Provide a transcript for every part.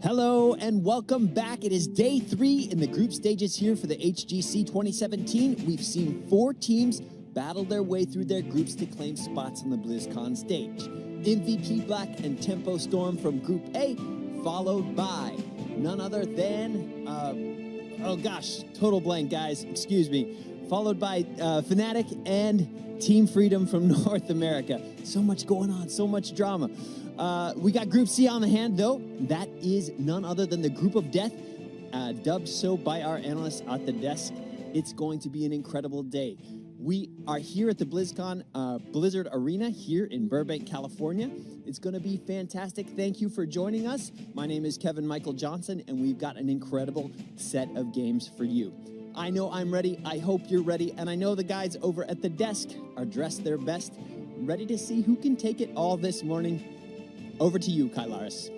Hello and welcome back. It is day 3 in the group stages here for the HGC 2017. We've seen 4 teams battle their way through their groups to claim spots on the Blizzcon stage. MVP Black and Tempo Storm from Group A, followed by none other than, oh gosh, total blank guys, excuse me. Followed by Fnatic and Team Freedom from North America. So much going on, so much drama. We got Group C on the hand, though. That is none other than the Group of Death, dubbed so by our analysts at the desk. It's going to be an incredible day. We are here at the Blizzcon Blizzard Arena here in Burbank, California. It's going to be fantastic. Thank you for joining us. My name is Kevin Michael Johnson, and we've got an incredible set of games for you. I know I'm ready. I hope you're ready. And I know the guys over at the desk are dressed their best, ready to see who can take it all this morning. Over to you, Kylaris.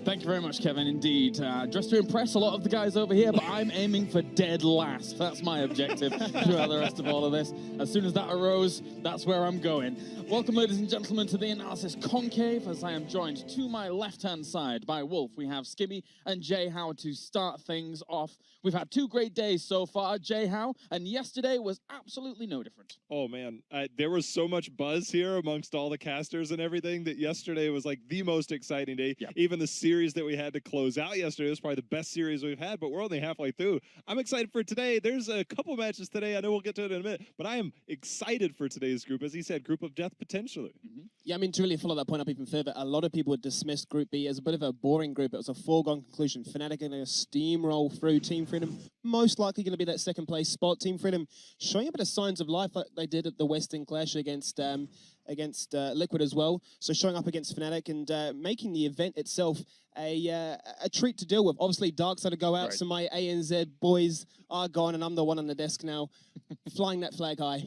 Thank you very much, Kevin, indeed. Just to impress a lot of the guys over here, but I'm aiming for dead last. That's my objective throughout the rest of all of this. As soon as that arose, that's where I'm going. Welcome, ladies and gentlemen, to the Analysis Concave, as I am joined to my left-hand side by Wolf. We have Skimmy and Jay Howe to start things off. We've had 2 great days so far, Jay Howe, and yesterday was absolutely no different. Oh, man. There was so much buzz here amongst all the casters and everything that yesterday was like the most exciting day. Yep. Even the series that we had to close out yesterday was probably the best series we've had, but we're only halfway through. I'm excited for today. There's a couple matches today. I know we'll get to it in a minute, but I am excited for today's group. As he said, Group of Death potentially. Mm-hmm. Yeah, I mean, to really follow that point up even further, a lot of people had dismissed Group B as a bit of a boring group. It was a foregone conclusion. Fnatic going to steamroll through. Team Freedom most likely going to be that second place spot. Team Freedom showing a bit of signs of life like they did at the Western Clash against Liquid as well. So showing up against Fnatic and making the event itself a treat to deal with. Obviously, Darkseid to go out, right. So my ANZ boys are gone, and I'm the one on the desk now, flying that flag high.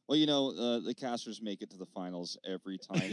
Well, you know, the casters make it to the finals every time.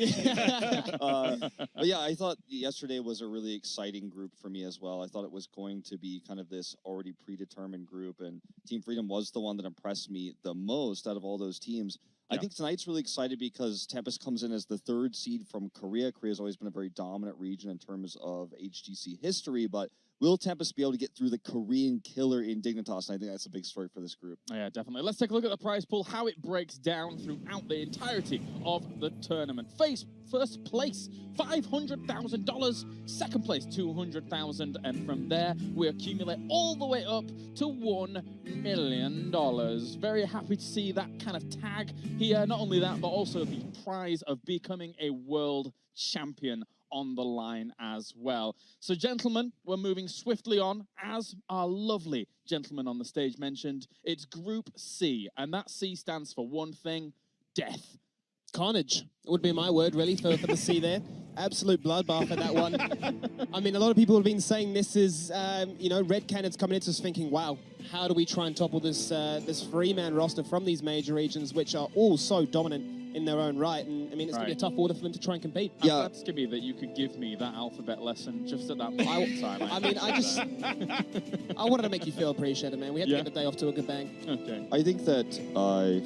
But yeah, I thought yesterday was a really exciting group for me as well. I thought it was going to be kind of this already predetermined group, and Team Freedom was the one that impressed me the most out of all those teams. Yeah. I think tonight's really excited because Tempest comes in as the 3rd seed from Korea. Korea's always been a very dominant region in terms of HGC history, but will Tempest be able to get through the Korean killer in Dignitas? And I think that's a big story for this group. Yeah, definitely. Let's take a look at the prize pool, how it breaks down throughout the entirety of the tournament. First place, $500,000. Second place, $200,000. And from there, we accumulate all the way up to $1 million. Very happy to see that kind of tag here. Not only that, but also the prize of becoming a world champion on the line as well. So gentlemen, we're moving swiftly on. As our lovely gentleman on the stage mentioned, it's Group C, and that C stands for one thing: death. Carnage would be my word, really, for the C there. Absolute bloodbath at that one. I mean, a lot of people have been saying this is, you know, Red Canids coming into us thinking, wow, how do we try and topple this this 3-man roster from these major regions, which are all so dominant in their own right? And I mean, it's going to be a tough order for them to try and compete. I'm glad, Skibby, that you could give me that alphabet lesson just at that time. I mean, I wanted to make you feel appreciated, man. We had to get the day off to a good bang. Okay. I think that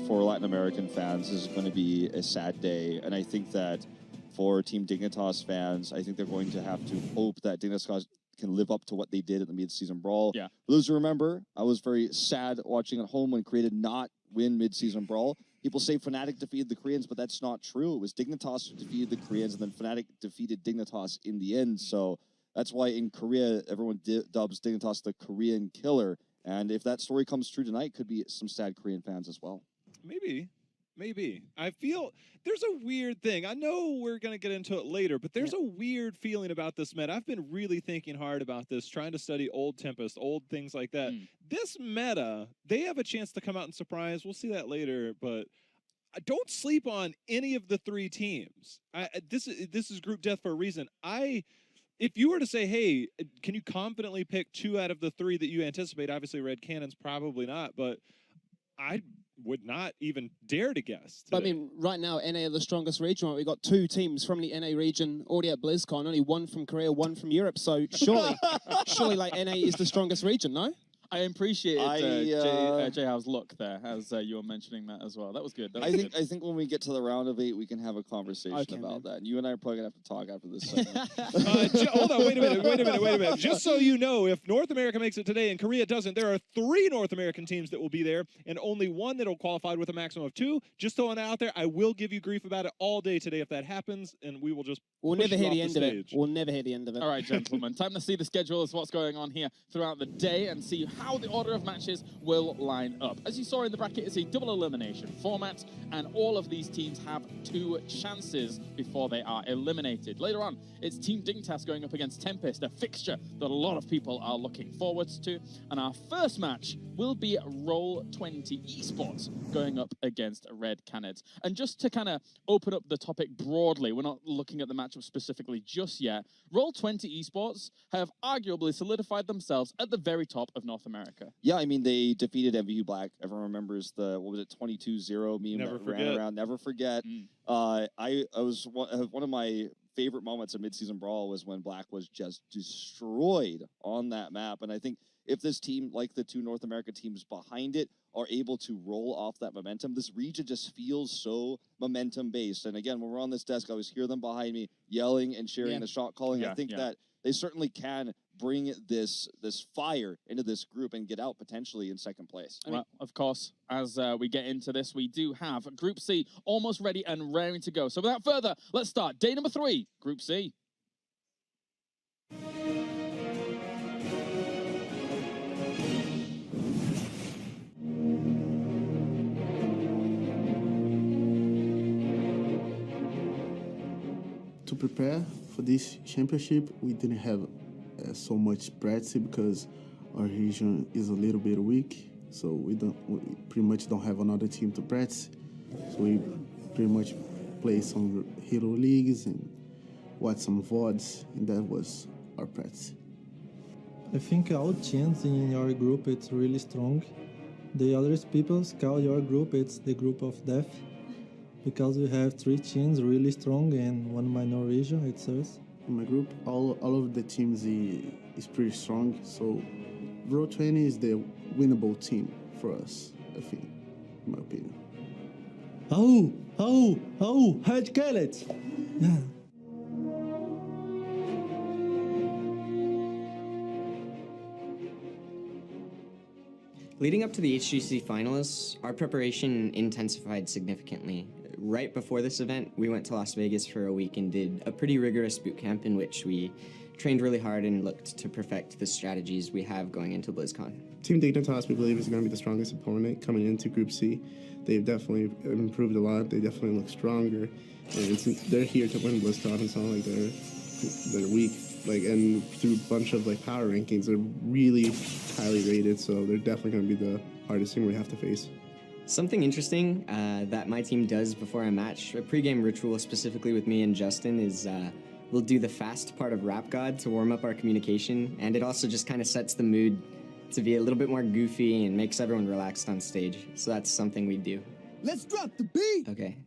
for Latin American fans, this is going to be a sad day. And I think that for Team Dignitas fans, I think they're going to have to hope that Dignitas can live up to what they did at the mid-season brawl. Yeah. For those who remember, I was very sad watching at home when Korea did not win mid-season brawl. People say Fnatic defeated the Koreans, but that's not true. It was Dignitas who defeated the Koreans, and then Fnatic defeated Dignitas in the end. So that's why in Korea, everyone dubs Dignitas the Korean killer. And if that story comes true tonight, could be some sad Korean fans as well. Maybe. I feel there's a weird thing. I know we're going to get into it later, but there's a weird feeling about this meta. I've been really thinking hard about this, trying to study old Tempest, old things like that. This meta, they have a chance to come out and surprise. We'll see that later, but don't sleep on any of the 3 teams. This is Group Death for a reason. If you were to say, hey, can you confidently pick 2 out of the 3 that you anticipate? Obviously, Red Cannons, probably not, but I would not even dare to guess today. But I mean, right now, NA are the strongest region. Right? We've got 2 teams from the NA region already at BlizzCon, only 1 from Korea, 1 from Europe. So surely like NA is the strongest region, no? I appreciated J How's look there as you were mentioning that as well. That was good. That was I think when we get to the round of 8, we can have a conversation about that. And you and I are probably gonna have to talk after this segment. Hold on, wait a minute. Just so you know, if North America makes it today and Korea doesn't, there are 3 North American teams that will be there, and only 1 that will qualify with a maximum of 2. Just throwing that out there, I will give you grief about it all day today if that happens, and we will just. We'll never hear the end of it. We'll never hear the end of it. All right, gentlemen. Time to see the schedule as what's going on here throughout the day and see how the order of matches will line up. As you saw in the bracket, it's a double elimination format, and all of these teams have 2 chances before they are eliminated. Later on, it's Team Dingtas going up against Tempest, a fixture that a lot of people are looking forward to. And our first match will be Roll20 esports going up against Red Canids. And just to kind of open up the topic broadly, we're not looking at the matchup specifically just yet. Roll20 esports have arguably solidified themselves at the very top of North America. Yeah, I mean, they defeated MVU Black. Everyone remembers the, 22-0 meme Never that forget. ran around. Never forget. I was one of my favorite moments of Midseason Brawl was when Black was just destroyed on that map. And I think if this team, like the 2 North America teams behind it, are able to roll off that momentum, this region just feels so momentum-based. And again, when we're on this desk, I always hear them behind me yelling and sharing the shot calling. I think that they certainly can bring this fire into this group and get out potentially in 2nd place. Well, of course, as we get into this, we do have Group C almost ready and raring to go. So without further, let's start day number 3, Group C. To prepare for this championship, we didn't have so much practice because our region is a little bit weak, so we pretty much don't have another team to practice. So we pretty much play some hero leagues and watch some VODs, and that was our practice. I think all teams in your group it's really strong. The other people call your group it's the group of death, because we have 3 teams really strong and 1 minor region, it's us. In my group, all of the teams is pretty strong, so Roll20 is the winnable team for us, I think, in my opinion. Red Canids! Yeah. Leading up to the HGC finalists, our preparation intensified significantly. Right before this event, we went to Las Vegas for a week and did a pretty rigorous boot camp in which we trained really hard and looked to perfect the strategies we have going into Blizzcon. Team Dignitas, we believe, is going to be the strongest opponent coming into Group C. They've definitely improved a lot. They definitely look stronger. And they're here to win Blizzcon. It's not like they're weak. And through a bunch of power rankings, they're really highly rated. So they're definitely going to be the hardest team we have to face. Something interesting that my team does before a match, a pregame ritual specifically with me and Justin, is we'll do the fast part of Rap God to warm up our communication, and it also just kind of sets the mood to be a little bit more goofy and makes everyone relaxed on stage. So that's something we do. Let's drop the beat! Okay.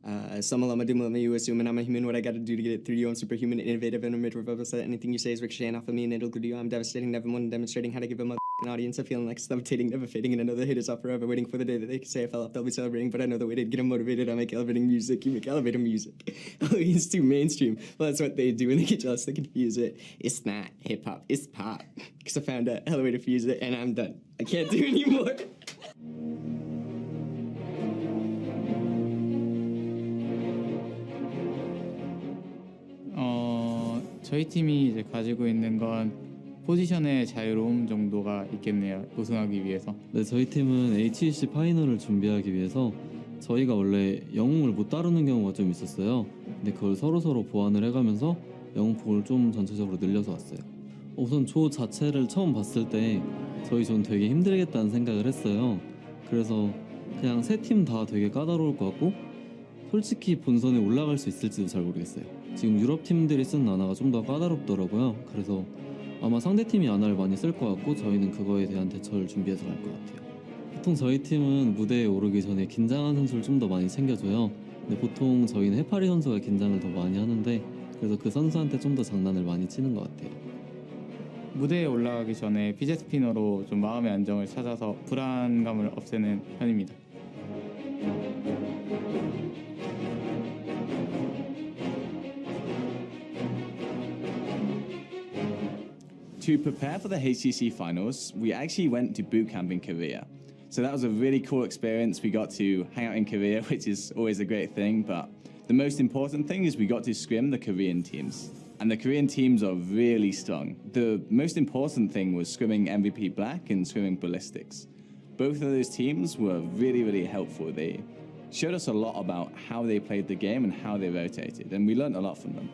Samalama Dumalama, you assume, and I'm a human. What I gotta do to get it through you? I'm superhuman, innovative, and mid-rebel. So anything you say is ricocheting off of me, and it'll go to you. I'm devastating, never one demonstrating how to give a an audience a feeling like levitating, never fading, and another hit is off forever, waiting for the day that they can say I fell off. They'll be celebrating, but I know the way to get them motivated. I make elevating music. You make elevator music. Oh, it's too mainstream. Well, that's what they do when they get jealous. They confuse it. It's not hip hop. It's pop. Because I found out hell way to fuse it, and I'm done. I can't do anymore. 저희 팀이 이제 가지고 있는 건 포지션의 자유로움 정도가 있겠네요. 우승하기 위해서. 네, 저희 팀은 HGC 파이널을 준비하기 위해서 저희가 원래 영웅을 못 다루는 경우가 좀 있었어요. 근데 그걸 서로 보완을 해가면서 영웅폭을 좀 전체적으로 늘려서 왔어요. 우선 조 자체를 처음 봤을 때 저희 존 되게 힘들겠다는 생각을 했어요. 그래서 그냥 세 팀 다 되게 까다로울 것 같고 솔직히 본선에 올라갈 수 있을지도 잘 모르겠어요. 지금 유럽 팀들이 쓴 아나가 좀 더 까다롭더라고요. 그래서 아마 상대팀이 아나를 많이 쓸 것 같고 저희는 그거에 대한 대처를 준비해서 갈 것 같아요. 보통 저희 팀은 무대에 오르기 전에 긴장한 선수를 좀 더 많이 챙겨줘요. 근데 보통 저희는 해파리 선수가 긴장을 더 많이 하는데 그래서 그 선수한테 좀 더 장난을 많이 치는 것 같아요. 무대에 올라가기 전에 피제 스피너로 좀 마음의 안정을 찾아서 불안감을 없애는 편입니다. To prepare for the HGC finals, we actually went to boot camp in Korea. So that was a really cool experience. We got to hang out in Korea, which is always a great thing, but the most important thing is we got to scrim the Korean teams. And the Korean teams are really strong. The most important thing was scrimming MVP Black and scrimming Ballistics. Both of those teams were really, really helpful. They showed us a lot about how they played the game and how they rotated, and we learned a lot from them.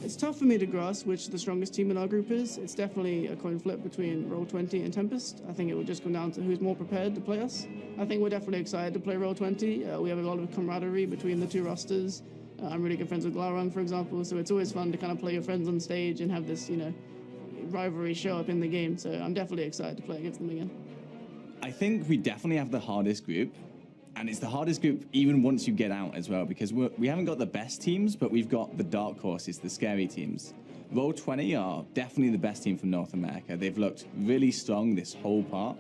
It's tough for me to grasp which the strongest team in our group is. It's definitely a coin flip between Roll20 and Tempest. I think it would just come down to who's more prepared to play us. I think we're definitely excited to play Roll20. We have a lot of camaraderie between the two rosters. I'm really good friends with Glaurung, for example, so it's always fun to kind of play your friends on stage and have this, rivalry show up in the game. So I'm definitely excited to play against them again. I think we definitely have the hardest group. And it's the hardest group even once you get out as well, because we haven't got the best teams, but we've got the dark horses, the scary teams. Roll20 are definitely the best team from North America. They've looked really strong this whole part,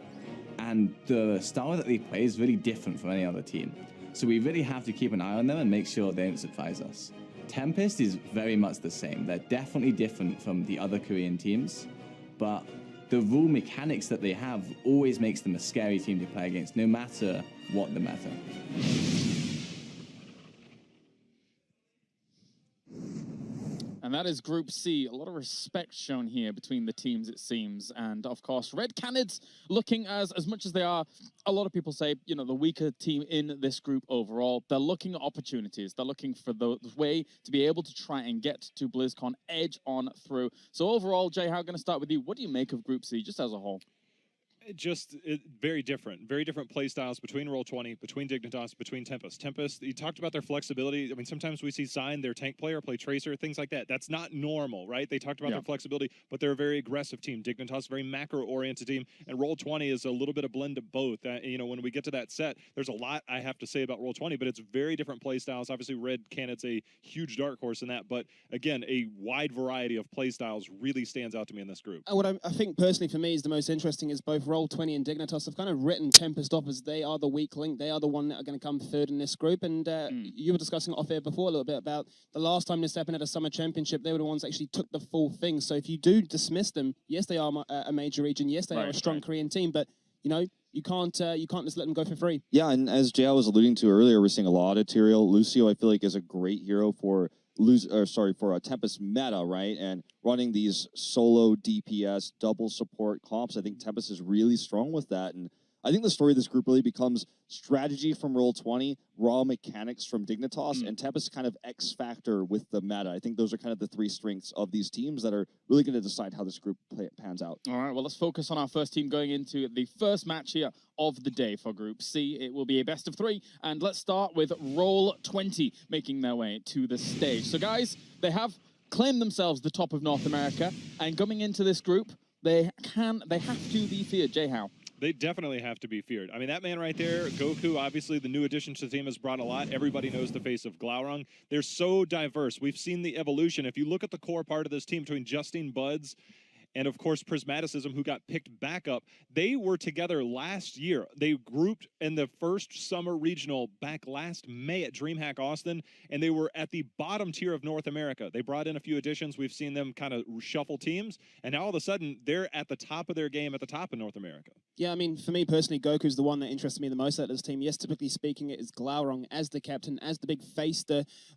and the style that they play is really different from any other team. So we really have to keep an eye on them and make sure they don't surprise us. Tempest is very much the same. They're definitely different from the other Korean teams, but the rule mechanics that they have always makes them a scary team to play against, no matter what the meta. And that is Group C. A lot of respect shown here between the teams, it seems. And, of course, Red Canids looking as much as they are, a lot of people say, the weaker team in this group overall. They're looking at opportunities. They're looking for the way to be able to try and get to BlizzCon, edge on through. So, overall, Jay, I'm going to start with you. What do you make of Group C, just as a whole? Very different play styles between Roll20, between Dignitas, between Tempest. Tempest, you talked about their flexibility. I mean, sometimes we see Sign, their tank player, play Tracer, things like that. That's not normal, right? They talked about their flexibility, but they're a very aggressive team. Dignitas, very macro-oriented team, and Roll20 is a little bit of blend of both. When we get to that set, there's a lot I have to say about Roll20, but it's very different play styles. Obviously, Red Canids a huge dark horse in that, but again, a wide variety of play styles really stands out to me in this group. And what I think personally for me is the most interesting is both Roll20 and Dignitas have kind of written Tempest off as they are the weak link. They are the one that are going to come third in this group. And you were discussing off air before a little bit about the last time this happened at a summer championship, they were the ones that actually took the full thing. So if you do dismiss them, yes, they are a major region. Yes, they are a strong Korean team, but you can't just let them go for free. Yeah, and as JL was alluding to earlier, we're seeing a lot of Tyrael. Lucio, I feel like, is a great hero for a Tempest meta, right? And running these solo DPS double support comps, I think Tempest is really strong with that. And I think the story of this group really becomes strategy from Roll20, raw mechanics from Dignitas, and Tempest kind of X factor with the meta. I think those are kind of the three strengths of these teams that are really going to decide how this group pans out. All right, well, let's focus on our first team going into the first match here of the day for Group C. It will be a best of 3, and let's start with Roll20 making their way to the stage. So, guys, they have claimed themselves the top of North America, and coming into this group, they have to be feared. Jay, how? They definitely have to be feared. I mean, that man right there, Goku, obviously the new addition to the team, has brought a lot. Everybody knows the face of Glaurung. They're so diverse. We've seen the evolution. If you look at the core part of this team between Justine Buds and, of course, Prismaticism, who got picked back up, they were together last year. They grouped in the first summer regional back last May at DreamHack Austin, and they were at the bottom tier of North America. They brought in a few additions. We've seen them kind of shuffle teams, and now all of a sudden, they're at the top of their game at the top of North America. Yeah, I mean, for me personally, Goku's the one that interested me the most out of this team. Yes, typically speaking, it is Glaurung as the captain, as the big face,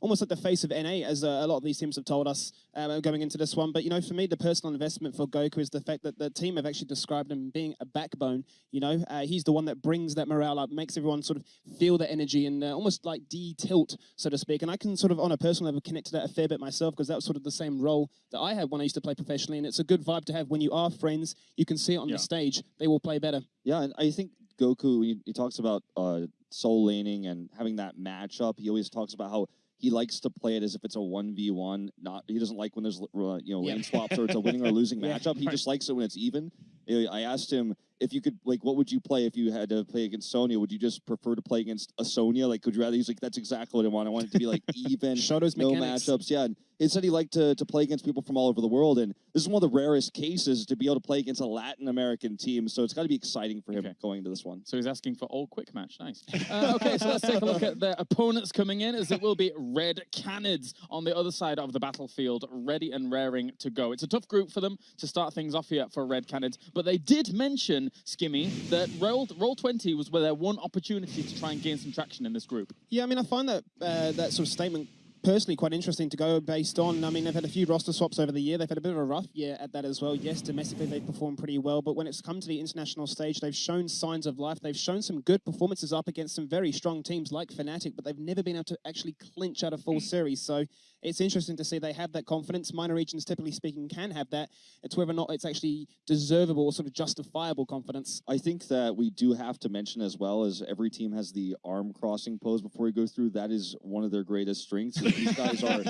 almost like the face of NA, as a lot of these teams have told us going into this one. But, for me, the personal investment for Goku is the fact that the team have actually described him being a backbone. He's the one that brings that morale up, makes everyone sort of feel the energy and almost like de-tilt, so to speak. And I can sort of, on a personal level, connect to that a fair bit myself, because that was sort of the same role that I had when I used to play professionally. And it's a good vibe to have when you are friends. You can see it on the stage. They will play better. Yeah, and I think Goku, he talks about soul laning and having that matchup. He always talks about how he likes to play it as if it's a 1v1. He doesn't like when there's lane swaps or it's a winning or losing matchup. He just likes it when it's even. I asked him if you could, what would you play if you had to play against Sonya? Would you just prefer to play against a Sonya? Could you rather? He's like, that's exactly what I want. I want it to be even, Show those no mechanics. matchups. Yeah, he said he liked to play against people from all over the world, and this is one of the rarest cases to be able to play against a Latin American team, so it's got to be exciting for him going into this one. So he's asking for all quick match, nice. Okay, so let's take a look at their opponents coming in, as it will be Red Canids on the other side of the battlefield, ready and raring to go. It's a tough group for them to start things off here for Red Canids, but they did mention, Skimmy, that Roll20 was their one opportunity to try and gain some traction in this group. Yeah, I mean, I find that that sort of statement personally quite interesting to go based on. I mean, they've had a few roster swaps over the year. They've had a bit of a rough year at that as well. Yes, domestically they performed pretty well, but when it's come to the international stage, they've shown signs of life. They've shown some good performances up against some very strong teams like Fnatic, but they've never been able to actually clinch out a full series. So it's interesting to see they have that confidence. Minor regions, typically speaking, can have that. It's whether or not it's actually deservable or sort of justifiable confidence. I think that we do have to mention as well as every team has the arm crossing pose before we go through. That is one of their greatest strengths. These guys are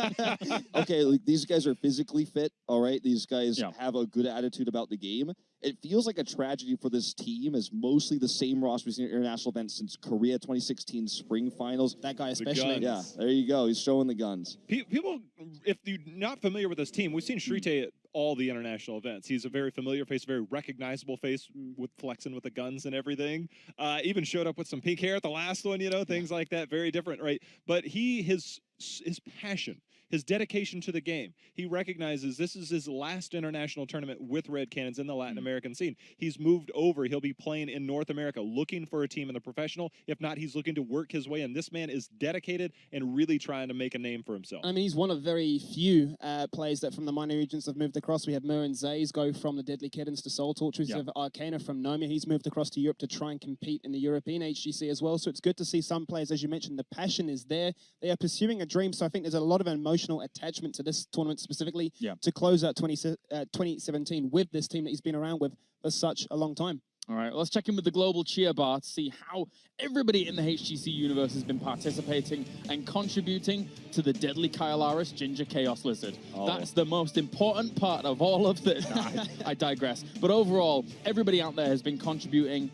okay. Like, these guys are physically fit. All right, these guys have a good attitude about the game. It feels like a tragedy for this team, as mostly the same roster we've seen at international events since Korea 2016 Spring Finals. That guy especially. Yeah, there you go. He's showing the guns. People, if you're not familiar with this team, we've seen Shrite at all the international events. He's a very familiar face, very recognizable face with flexing with the guns and everything. Even showed up with some pink hair at the last one, you know, things like that. Very different, right? But his passion, his dedication to the game. He recognizes this is his last international tournament with Red Canids in the Latin American scene. He's moved over. He'll be playing in North America, looking for a team in the professional. If not, he's looking to work his way in. This man is dedicated and really trying to make a name for himself. I mean, he's one of very few players that from the minor regions have moved across. We have Mir and Zays go from the Deadly Kittens to Soul Torches. We have Arcana from Nomia. He's moved across to Europe to try and compete in the European HGC as well. So it's good to see some players, as you mentioned, the passion is there. They are pursuing a dream. So I think there's a lot of emotional attachment to this tournament specifically to close out 2017 with this team that he's been around with for such a long time. All right, let's check in with the global cheer bar to see how everybody in the HGC universe has been participating and contributing to the deadly Kylaris Ginger Chaos Lizard. That's the most important part of all of this. I digress. But overall, everybody out there has been contributing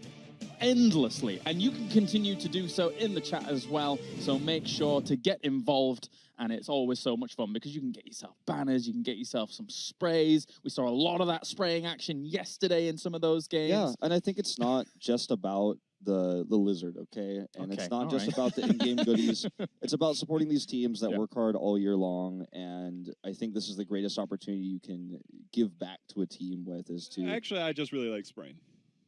endlessly, and you can continue to do so in the chat as well, so make sure to get involved. And it's always so much fun because you can get yourself banners, you can get yourself some sprays. We saw a lot of that spraying action yesterday in some of those games. Yeah, and I think it's not just about the lizard, okay? And it's not just about the in-game goodies. It's about supporting these teams that work hard all year long, and I think this is the greatest opportunity you can give back to a team with is to... Actually, I just really like spraying.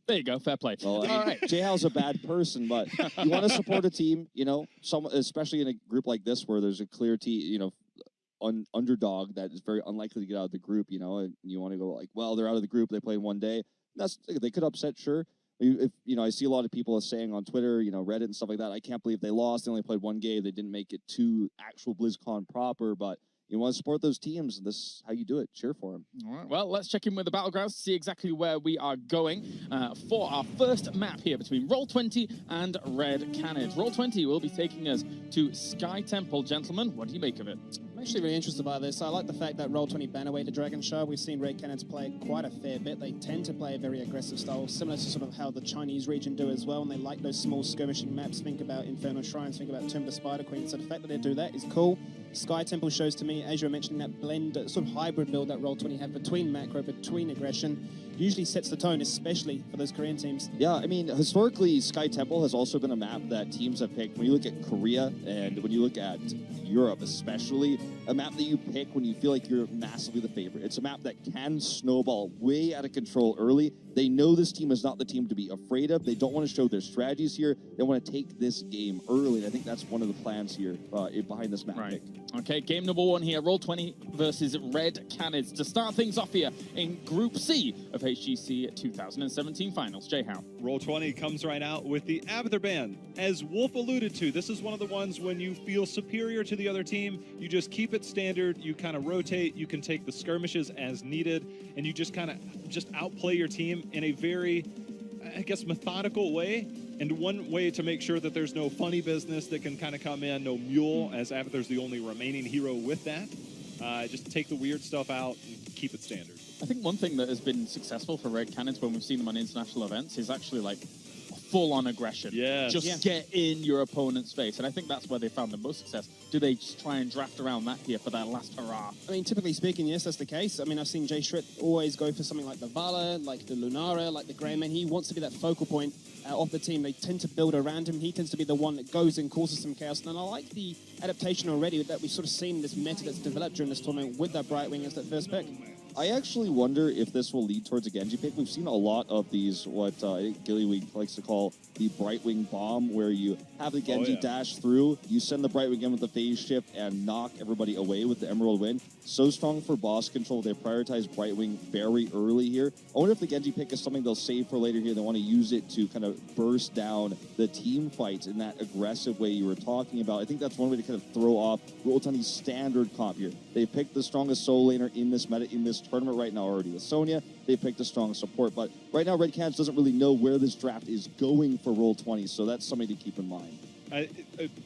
There you go, fair play. Well, all right. J-Hal's a bad person, but you want to support a team, you know, especially in a group like this where there's a clear underdog that is very unlikely to get out of the group, you know, and you want to go like, well, they're out of the group, they played one day. They could upset, sure. If I see a lot of people saying on Twitter, you know, Reddit and stuff like that, I can't believe they lost. They only played one game. They didn't make it to actual BlizzCon proper, but you want to support those teams, and this is how you do it. Cheer for them. All right, well, let's check in with the Battlegrounds to see exactly where we are going for our first map here between Roll20 and Red Canids. Roll20 will be taking us to Sky Temple. Gentlemen, what do you make of it? I'm actually really interested by this. I like the fact that Roll20 ban away the Dragon Shard. We've seen Red Canids play quite a fair bit. They tend to play a very aggressive style, similar to sort of how the Chinese region do as well, and they like those small skirmishing maps. Think about Infernal Shrines, think about Tomb of the Spider Queen. So the fact that they do that is cool. Sky Temple shows to me, as you were mentioning, that blend, sort of hybrid build that Roll20 have between macro, between aggression, usually sets the tone, especially for those Korean teams. Yeah, I mean, historically, Sky Temple has also been a map that teams have picked. When you look at Korea and when you look at Europe especially, a map that you pick when you feel like you're massively the favorite. It's a map that can snowball way out of control early. They know this team is not the team to be afraid of. They don't want to show their strategies here. They want to take this game early, and I think that's one of the plans here behind this map pick. Okay, game number one here, Roll20 versus Red Canids. To start things off here in Group C of HGC 2017 Finals. J-How. Roll20 comes right out with the Abathur Band. As Wolf alluded to, this is one of the ones when you feel superior to the other team, you just keep it standard, you kind of rotate, you can take the skirmishes as needed, and you just kind of outplay your team in a very, I guess, methodical way. And one way to make sure that there's no funny business that can kind of come in, no mule, as Abathur's the only remaining hero with that. Just take the weird stuff out and keep it standard. I think one thing that has been successful for Red Canids when we've seen them on international events is actually like full-on aggression. Yes. Just get in your opponent's face. And I think that's where they found the most success. Do they just try and draft around that here for their last hurrah? I mean, typically speaking, yes, that's the case. I mean, I've seen Jay Schritt always go for something like the Vala, like the Lunara, like the Greyman. He wants to be that focal point of the team. They tend to build around him. He tends to be the one that goes and causes some chaos. And I like the adaptation already that we've sort of seen this meta that's developed during this tournament with that Brightwing as that first pick. I actually wonder if this will lead towards a Genji pick. We've seen a lot of these, what Gillyweed likes to call the Brightwing bomb, where you have the Genji dash through, you send the Brightwing in with the phase shift and knock everybody away with the Emerald Wind. So strong for boss control. They prioritize Brightwing very early here. I wonder if the Genji pick is something they'll save for later here. They want to use it to kind of burst down the team fights in that aggressive way you were talking about. I think that's one way to kind of throw off Roll20's standard comp here. They picked the strongest solo laner in this meta, in this tournament right now already with Sonya. They picked a strong support, but right now Red Canids doesn't really know where this draft is going for Roll20, so that's something to keep in mind.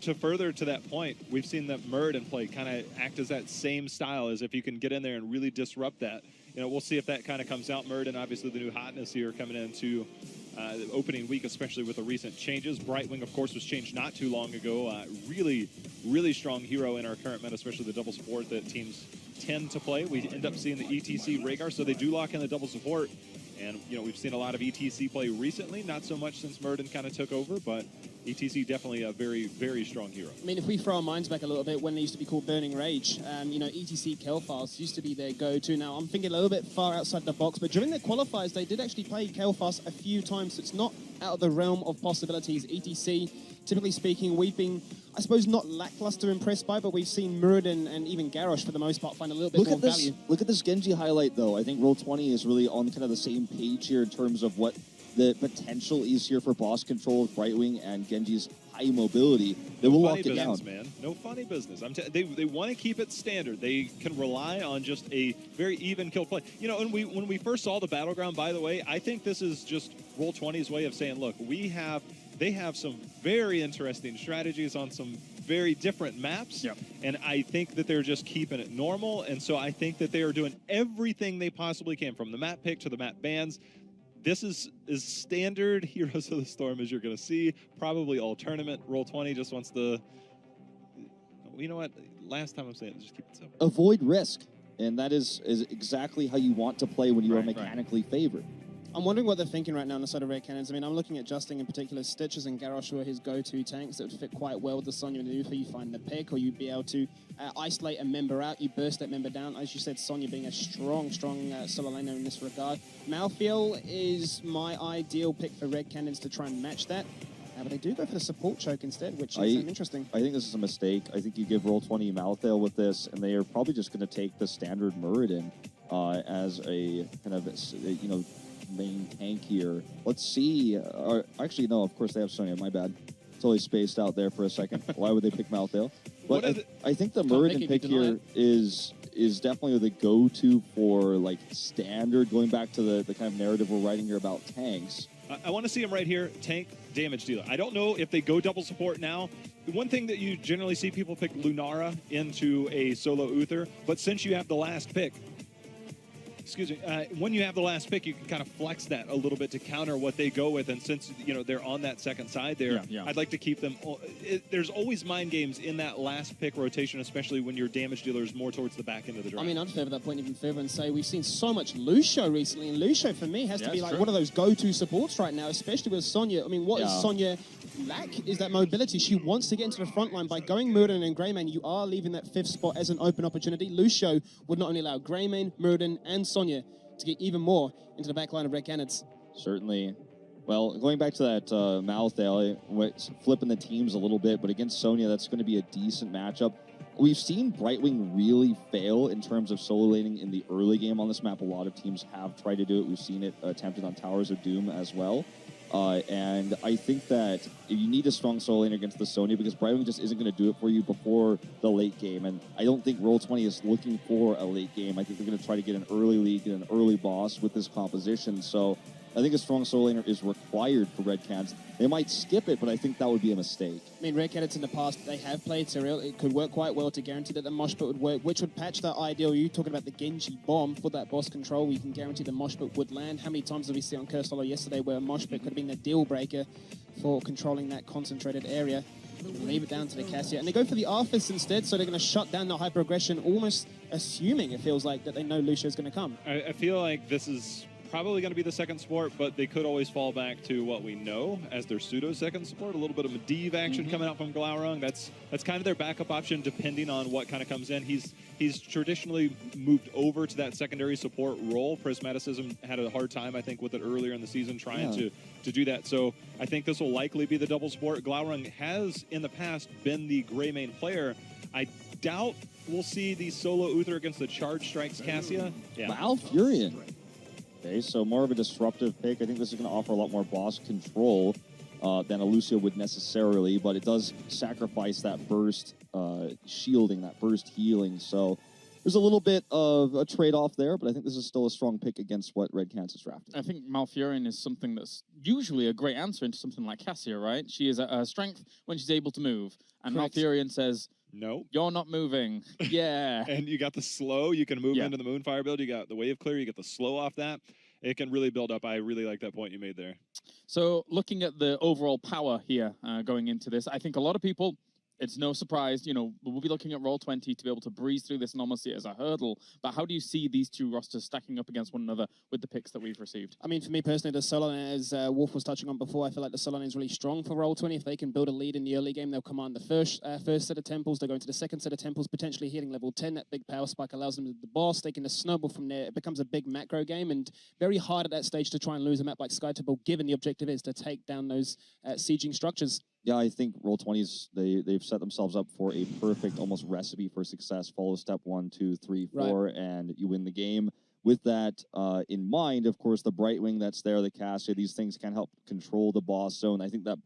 To further to that point, we've seen that Muradin play kind of act as that same style, as if you can get in there and really disrupt that. You know, we'll see if that kind of comes out. Muradin, obviously the new hotness here coming into the opening week, especially with the recent changes. Brightwing, of course, was changed not too long ago. Really, really strong hero in our current meta, especially the double support that teams tend to play. We end up seeing the ETC Rhaegar, so they do lock in the double support. And, you know, we've seen a lot of ETC play recently, not so much since Muradin kind of took over, but ETC definitely a very, very strong hero. I mean, if we throw our minds back a little bit, when they used to be called Burning Rage, you know, ETC Kael'thas used to be their go-to. Now, I'm thinking a little bit far outside the box, but during their qualifiers, they did actually play Kael'thas a few times, so it's not out of the realm of possibilities. ETC, typically speaking, we've been, I suppose, not lackluster impressed by, but we've seen Muradin and even Garrosh, for the most part, find a little bit more value. Look at this Genji highlight, though. I think Roll20 is really on kind of the same page here in terms of what the potential is here for boss control with Brightwing and Genji's high mobility. They will lock it down. Man. No funny business. They want to keep it standard. They can rely on just a very even kill play. You know, when we first saw the Battleground, by the way, I think this is just Roll20's way of saying, look, they have some very interesting strategies on some very different maps, and I think that they're just keeping it normal, and so I think that they are doing everything they possibly can, from the map pick to the map bans. This is as standard Heroes of the Storm as you're going to see, probably all tournament. Roll20 just wants to, you know what, last time I'm saying it, just keep it simple. Avoid risk, and that is exactly how you want to play when you are mechanically favored. I'm wondering what they're thinking right now on the side of Red Canids. I mean, I'm looking at Justin in particular. Stitches and Garrosh were his go-to tanks that would fit quite well with the Sonya maneuver. You find the pick, or you'd be able to isolate a member out. You burst that member down. As you said, Sonya being a strong solo laner in this regard. Malthael is my ideal pick for Red Canids to try and match that. But they do go for the support choke instead, which is interesting. I think this is a mistake. I think you give Roll20 Malthael with this, and they are probably just going to take the standard Muradin as a kind of, you know, main tank here. Let's see. Actually, no, of course they have Sonya. My bad. Totally spaced out there for a second. Why would they pick Malthael? But I think the Muradin pick here is definitely the go-to for like standard, going back to the kind of narrative we're writing here about tanks. I want to see him right here, tank, damage dealer. I don't know if they go double support now. One thing that you generally see people pick Lunara into a solo Uther, but since you have the last pick, when you have the last pick, you can kind of flex that a little bit to counter what they go with. And since, you know, they're on that second side there, I'd like to keep them. There's always mind games in that last pick rotation, especially when your damage dealer is more towards the back end of the draft. I mean, I'd favor that point even further and say we've seen so much Lucio recently, and Lucio for me has to be like one of those go-to supports right now, especially with Sonya. I mean, what is Sonya lack is that mobility. She wants to get into the front line. By going Muradin and Greymane, you are leaving that fifth spot as an open opportunity. Lucio would not only allow Greymane, Muradin, and Sonya to get even more into the back line of Red Canids. Certainly. Well, going back to that Malthael, flipping the teams a little bit, but against Sonya, that's going to be a decent matchup. We've seen Brightwing really fail in terms of solo laning in the early game on this map. A lot of teams have tried to do it. We've seen it attempted on Towers of Doom as well. And I think that you need a strong solo lane against the Sonya, because Brightwing just isn't going to do it for you before the late game. And I don't think Roll20 is looking for a late game. I think they're going to try to get an early lead, get an early boss with this composition. So I think a strong solo laner is required for Red Canids. They might skip it, but I think that would be a mistake. I mean, Red Canids in the past, they have played Surreal. It could work quite well to guarantee that the mosh pit would work, which would patch that ideal. You talking about the Genji bomb for that boss control, we can guarantee the mosh pit would land. How many times did we see on Curse Solo yesterday where a mosh pit could have been the deal breaker for controlling that concentrated area? Leave it down to the Cassia. And they go for the Arthas instead, so they're going to shut down the hyper aggression, almost assuming, it feels like, that they know Lucio's going to come. I feel like this is probably going to be the second support, but they could always fall back to what we know as their pseudo second support. A little bit of Medivh action coming out from Glaurung. That's kind of their backup option, depending on what kind of comes in. He's traditionally moved over to that secondary support role. Prismaticism had a hard time, I think, with it earlier in the season, trying to do that. So I think this will likely be the double support. Glaurung has in the past been the gray main player. I doubt we'll see the solo Uther against the Charge Strikes Cassia. Yeah. Malfurion. Okay, so more of a disruptive pick. I think this is going to offer a lot more boss control than a Lucio would necessarily, but it does sacrifice that burst shielding, that burst healing. So there's a little bit of a trade-off there, but I think this is still a strong pick against what Red Canids is drafting. I think Malfurion is something that's usually a great answer into something like Cassia, right? She is a strength when she's able to move, and Correct. Malfurion says, no, you're not moving. Yeah. And you got the slow. You can move into the Moonfire build. You got the Wave Clear. You get the slow off that. It can really build up. I really like that point you made there. So looking at the overall power here going into this, I think a lot of people, it's no surprise, you know, we'll be looking at Roll20 to be able to breeze through this and almost see it as a hurdle. But how do you see these two rosters stacking up against one another with the picks that we've received? I mean, for me personally, the solo lane, as Wolf was touching on before, I feel like the solo lane is really strong for Roll20. If they can build a lead in the early game, they'll command the first set of temples. They'll go into the second set of temples, potentially hitting level 10. That big power spike allows them to the boss. They can snowball from there. It becomes a big macro game, and very hard at that stage to try and lose a map like Sky Temple, given the objective is to take down those sieging structures. Yeah, I think Roll20's, they've set themselves up for a perfect almost recipe for success. Follow step 1, 2, 3, 4, and you win the game. With that in mind, of course, the Brightwing that's there, the Cassia, these things can help control the boss zone. I think that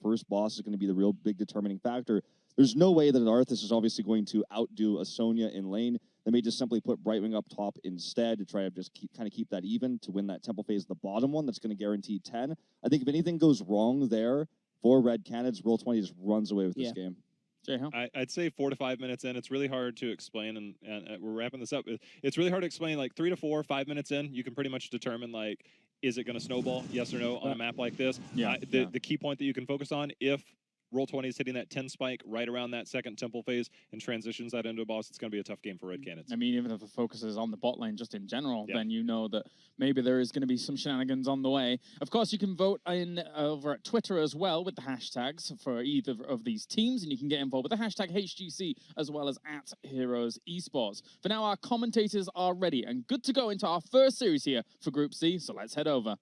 first boss is going to be the real big determining factor. There's no way that an Arthas is obviously going to outdo a Sonya in lane. They may just simply put Brightwing up top instead to try to just keep that even to win that temple phase, the bottom one that's going to guarantee 10. I think if anything goes wrong there, for Red Canids, Roll20 just runs away with this game. I'd say 4 to 5 minutes in, it's really hard to explain, and we're wrapping this up. It's really hard to explain, like 3 to 4, 5 minutes in, you can pretty much determine, like, is it going to snowball, yes or no, on a map like this? The key point that you can focus on, if Roll20 is hitting that 10 spike right around that second temple phase and transitions that into a boss, it's going to be a tough game for Red Canids. I mean, even if the focus is on the bot lane just in general, then you know that maybe there is going to be some shenanigans on the way. Of course, you can vote in over at Twitter as well with the hashtags for either of these teams, and you can get involved with the hashtag HGC as well as @Heroes Esports. For now, our commentators are ready and good to go into our first series here for Group C, so let's head over.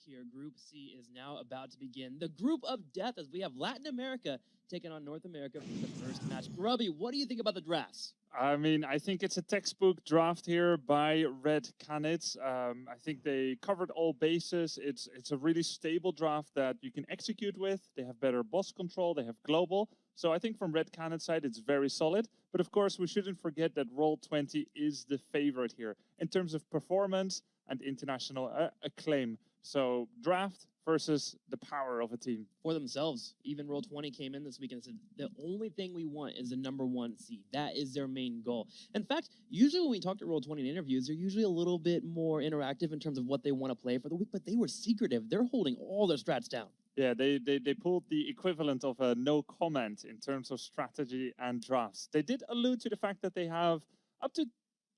Here, Group C is now about to begin. The group of death, as we have Latin America taking on North America for the first match. Grubby, what do you think about the drafts? I mean, I think it's a textbook draft here by Red Canids. I think they covered all bases. It's a really stable draft that you can execute with. They have better boss control. They have global. So I think from Red Canids' side, it's very solid. But of course, we shouldn't forget that Roll20 is the favorite here in terms of performance and international acclaim. So draft versus the power of a team. For themselves, even Roll20 came in this week and said, the only thing we want is the #1 seed. That is their main goal. In fact, usually when we talk to Roll20 in interviews, they're usually a little bit more interactive in terms of what they want to play for the week, but they were secretive. They're holding all their strats down. Yeah, they pulled the equivalent of a no comment in terms of strategy and drafts. They did allude to the fact that they have up to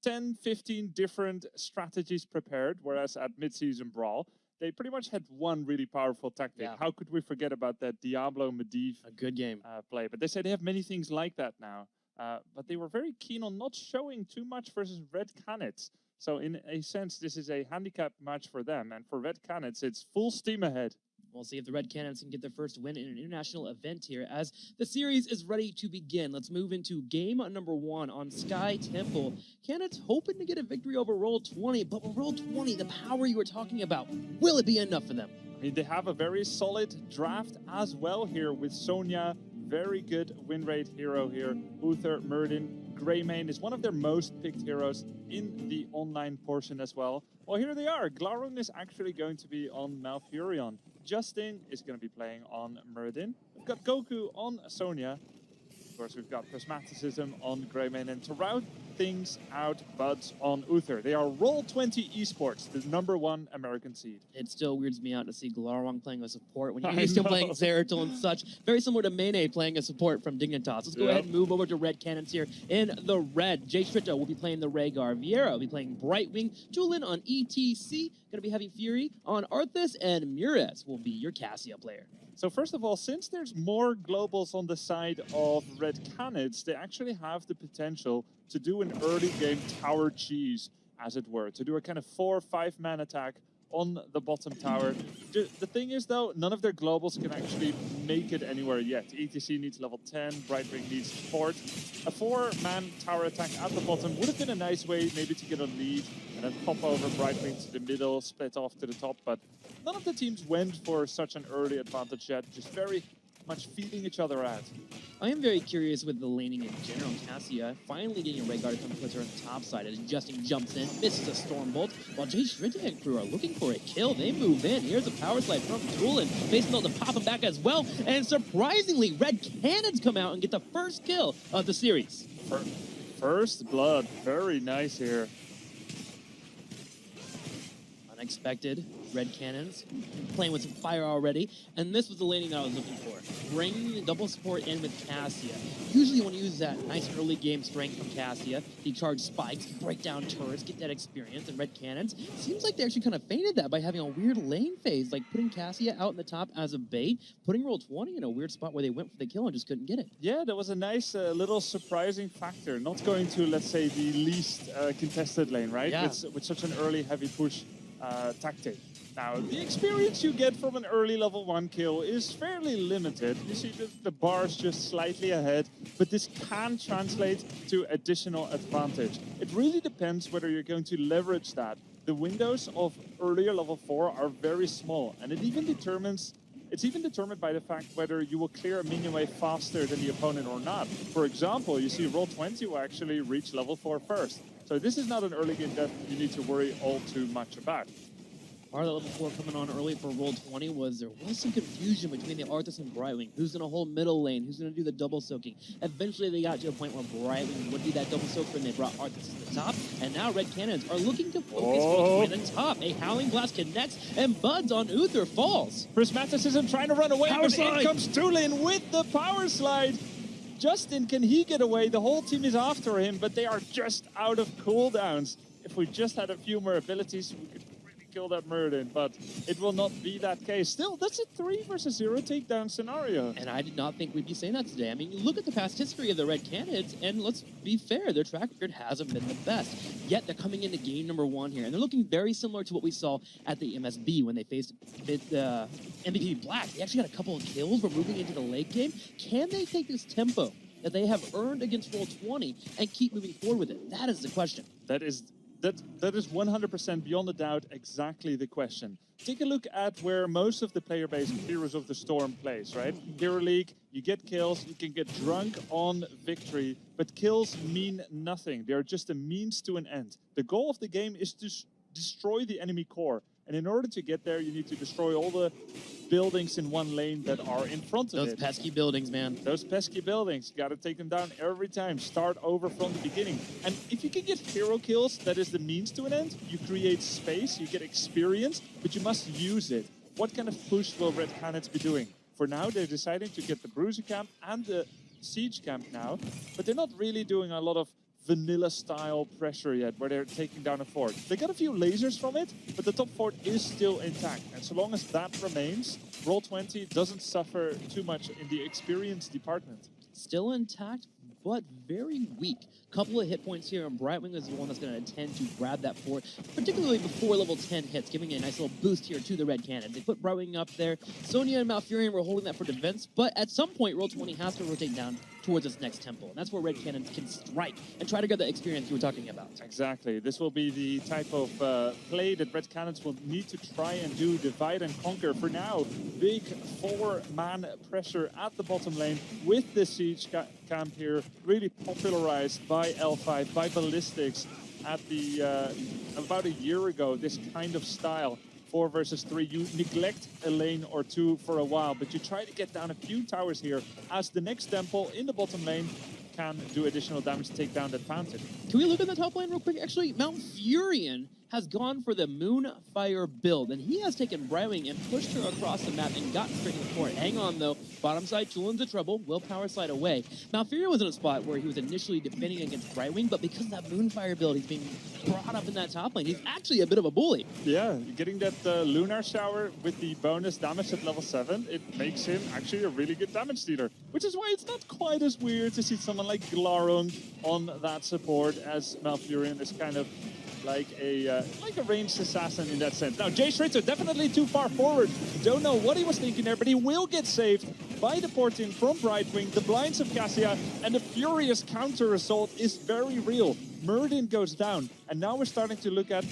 10, 15 different strategies prepared, whereas at mid-season Brawl, they pretty much had one really powerful tactic. Yeah. How could we forget about that Diablo Medivh good game play? But they say they have many things like that now. But they were very keen on not showing too much versus Red Canids. So in a sense, this is a handicap match for them. And for Red Canids, it's full steam ahead. We'll see if the Red Canids can get their first win in an international event here as the series is ready to begin. Let's move into game #1 on Sky Temple. Canids hoping to get a victory over Roll20, but with Roll20, the power you were talking about, will it be enough for them? I mean, they have a very solid draft as well here with Sonya, very good win rate hero here, Uther, Merdin, Greymane is one of their most picked heroes in the online portion as well. Well, here they are. Glaurung is actually going to be on Malfurion. Justin is going to be playing on Muradin. We've got Goku on Sonya. Of course, we've got Prismaticism on Greymane, and to route things out, Buds on Uther. They are Roll20 esports, the #1 American seed. It still weirds me out to see Glaurung playing a support when you're used to playing Zeratul and such. Very similar to Mene playing a support from Dignitas. Let's go ahead and move over to Red Canids here. In the red, Jay Strito will be playing the Rhaegar. Vieira will be playing Brightwing. Julin on ETC. Going to be having Fury on Arthas, and Mures will be your Cassia player. So first of all, since there's more globals on the side of Red Canids, they actually have the potential to do an early game tower cheese, as it were, to do a kind of 4 or 5 man attack on the bottom tower. The thing is, though, none of their globals can actually make it anywhere yet. ETC needs level 10, Brightwing needs support. A 4-man tower attack at the bottom would have been a nice way maybe to get a lead and then pop over Brightwing to the middle, split off to the top, but none of the teams went for such an early advantage yet, just very much feeding each other out. I am very curious with the laning in general. Cassia finally getting a Rhaegar to come put her on the top side as Justin jumps in, misses a Stormbolt, while Jay Strita and crew are looking for a kill. They move in. Here's a power slide from Tulin. Facing to pop him back as well, and surprisingly, Red Canids come out and get the first kill of the series. First blood, very nice here. Unexpected. Red Canids playing with some fire already, and this was the laning that I was looking for. Bring the double support in with Cassia. Usually you want to use that nice early game strength from Cassia, the charge spikes, break down turrets, get that experience, and Red Canids seems like they actually kind of feinted that by having a weird lane phase, like putting Cassia out in the top as a bait, putting Roll20 in a weird spot where they went for the kill and just couldn't get it. Yeah, that was a nice little surprising factor. Not going to, let's say, the least contested lane, right? Yeah. With such an early heavy push tactic. Now, the experience you get from an early level 1 kill is fairly limited. You see the bars just slightly ahead, but this can translate to additional advantage. It really depends whether you're going to leverage that. The windows of earlier level 4 are very small, and it's even determined by the fact whether you will clear a minion wave faster than the opponent or not. For example, you see Roll20 will actually reach level 4 first. So this is not an early game that you need to worry all too much about. Part of the level 4 coming on early for Roll20 was there was some confusion between the Arthas and Brightwing. Who's going to hold middle lane? Who's going to do the double soaking? Eventually they got to a point where Brightwing would do that double soaker and they brought Arthas to the top. And now Red Canids are looking to focus Roll20 at the top. A Howling Blast connects and Buds on Uther falls. Prismaticism trying to run away, but in comes Tulin with the power slide. Justin, can he get away? The whole team is after him, but they are just out of cooldowns. If we just had a few more abilities, we could really kill that Muradin, but it will not be that case. Still, that's a 3 versus 0 takedown scenario. And I did not think we'd be saying that today. I mean, you look at the past history of the Red Canids, and let's be fair, their track record hasn't been the best. Yet they're coming into game #1 here, and they're looking very similar to what we saw at the MSB when they faced MVP Black. They actually got a couple of kills. We're moving into the late game. Can they take this tempo that they have earned against Roll20 and keep moving forward with it? That is the question. That is 100% beyond a doubt exactly the question. Take a look at where most of the player base of Heroes of the Storm plays, right? Hero League, you get kills, you can get drunk on victory, but kills mean nothing. They are just a means to an end. The goal of the game is to destroy the enemy core. And in order to get there, you need to destroy all the buildings in one lane that are in front of it. Those pesky buildings, man. Those pesky buildings. You got to take them down every time. Start over from the beginning. And if you can get hero kills, that is the means to an end. You create space, you get experience, but you must use it. What kind of push will Red Canids be doing? For now, they're deciding to get the Bruiser camp and the Siege camp now, but they're not really doing a lot of vanilla-style pressure yet, where they're taking down a fort. They got a few lasers from it, but the top fort is still intact. And so long as that remains, Roll20 doesn't suffer too much in the experience department. Still intact, but very weak. Couple of hit points here, and Brightwing is the one that's going to intend to grab that fort, particularly before level 10 hits, giving a nice little boost here to the Red Cannon. They put Brightwing up there. Sonya and Malfurion were holding that for defense, but at some point, Roll20 has to rotate down towards this next temple. And that's where Red Canids can strike and try to get the experience you were talking about. Exactly. This will be the type of play that Red Canids will need to try and do, divide and conquer. For now, big 4-man pressure at the bottom lane with the siege camp here, really popularized by L5, by Ballistics at the about a year ago, this kind of style. 4 versus 3, you neglect a lane or two for a while, but you try to get down a few towers here as the next temple in the bottom lane can do additional damage to take down that fountain. Can we look at the top lane real quick? Actually, Mount Furion has gone for the Moonfire build, and he has taken Brightwing and pushed her across the map and gotten straight to the fort. Hang on, though. Bottom side, Tulin's in trouble. Willpower slide away. Mount Furion was in a spot where he was initially defending against Brightwing, but because of that Moonfire build, he's being brought up in that top lane. He's actually a bit of a bully. Yeah, getting that Lunar Shower with the bonus damage at level 7, it makes him actually a really good damage dealer, which is why it's not quite as weird to see someone like Glarung on that support, as Malfurion is kind of like a ranged assassin in that sense. Now, Jay Schritzer definitely too far forward. Don't know what he was thinking there, but he will get saved by the porting from Brightwing, the blinds of Cassia, and the furious counter assault is very real. Murden goes down, and now we're starting to look at,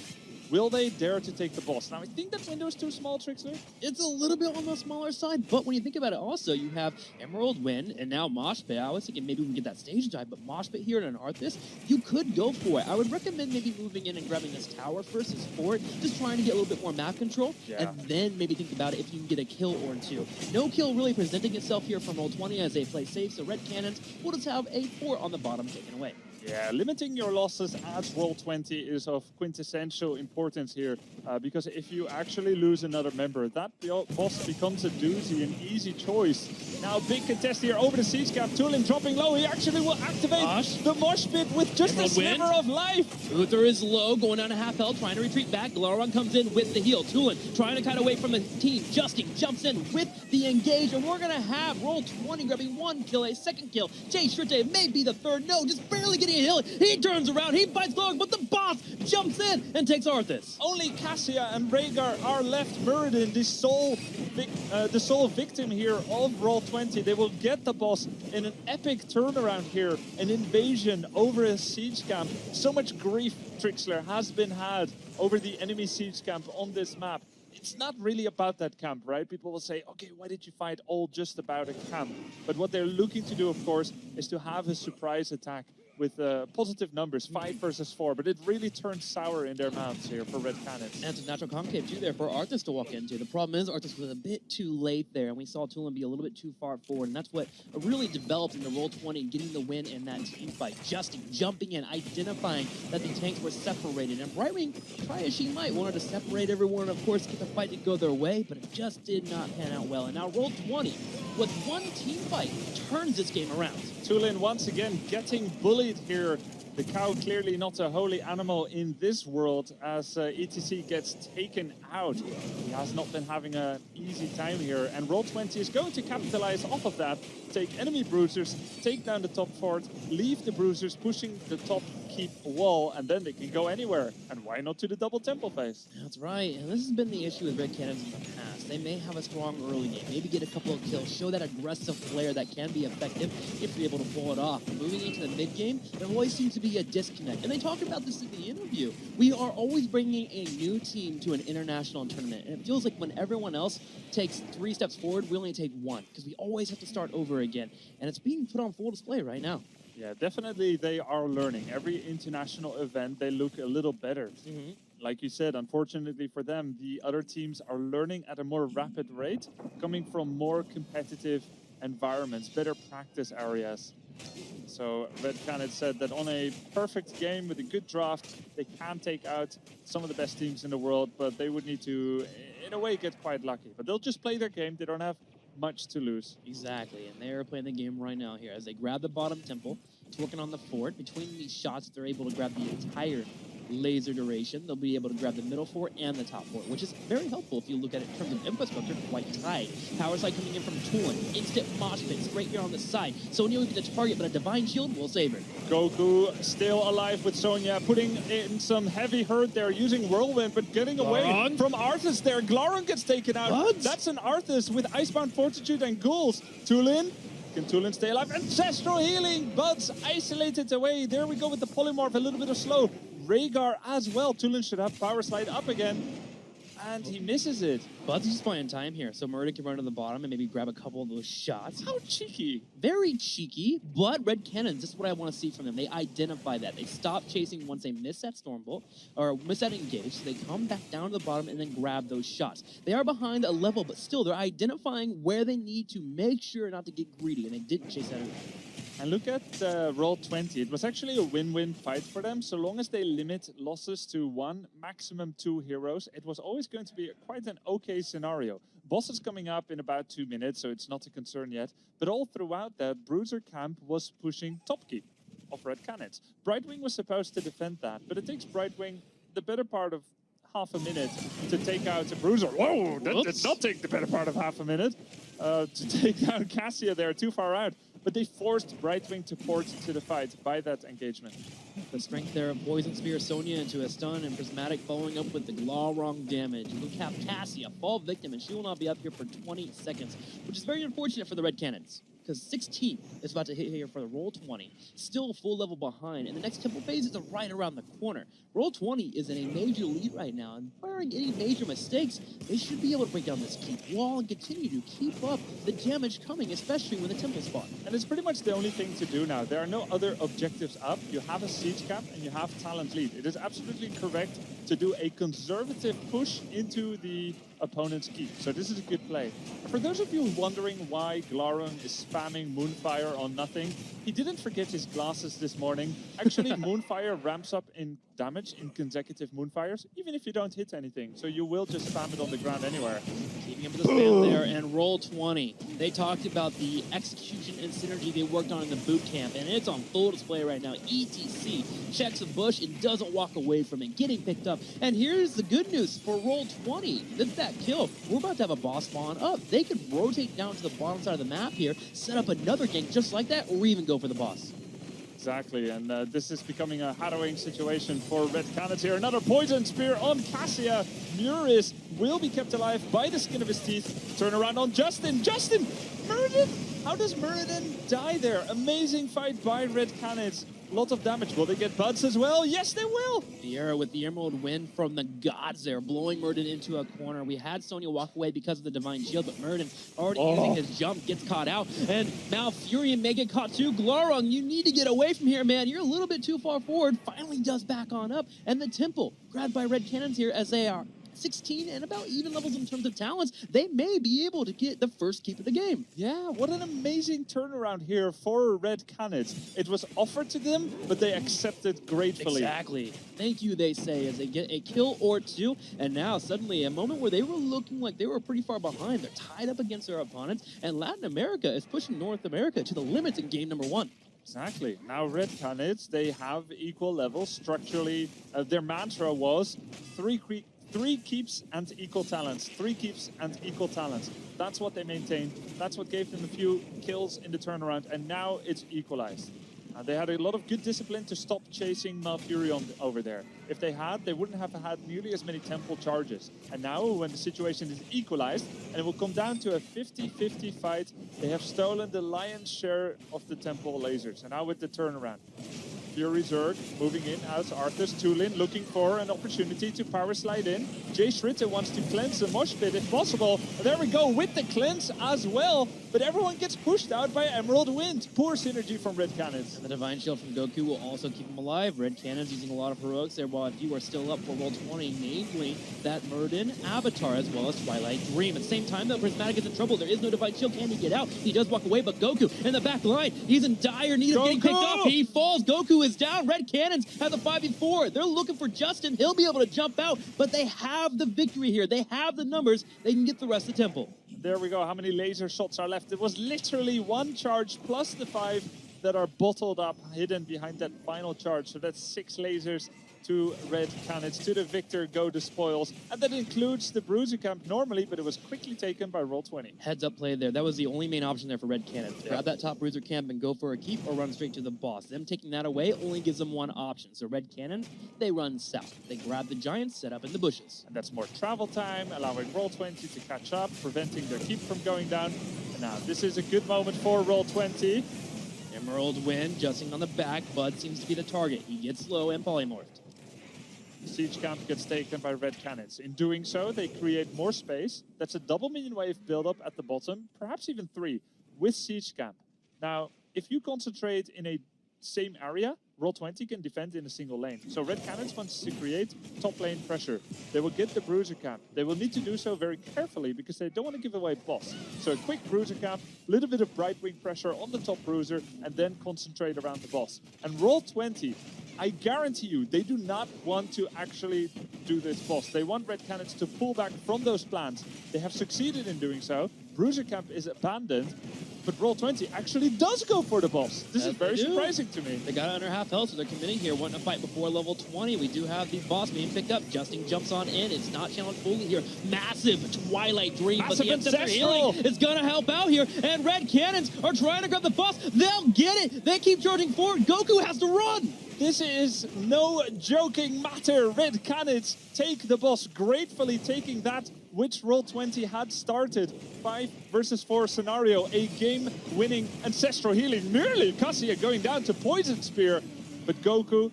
will they dare to take the boss? Now, I think that window is too small, Trixler. It's a little bit on the smaller side, but when you think about it also, you have Emerald Wind and now Moshpit. I was thinking maybe we can get that stage dive, but Moshpit here and an Arthas, you could go for it. I would recommend maybe moving in and grabbing this tower first as fort, just trying to get a little bit more map control, and then maybe think about it if you can get a kill or two. No kill really presenting itself here from Roll20 as they play safe, so Red Canids will just have a fort on the bottom taken away. Yeah, limiting your losses at Roll20 is of quintessential importance here, because if you actually lose another member, that boss becomes a doozy, an easy choice. Now, big contest here over the siege cap. Tulin dropping low. He actually will activate the mosh pit with just a sliver of life. Uther is low, going down to half health, trying to retreat back. Glarung comes in with the heal. Tulin trying to cut away from the team. Justin jumps in with the engage, and we're going to have Roll20 grabbing 1 kill, a second kill. Jay Shrite may be the third. No, just barely getting a hill. He turns around, he fights Glarung, but the boss jumps in and takes Arthas. Only Cassia and Rhaegar are left. Muradin, the sole victim here of Roll20. They will get the boss in an epic turnaround here, an invasion over a siege camp. So much grief, Trixler, has been had over the enemy siege camp on this map. It's not really about that camp, right? People will say, okay, why did you fight all just about a camp? But what they're looking to do, of course, is to have a surprise attack with positive numbers, 5 versus 4, but it really turned sour in their mouths here for Red Canids. And it's a natural concave too there for Arthas to walk into. The problem is Arthas was a bit too late there, and we saw Tulin be a little bit too far forward, and that's what really developed in the Roll20, getting the win in that team fight. Justin jumping in, identifying that the tanks were separated, and Brightwing, try as she might, wanted to separate everyone, and of course get the fight to go their way, but it just did not pan out well. And now Roll20, with one team fight, turns this game around. Tulin once again getting bullied here. The cow clearly not a holy animal in this world as ETC gets taken out. He has not been having an easy time here, and Roll20 is going to capitalize off of that. Take enemy bruisers, take down the top fort, leave the bruisers pushing the top keep wall, and then they can go anywhere. And why not to the double temple phase? That's right, and this has been the issue with Red Canids in the past. They may have a strong early game, maybe get a couple of kills, show that aggressive flair that can be effective if you're able to pull it off. But moving into the mid game, there always seems to be a disconnect. And they talked about this in the interview. We are always bringing a new team to an international tournament, and it feels like when everyone else takes 3 steps forward, we only take 1, because we always have to start over again. And it's being put on full display right now. Yeah, definitely they are learning. Every international event, they look a little better. Like you said, unfortunately for them, the other teams are learning at a more rapid rate, coming from more competitive environments, better practice areas. So Red Canids said that on a perfect game with a good draft, they can take out some of the best teams in the world, but they would need to, in a way, get quite lucky. But they'll just play their game. They don't have much to lose. Exactly, and they are playing the game right now here as they grab the bottom temple. It's working on the fort. Between these shots, they're able to grab the entire laser duration. They'll be able to grab the middle fort and the top fort, which is very helpful if you look at it in terms of infrastructure, quite tight. Power slide coming in from Tulin. Instant mosh pits right here on the side. Sonya will be the target, but a divine shield will save her. Goku still alive with Sonya, putting in some heavy hurt there, using Whirlwind, but getting away from Arthas there. Glarung gets taken out. That's an Arthas with Icebound Fortitude and Ghouls. Tulin Can Tulin stay alive? Ancestral healing! Buds isolated away. There we go with the polymorph, a little bit of slow. Rhaegar as well. Tulin should have power slide up again. And he misses it. Bud's just buying time here, so Murder can run to the bottom and maybe grab a couple of those shots. How cheeky. Very cheeky, but Red Canids, this is what I want to see from them. They identify that. They stop chasing once they miss that Stormbolt, or miss that engage, so they come back down to the bottom and then grab those shots. They are behind a level, but still, they're identifying where they need to make sure not to get greedy, and they didn't chase that away. And look at Roll20. It was actually a win-win fight for them. So long as they limit losses to 1, maximum 2 heroes, it was always going to be quite an okay scenario. Boss is coming up in about 2 minutes, so it's not a concern yet. But all throughout that, Bruiser Camp was pushing top keep of Red Canids. Brightwing was supposed to defend that, but it takes Brightwing the better part of half a minute to take out a Bruiser. Whoa, that did not take the better part of half a minute to take down Cassia there, too far out. But they forced Brightwing to port to the fight by that engagement. The strength there of Poison Spear Sonya into a stun, and Prismatic following up with the Glawrong damage. Look at Cassia, fall victim, and she will not be up here for 20 seconds, which is very unfortunate for the Red Canids, because 16 is about to hit here for the Roll20, still a full level behind, and the next temple phase is right around the corner. Roll20 is in a major lead right now, and barring any major mistakes, they should be able to break down this keep wall and continue to keep up the damage coming, especially when the temple spawn. And it's pretty much the only thing to do now. There are no other objectives up. You have a siege cap and you have talent lead. It is absolutely correct to do a conservative push into the opponent's keep. So this is a good play. For those of you wondering why Glawrong is spamming Moonfire on nothing, he didn't forget his glasses this morning. Actually, Moonfire ramps up in damage in consecutive Moonfires, even if you don't hit anything. So you will just spam it on the ground anywhere. Keeping up with the spam there, and Roll20. They talked about the execution and synergy they worked on in the boot camp, and it's on full display right now. ETC checks a bush and doesn't walk away from it, getting picked up. And here's the good news for Roll20. That's that kill. We're about to have a boss spawn up. They could rotate down to the bottom side of the map here, set up another gank just like that, or even go for the boss. Exactly, and this is becoming a harrowing situation for Red Canids here. Another poison spear on Cassia. Muris will be kept alive by the skin of his teeth. Turn around on Justin. Justin! Muradin! How does Muradin die there? Amazing fight by Red Canids. Lot of damage. Will they get buds as well? Yes, they will! Viera with the Emerald Wind from the gods there, blowing Muradin into a corner. We had Sonya walk away because of the Divine Shield, but Muradin already using his jump, gets caught out. And Malfurion may get caught too. Glawrong, you need to get away from here, man. You're a little bit too far forward. Finally does back on up. And the Temple, grabbed by Red Canids here as they are 16 and about even levels in terms of talents. They may be able to get the first keep of the game. Yeah, what an amazing turnaround here for Red Canids. It was offered to them, but they accepted gratefully. Exactly. Thank you, they say, as they get a kill or two. And now, suddenly, a moment where they were looking like they were pretty far behind. They're tied up against their opponents, and Latin America is pushing North America to the limits in game number 1. Exactly. Now Red Canids, they have equal levels. Structurally, their mantra was three keeps and equal talents. 3 keeps and equal talents. That's what they maintained. That's what gave them a few kills in the turnaround, and now it's equalized. They had a lot of good discipline to stop chasing Malfurion over there. If they had, they wouldn't have had nearly as many temple charges. And now, when the situation is equalized, and it will come down to a 50-50 fight, they have stolen the lion's share of the temple lasers. And now with the turnaround. Fury Zerg moving in as Arthur's Tulin looking for an opportunity to power slide in. Jay Schritter wants to cleanse the mosh pit if possible. There we go with the cleanse as well. But everyone gets pushed out by Emerald Wind. Poor synergy from Red Canids. And the Divine Shield from Goku will also keep him alive. Red Canids using a lot of heroics there, while if you are still up for Roll20, namely that Muradin Avatar as well as Twilight Dream. At the same time, though, Prismatic is in trouble. There is no Divine Shield. Can he get out? He does walk away, but Goku in the back line. He's in dire need of getting picked off. He falls. Goku is down. Red Canids have the 5v4. They're looking for Justin. He'll be able to jump out, but they have the victory here. They have the numbers. They can get the rest of the temple. There we go. How many laser shots are left? It was literally 1 charge plus the 5 that are bottled up, hidden behind that final charge. So that's 6 lasers to Red Canids, to the victor go the spoils. And that includes the Bruiser Camp normally, but it was quickly taken by Roll20. Heads up play there. That was the only main option there for Red Canids. Grab that top Bruiser Camp and go for a keep or run straight to the boss. Them taking that away only gives them one option. So Red Cannon, they run south. They grab the Giants, set up in the bushes. And that's more travel time, allowing Roll20 to catch up, preventing their keep from going down. And now this is a good moment for Roll20. Emerald win, Justin on the back. Bud seems to be the target. He gets slow and polymorphed. Siege camp gets taken by Red Canids. In doing so, they create more space. That's a double minion wave build-up at the bottom, perhaps even 3, with Siege camp. Now, if you concentrate in a same area, Roll20 can defend in a single lane. So Red Canids wants to create top lane pressure. They will get the Bruiser camp. They will need to do so very carefully because they don't want to give away boss. So a quick Bruiser camp, a little bit of Brightwing pressure on the top Bruiser, and then concentrate around the boss. And Roll20, I guarantee you, they do not want to actually do this boss. They want Red Canids to pull back from those plans. They have succeeded in doing so. Bruiser camp is abandoned, but Roll20 actually does go for the boss. This is very surprising to me. They got it under half health, so they're committing here, wanting to fight before level 20. We do have the boss being picked up. Justin jumps on in. It's not challenged fully here. Massive Twilight Dream, but the Ancestor Healing is going to help out here, and Red Cannons are trying to grab the boss. They'll get it. They keep charging forward. Goku has to run. This is no joking matter. Red Canids take the boss, gratefully taking that which Roll20 had started. 5 versus 4 scenario, a game-winning Ancestral Healing. Nearly Cassia going down to Poison Spear. But Goku,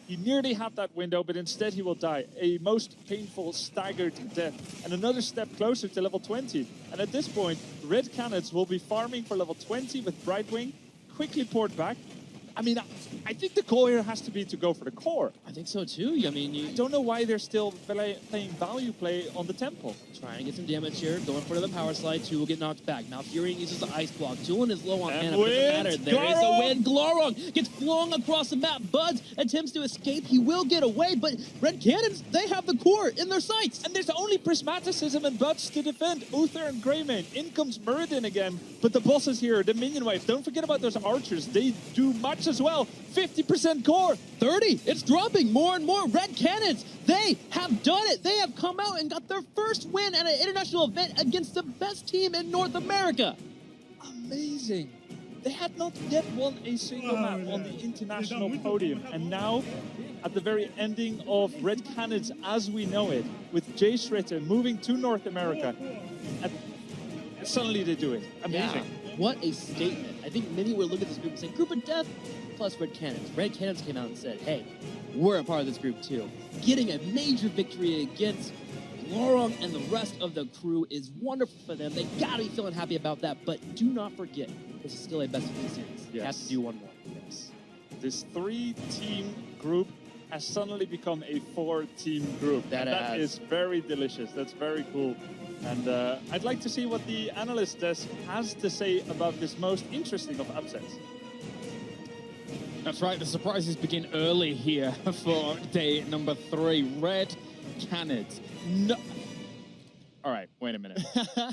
he nearly had that window, but instead he will die. A most painful, staggered death. And another step closer to level 20. And at this point, Red Canids will be farming for level 20 with Brightwing, quickly poured back. I mean, I think the call here has to be to go for the core. I think so too. I mean, I don't know why they're still playing value play on the temple. Trying to get some damage here, going for the power slide. 2 will get knocked back. Now Fury uses the ice block. 2 is low on mana, but it doesn't matter. There is a win. Glorong gets flung across the map. Buds attempts to escape. He will get away, but Red Cannons, they have the core in their sights. And there's only Prismaticism and Buds to defend. Uther and Greymane. In comes Muradin again, but the boss is here. The minion wave. Don't forget about those archers. They do much as well. 50% core. 30. It's dropping more and more. Red Cannons, they have done it. They have come out and got their first win at an international event against the best team in North America. Amazing. They had not yet won a single map on the international podium. And now, at the very ending of Red Canids as we know it, with Jay Schritter moving to North America, suddenly they do it. Amazing. Yeah. What a statement. I think many would look at this group and say, Group of Death plus Red Cannons. Red Cannons came out and said, hey, we're a part of this group too. Getting a major victory against Glorong and the rest of the crew is wonderful for them. They gotta be feeling happy about that, but do not forget, this is still a best of 3 series. You have to do one more. Yes. This 3-team group has suddenly become a 4-team group. That is very delicious. That's very cool. And I'd like to see what the analyst desk has to say about this most interesting of upsets. That's right, the surprises begin early here for day number 3. Red Canids. No. All right, wait a minute.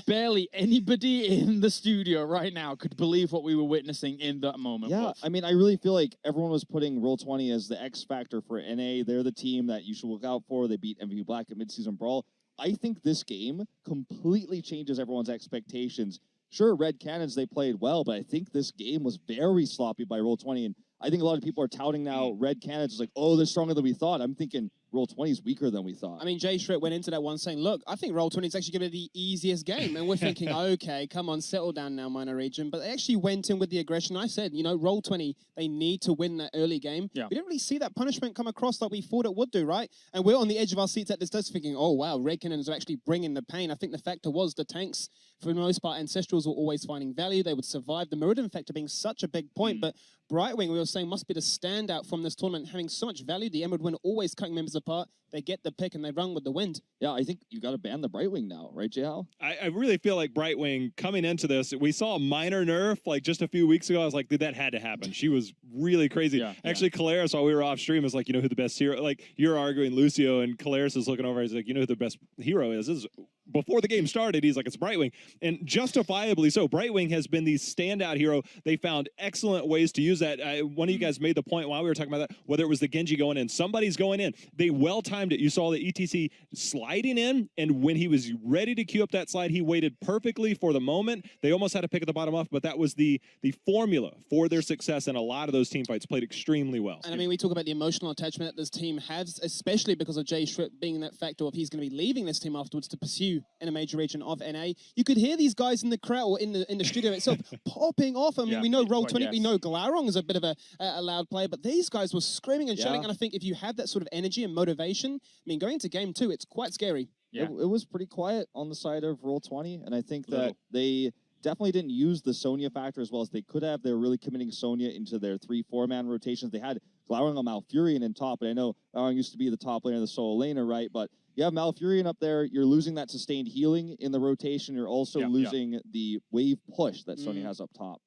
Barely anybody in the studio right now could believe what we were witnessing in that moment. Yeah, Wolf. I mean, I really feel like everyone was putting Roll20 as the X factor for NA. They're the team that you should look out for. They beat MVP Black at Midseason Brawl. I think this game completely changes everyone's expectations. Sure, Red Cannons, they played well, but I think this game was very sloppy by Roll20. And I think a lot of people are touting now Red Cannons is like, oh, they're stronger than we thought. I'm thinking Roll20 is weaker than we thought. I mean, Jay Shred went into that one saying, look, I think Roll20 is actually going to be the easiest game. And we're thinking, okay, come on, settle down now, minor region. But they actually went in with the aggression. I said, you know, Roll20, they need to win that early game. Yeah. We didn't really see that punishment come across like we thought it would do, right? And we're on the edge of our seats at this desk thinking, oh, wow, Red Cannons are actually bringing the pain. I think the factor was the tanks, for the most part, Ancestrals were always finding value. They would survive. The Muradin factor being such a big point. But Brightwing, we were saying, must be the standout from this tournament, having so much value. The Emerald Win always cutting members apart. They get the pick and they run with the wind. Yeah, I think you got to ban the Brightwing now, right, JL? I really feel like Brightwing coming into this, we saw a minor nerf like just a few weeks ago. I was like, dude, that had to happen. She was really crazy. Actually, Caleris, while we were off stream, was like, you know who the best hero? Like, you're arguing Lucio, and Caleris is looking over. He's like, you know who the best hero is? This is before the game started, he's like, it's Brightwing. And justifiably so. Brightwing has been the standout hero. They found excellent ways to use that. One of you guys made the point while we were talking about that, whether it was the Genji going in, somebody's going in. They well-timed it. You saw the ETC sliding in, and when he was ready to queue up that slide, he waited perfectly for the moment. They almost had to pick at the bottom off, but that was the formula for their success, and a lot of those team fights played extremely well. And I mean, we talk about the emotional attachment that this team has, especially because of Jay Schritt being that factor of he's going to be leaving this team afterwards to pursue in a major region of NA. You could hear these guys in the crowd or in the studio itself popping off. I mean, we know Roll20, we know Glarong is a bit of a loud player, but these guys were screaming and shouting. And I think if you have that sort of energy and motivation, I mean, going into game 2, it's quite scary. Yeah. It was pretty quiet on the side of Roll20, and I think that they definitely didn't use the Sonya factor as well as they could have. They were really committing Sonya into their 3-4-man rotations. They had Glarong and Malfurion in top, and I know Glarong used to be the top laner, the solo laner, right? But you have Malfurion up there, you're losing that sustained healing in the rotation. You're also losing the wave push that Sonya has up top.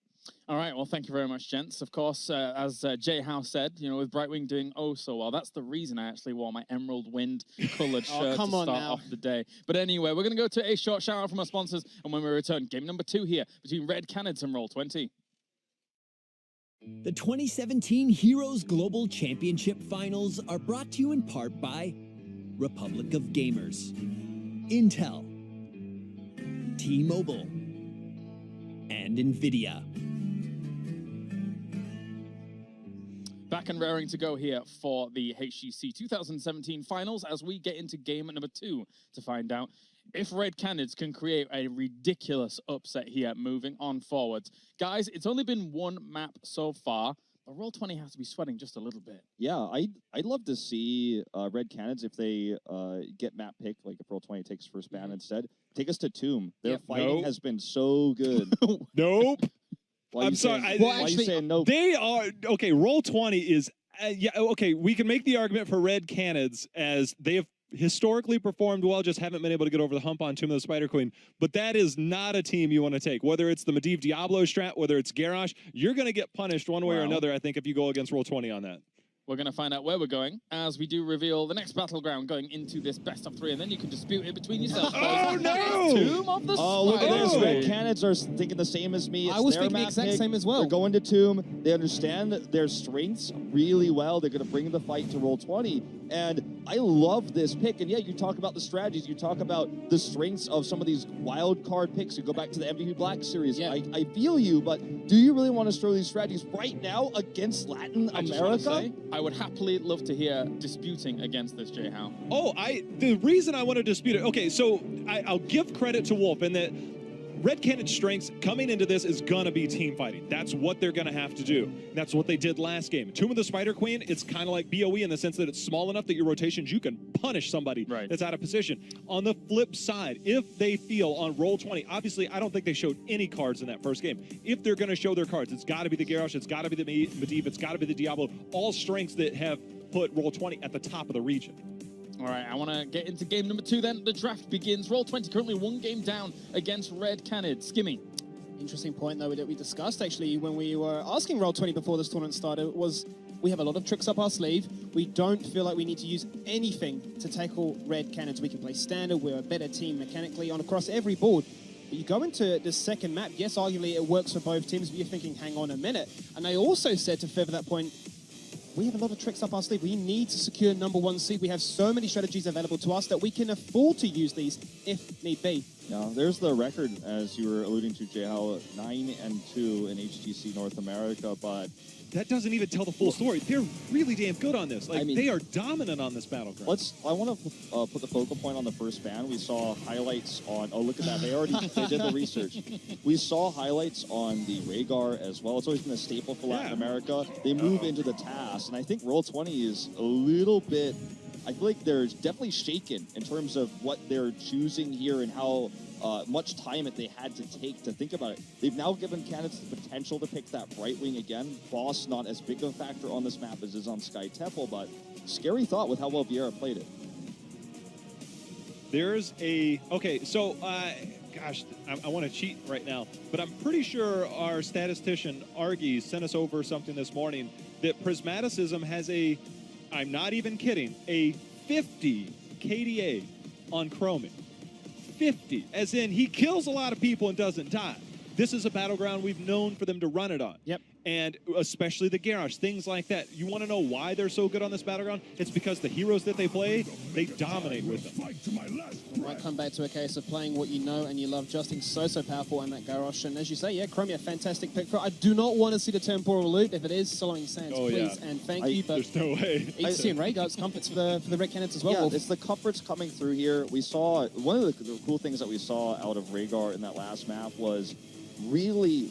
All right, well, thank you very much, gents. Of course, as Jay House said, you know, with Brightwing doing oh so well, that's the reason I actually wore my Emerald Wind coloured shirt to start off the day. But anyway, we're going to go to a short shout out from our sponsors, and when we return, game number 2 here between Red Canids and Roll20. The 2017 Heroes Global Championship Finals are brought to you in part by Republic of Gamers, Intel, T-Mobile, and NVIDIA. Back and raring to go here for the HGC 2017 finals as we get into game number 2 to find out if Red Canids can create a ridiculous upset here moving on forwards. Guys, it's only been one map so far, but Roll20 has to be sweating just a little bit. Yeah, I'd love to see Red Canids if they get map pick, like if Roll20 takes first ban instead. Take us to Tomb. Their fighting has been so good. Nope. I'm sorry. Why are you saying no? They are okay. Roll20 is okay. We can make the argument for Red Canids as they have historically performed well, just haven't been able to get over the hump on Tomb of the Spider Queen. But that is not a team you want to take. Whether it's the Medivh Diablo strat, whether it's Garrosh, you're going to get punished one way or another. I think if you go against Roll20 on that. We're going to find out where we're going as we do reveal the next battleground going into this best of 3, and then you can dispute it between yourselves. Oh, no! Tomb of the look at this. Red Canids are thinking the same as me. It's I was their thinking the map exact pick. same as well. They're going to Tomb. They understand their strengths really well. They're going to bring the fight to Roll20. And I love this pick. And yeah, you talk about the strategies. You talk about the strengths of some of these wild card picks. You go back to the MVP Black series. Yeah. I feel you, but do you really want to throw these strategies right now against Latin America? I would happily love to hear disputing against this, Jay Howe. Oh, the reason I want to dispute it, okay, so I'll give credit to Wolf in that Red Canid's strengths coming into this is going to be team fighting. That's what they're going to have to do. That's what they did last game. Tomb of the Spider Queen, it's kind of like BOE in the sense that it's small enough that your rotations, you can punish somebody that's out of position. On the flip side, if they feel on Roll20, obviously I don't think they showed any cards in that first game. If they're going to show their cards, it's got to be the Garrosh, it's got to be the Medivh, it's got to be the Diablo, all strengths that have put Roll20 at the top of the region. All right, I want to get into game number 2 then. The draft begins. Roll20 currently 1 game down against Red Canids. Skimmy. Interesting point, though, that we discussed, actually, when we were asking Roll20 before this tournament started, was we have a lot of tricks up our sleeve. We don't feel like we need to use anything to tackle Red Canids. We can play standard. We're a better team mechanically across every board. But you go into the second map, yes, arguably it works for both teams, but you're thinking, hang on a minute. And they also said, to further that point, we have a lot of tricks up our sleeve. We need to secure #1 seed. We have so many strategies available to us that we can afford to use these if need be. Yeah, there's the record, as you were alluding to, Jay, how 9-2 in HGC North America, but that doesn't even tell the full story. They're really damn good on this. Like, I mean, they are dominant on this battleground. I want to put the focal point on the first ban. We saw highlights on. Oh, look at that! They did the research. We saw highlights on the Rhaegar as well. It's always been a staple for Latin America. They move into the TAS, and I think Roll20 is a little bit. I feel like they're definitely shaken in terms of what they're choosing here and how much time they had to take to think about it. They've now given Canids the potential to pick that right wing again. Boss not as big of a factor on this map as is on Sky Temple, but scary thought with how well Vieira played it. There's a... Okay, so... gosh, I want to cheat right now, but I'm pretty sure our statistician, Argy, sent us over something this morning that Prismaticism has a... I'm not even kidding, a 50 KDA on Chroming. 50, as in he kills a lot of people and doesn't die. This is a battleground we've known for them to run it on. Yep. And especially the Garrosh, things like that. You want to know why they're so good on this battleground? It's because the heroes that they play, they dominate with them. Might come back to a case of playing what you know and you love. Justin's so powerful in that Garrosh. And as you say, yeah, Chromie, a fantastic pick for it. I do not want to see the temporal loop. If it is Soloing Sands, please and thank you. But there's no way. HGC and Rhaegar's comforts for the Red Canids as well. Yeah, it's the comforts coming through here. We saw, one of the cool things that we saw out of Rhaegar in that last map was really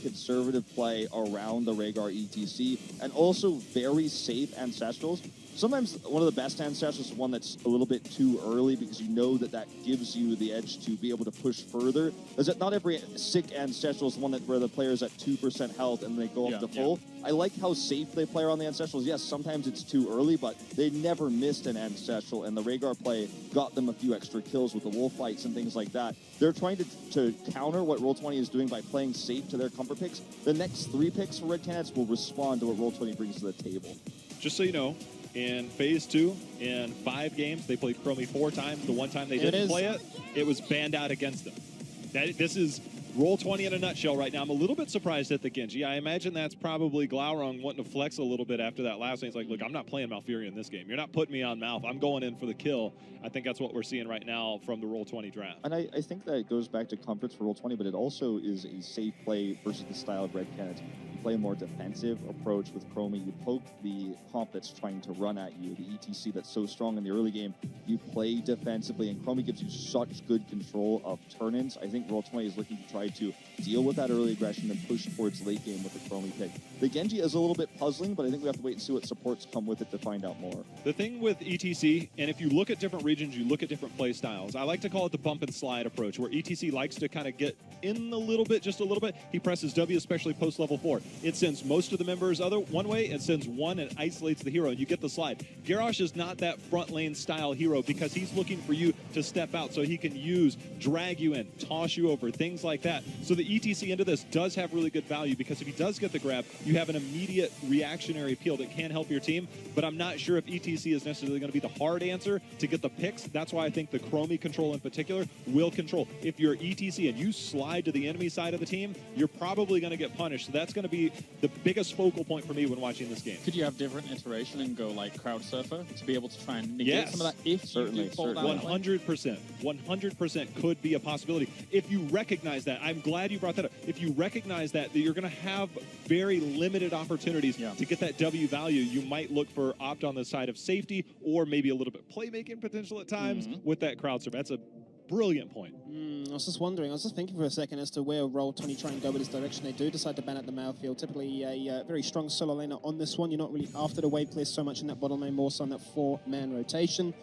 conservative play around the Rhaegar ETC, and also very safe Ancestrals. Sometimes one of the best Ancestrals is one that's a little bit too early because you know that gives you the edge to be able to push further. Is that not every sick Ancestral is one where the player's at 2% health and they go up to full? I like how safe they play around the Ancestrals. Yes, sometimes it's too early, but they never missed an Ancestral, and the Rhaegar play got them a few extra kills with the wolf fights and things like that. They're trying to counter what Roll20 is doing by playing safe to their comfort picks. The next 3 picks for Red Canids will respond to what Roll20 brings to the table. Just so you know, in Phase 2, in 5 games, they played Chromie 4 times. The one time they didn't play it, it was banned out against them. This is Roll20 in a nutshell right now. I'm a little bit surprised at the Genji. I imagine that's probably Glaurung wanting to flex a little bit after that last one. He's like, look, I'm not playing Malfurion in this game. You're not putting me on Malf. I'm going in for the kill. I think that's what we're seeing right now from the Roll20 draft. And I think that it goes back to comforts for Roll20, but it also is a safe play versus the style of Red Canids. You play a more defensive approach with Chromie. You poke the comp that's trying to run at you, the ETC that's so strong in the early game. You play defensively, and Chromie gives you such good control of turn-ins. I think Roll20 is looking to try to deal with that early aggression and push towards late game with the Chromie pick. The Genji is a little bit puzzling, but I think we have to wait and see what supports come with it to find out more. The thing with ETC, and if you look at different regions, you look at different play styles. I like to call it the bump and slide approach, where ETC likes to kind of get in a little bit, just a little bit. He presses W, especially post level 4. It sends most of the members one way, it sends one and isolates the hero, and you get the slide. Garrosh is not that front lane style hero because he's looking for you to step out so he can drag you in, toss you over, things like that. So the ETC into this does have really good value because if he does get the grab, you have an immediate reactionary appeal that can help your team, but I'm not sure if ETC is necessarily going to be the hard answer to get the picks. That's why I think the Chromie control in particular will control. If you're ETC and you slide to the enemy side of the team, you're probably going to get punished. So that's going to be the biggest focal point for me when watching this game. Could you have different iteration and go like crowd surfer to be able to try and negate some of that if you do fall down? 100%. 100% could be a possibility. If you recognize that, I'm glad you brought that up. If you recognize that you're going to have very limited opportunities to get that W value, you might look for opt on the side of safety or maybe a little bit playmaking potential at times with that crowd surf. That's a brilliant point. I was just wondering, I was just thinking for a second as to where Roll20 try and go with this direction. They do decide to ban out the Malfield. Typically a very strong solo laner on this one. You're not really after the wave clear so much in that bottom lane, more so on that 4-man rotation.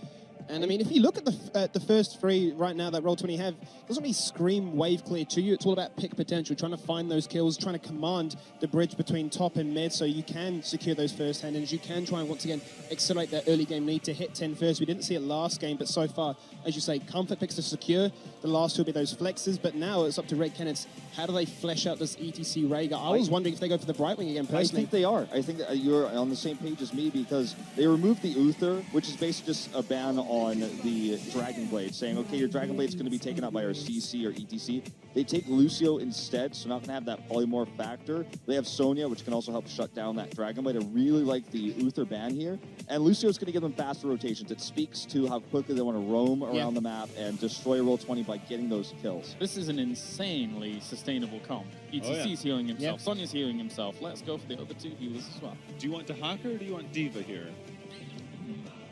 And I mean, if you look at the first 3 right now that Roll20 have, doesn't really scream wave clear to you. It's all about pick potential, trying to find those kills, trying to command the bridge between top and mid so you can secure those first hand, and you can try and once again accelerate that early game lead to hit 10 first. We didn't see it last game, but so far, as you say, comfort picks to secure. The last 2 will be those flexes, but now it's up to Red Canids. How do they flesh out this ETC Rhaegar? I was wondering if they go for the Brightwing again, personally. I think they are. I think that you're on the same page as me because they removed the Uther, which is basically just a ban on the Dragon Blade, saying, okay, your Dragon Blade's going to be taken out by our CC or ETC. They take Lucio instead, so not going to have that polymorph factor. They have Sonya, which can also help shut down that Dragon Blade. I really like the Uther ban here. And Lucio's going to give them faster rotations. It speaks to how quickly they want to roam around the map and destroy Roll20 by getting those kills. This is an insanely sustainable comp. ETC's healing himself, Sonya's healing himself. Let's go for the other 2 healers as well. Do you want Dahaka or do you want Diva here?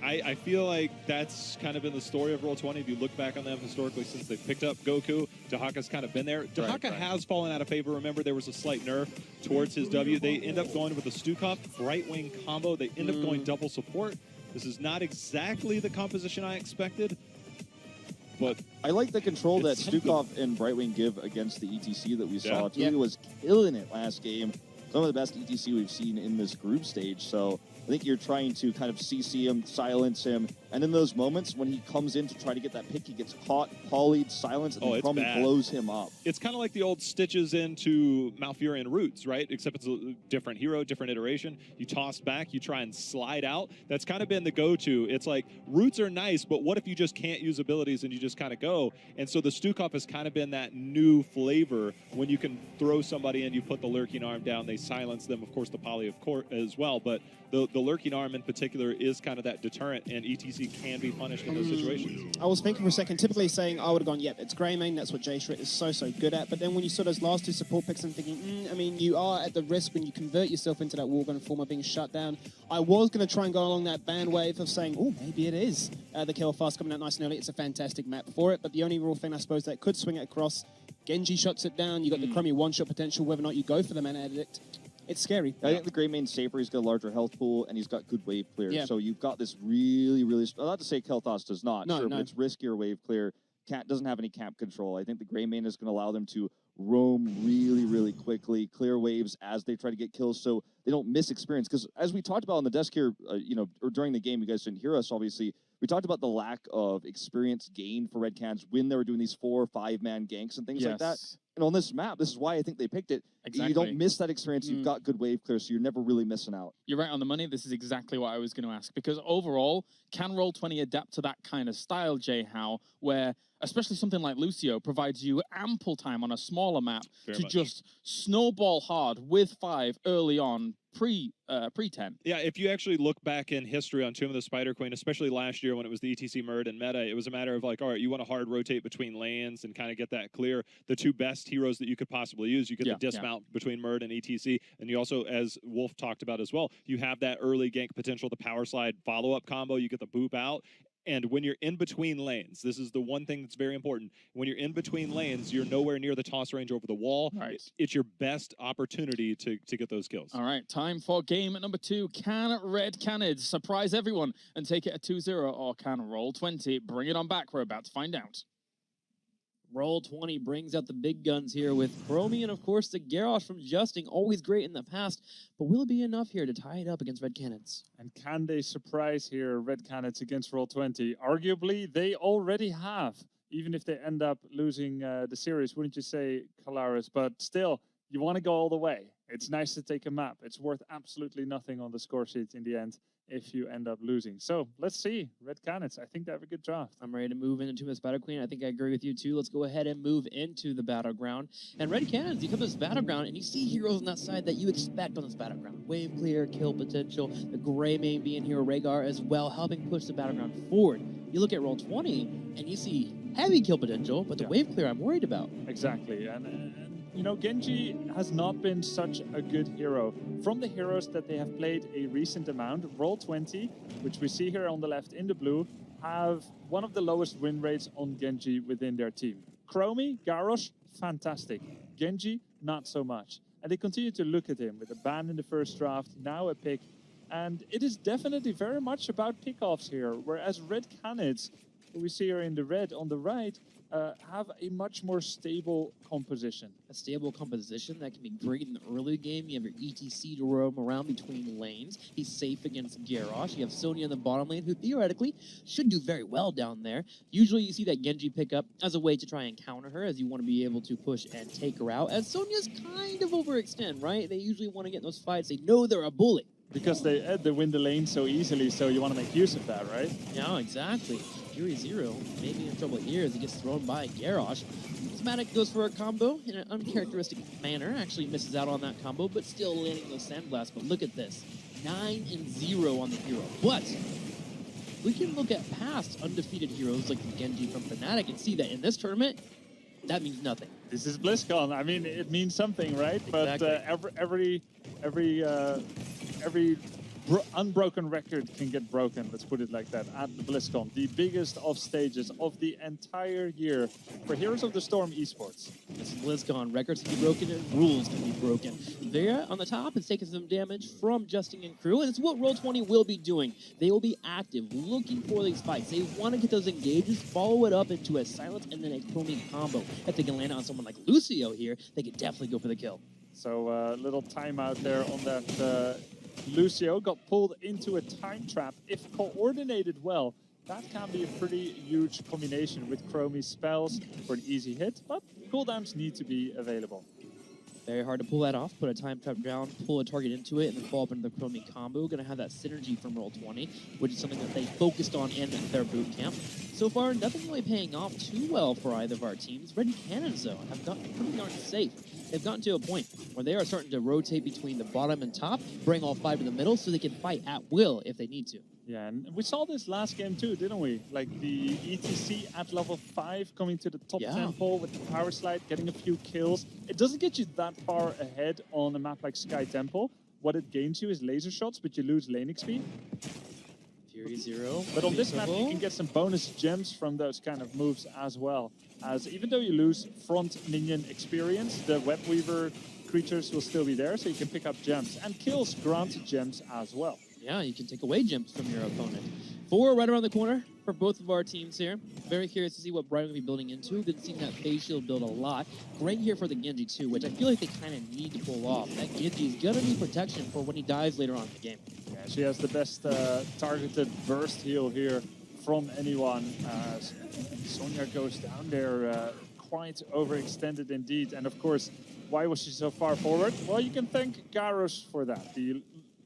I feel like that's kind of been the story of Roll20. If you look back on them historically since they picked up Goku, Dahaka's kind of been there. Dahaka has fallen out of favor. Remember, there was a slight nerf towards his W. They end up going with a Stukov Brightwing combo. They end up going double support. This is not exactly the composition I expected, but I like the control that Stukov and Brightwing give against the ETC that we saw. He was killing it last game. Some of the best ETC we've seen in this group stage. So I think you're trying to kind of CC him, silence him, and in those moments when he comes in to try to get that pick, he gets caught, polyed, silenced, and then it's Chromie bad. blows him up. It's kind of like the old stitches into Malfurion Roots, right? Except it's a different hero, different iteration. You toss back, you try and slide out. That's kind of been the go-to. It's like, Roots are nice, but what if you just can't use abilities and you just kind of go? And so the Stukov has kind of been that new flavor when you can throw somebody in, you put the lurking arm down, they silence them, of course the poly of course as well, but the lurking arm in particular is kind of that deterrent, and ETC can be punished in those situations. I was thinking for a second, typically saying I would have gone, yep, it's Greymane, that's what J-Shred is so good at, but then when you saw those last two support picks, I'm thinking, I mean, you are at the risk when you convert yourself into that Wargun form of being shut down. I was going to try and go along that band wave of saying, oh, maybe it is the kill fast coming out nice and early. It's a fantastic map for it, but the only real thing I suppose that could swing it across, Genji shuts it down, you got the Chromie one-shot potential, whether or not you go for the mana addict. It's scary. I think the Greymane safer, he's got a larger health pool, and he's got good wave clear. Yeah. So you've got this really, not to say Kel'Thas does not, No, sure, no. but it's riskier wave clear. Cat doesn't have any camp control. I think the Greymane is going to allow them to roam really quickly, clear waves as they try to get kills, so they don't miss experience. Because as we talked about on the desk here, or during the game, you guys didn't hear us, obviously, we talked about the lack of experience gained for Red Canids when they were doing these 4- or 5-man ganks and things like that. And on this map, this is why I think they picked it. Exactly. You don't miss that experience. You've got good wave clear, so you're never really missing out. You're right on the money. This is exactly what I was going to ask. Because overall, can Roll20 adapt to that kind of style, Jay Howe, where especially something like Lucio provides you ample time on a smaller map just snowball hard with 5 early on, pre-10. Yeah, if you actually look back in history on Tomb of the Spider Queen, especially last year when it was the ETC Murd and meta, it was a matter of like, all right, you want to hard rotate between lanes and kind of get that clear. The two best heroes that you could possibly use, you get the dismount between Murd and ETC, and you also, as Wolf talked about as well, you have that early gank potential, the power slide follow-up combo, you get the boop out. And when you're in between lanes, this is the one thing that's very important. When you're in between lanes, you're nowhere near the toss range over the wall. Right. It's your best opportunity to get those kills. All right, time for game number 2. Can Red Canids surprise everyone and take it a 2-0, or can Roll20 bring it on back? We're about to find out. Roll20 brings out the big guns here with Chromie and, of course, the Garrosh from Justing, always great in the past, but will it be enough here to tie it up against Red Canids? And can they surprise here, Red Canids against Roll20? Arguably, they already have, even if they end up losing the series, wouldn't you say, Kalaris? But still, you want to go all the way. It's nice to take a map. It's worth absolutely nothing on the score sheet in the end if you end up losing. So let's see. Red Canids, I think they have a good draft. I'm ready to move into the Spider Queen. I think I agree with you too. Let's go ahead and move into the Battleground. And Red Canids, you come to this Battleground and you see heroes on that side that you expect on this Battleground. Wave clear, kill potential, the Greymane being here, Rhaegar as well, helping push the Battleground forward. You look at Roll20 and you see heavy kill potential, but the wave clear I'm worried about. Exactly. And you know, Genji has not been such a good hero. From the heroes that they have played a recent amount, Roll20, which we see here on the left in the blue, have one of the lowest win rates on Genji within their team. Chromie, Garrosh, fantastic. Genji, not so much. And they continue to look at him with a ban in the first draft, now a pick. And it is definitely very much about pickoffs here, whereas Red Canids, who we see here in the red on the right, have a much more stable composition. A stable composition that can be great in the early game. You have your ETC to roam around between lanes. He's safe against Garrosh. You have Sonya in the bottom lane, who theoretically should do very well down there. Usually you see that Genji pick up as a way to try and counter her, as you want to be able to push and take her out, as Sonya's kind of overextend, right? They usually want to get in those fights. They know they're a bully. Because they win the lane so easily, so you want to make use of that, right? Yeah, exactly. Fury Zero may be in trouble here as he gets thrown by Garrosh. Smatic goes for a combo in an uncharacteristic manner. Actually misses out on that combo, but still landing those sandblasts. But look at this. 9-0 on the hero. But we can look at past undefeated heroes like the Genji from Fnatic and see that in this tournament, that means nothing. This is Blizzcon. I mean, it means something, right? Exactly. But every unbroken record can get broken, let's put it like that, at the Blizzcon, the biggest of stages of the entire year for Heroes of the Storm esports. This is BlizzCon. Records can be broken and rules can be broken. There on the top is taking some damage from Justing and crew, and it's what Roll20 will be doing. They will be active, looking for these fights. They want to get those engages, follow it up into a silence and then a Chromie combo. If they can land on someone like Lucio here, they could definitely go for the kill. So little timeout there on that Lucio got pulled into a time trap. If coordinated well, that can be a pretty huge combination with Chromie's spells for an easy hit, but cooldowns need to be available. Very hard to pull that off. Put a time trap down, pull a target into it, and then fall up into the Chromie combo. Going to have that synergy from Roll20, which is something that they focused on in their boot camp. So far, nothing really paying off too well for either of our teams. Red Canids, though, have gotten pretty darn safe. They've gotten to a point where they are starting to rotate between the bottom and top, bring all 5 to the middle so they can fight at will if they need to. Yeah, and we saw this last game too, didn't we? Like the ETC at level 5 coming to the top temple with the power slide, getting a few kills. It doesn't get you that far ahead on a map like Sky Temple. What it gains you is laser shots, but you lose lane XP. Fury 0. But on this map, you can get some bonus gems from those kind of moves as well. As even though you lose front minion experience, the Web Weaver creatures will still be there, so you can pick up gems. And kills grant gems as well. Yeah, you can take away gems from your opponent. 4 right around the corner for both of our teams here. Very curious to see what Brian will be building into. Been seeing that phase shield build a lot. Great here for the Genji too, which I feel like they kind of need to pull off. That Genji's gonna need protection for when he dies later on in the game. Yeah, she has the best targeted burst heal here from anyone. Sonya goes down there quite overextended indeed. And of course, why was she so far forward? Well, you can thank Garrosh for that. The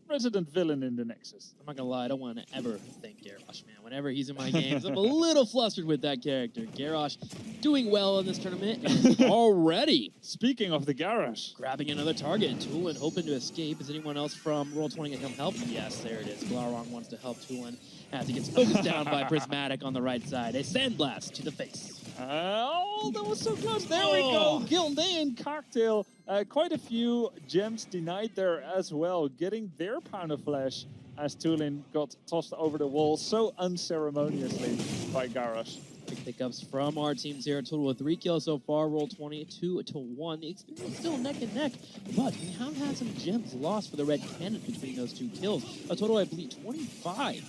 resident villain in the Nexus. I'm not gonna lie, I don't want to ever thank Garrosh, man. Whenever he's in my games, I'm a little flustered with that character. Garrosh doing well in this tournament and already. Speaking of the Garrosh. Grabbing another target. Tulin hoping to escape. Is anyone else from Roll20 going to come help? Yes, there it is. Glaurung wants to help Tulin as he gets focused down by Prismatic on the right side. A sandblast to the face. Oh, that was so close. There we go. Gildan Cocktail. Quite a few gems denied there as well. Getting their pound of flesh as Tulin got tossed over the wall so unceremoniously by Garrosh. Big pickups from our teams here. A total of 3 kills so far. Roll20 2-1. The experience still neck and neck, but we have had some gems lost for the Red Canids between those 2 kills. A total, I believe, 25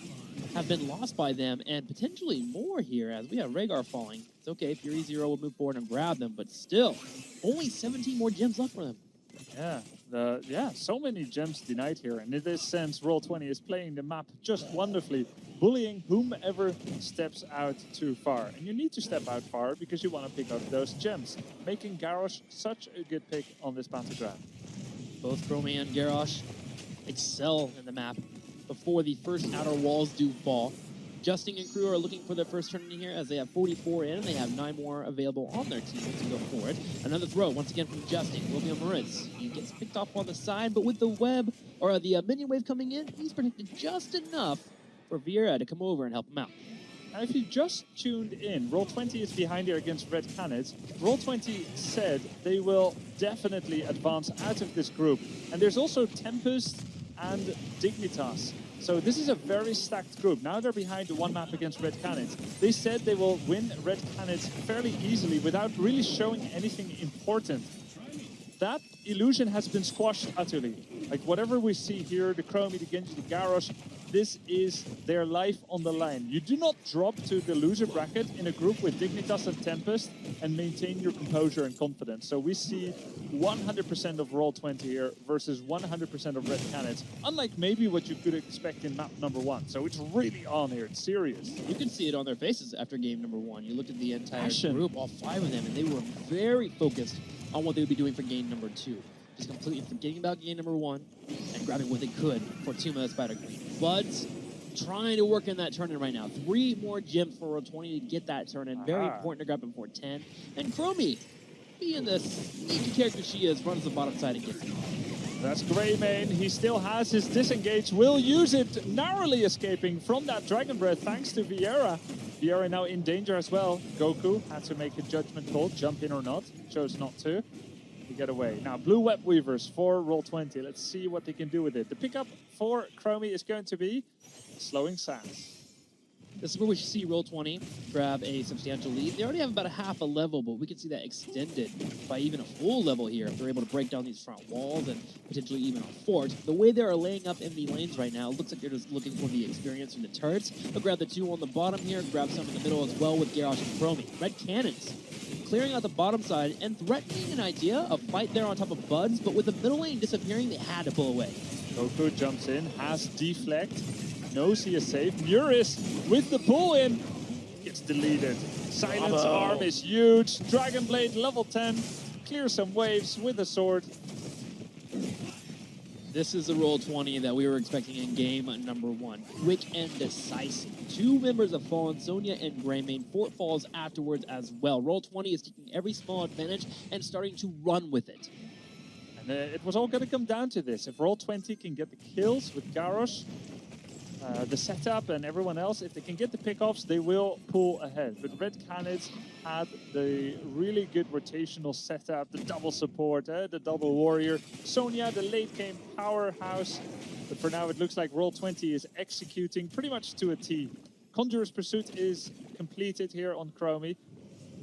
have been lost by them, and potentially more here as we have Rhaegar falling. It's okay, Fury 0 will move forward and grab them, but still, only 17 more gems left for them. Yeah, so many gems denied here, and in this sense, Roll20 is playing the map just wonderfully, bullying whomever steps out too far. And you need to step out far because you want to pick up those gems, making Garrosh such a good pick on this battleground. Both Chromie and Garrosh excel in the map before the first outer walls do fall. Justin and crew are looking for their first turn in here as they have 44 in and they have 9 more available on their team to go for it. Another throw once again from Justin. Will be on Maritz. He gets picked off on the side, but with the web or the minion wave coming in, he's protected just enough for Vieira to come over and help him out. Now, if you just tuned in, Roll20 is behind here against Red Canids. Roll20 said they will definitely advance out of this group. And there's also Tempest and Dignitas. So this is a very stacked group. Now they're behind the 1 map against Red Canids. They said they will win Red Canids fairly easily without really showing anything important. That illusion has been squashed utterly. Like whatever we see here, the Chromie, the Genji, the Garrosh, this is their life on the line. You do not drop to the loser bracket in a group with Dignitas and Tempest and maintain your composure and confidence. So we see 100% of Roll20 here versus 100% of Red Canids, unlike maybe what you could expect in map number 1. So it's really on here, it's serious. You can see it on their faces after game number 1. You look at the entire group, all 5 of them, and they were very focused on what they would be doing for game number 2. Just completely forgetting about game number 1 and grabbing what they could for Tuma Spider Queen. Buds trying to work in that turn-in right now. 3 more gems for Roll20 to get that turn-in. Very important to grab him for 10. And Chromie, being the sneaky character she is, runs the bottom side and gets it. That's Greymane. He still has his disengage. Will use it, narrowly escaping from that Dragon Breath thanks to Vieira. Vieira now in danger as well. Goku had to make a judgment call, jump in or not. Chose not to get away. Now, Blue Web Weavers for Roll20. Let's see what they can do with it. The pickup for Chromie is going to be slowing sands. This is where we see Roll20 grab a substantial lead. They already have about a half a level, but we can see that extended by even a full level here if they're able to break down these front walls and potentially even a fort. The way they are laying up in the lanes right now, it looks like they're just looking for the experience from the turrets. They'll grab the 2 on the bottom here, grab some in the middle as well with Garrosh and Chromie. Red Canids clearing out the bottom side and threatening an idea of fight there on top of Buds, but with the middle lane disappearing, they had to pull away. Goku jumps in, has deflect, knows he is safe. Muris with the pull in gets deleted. Silence arm is huge. Dragon Blade level 10, clears some waves with a sword. This is the Roll20 that we were expecting in game number 1. Quick and decisive. 2 members have fallen, Sonya and Greymane. Fort falls afterwards as well. Roll20 is taking every small advantage and starting to run with it. And it was all going to come down to this. If Roll20 can get the kills with Garrosh, the setup and everyone else, if they can get the pickoffs, they will pull ahead. But Red Canids had the really good rotational setup, the double support, the double warrior. Sonya, the late game powerhouse. But for now, it looks like Roll20 is executing pretty much to a T. Conjurer's Pursuit is completed here on Chromie,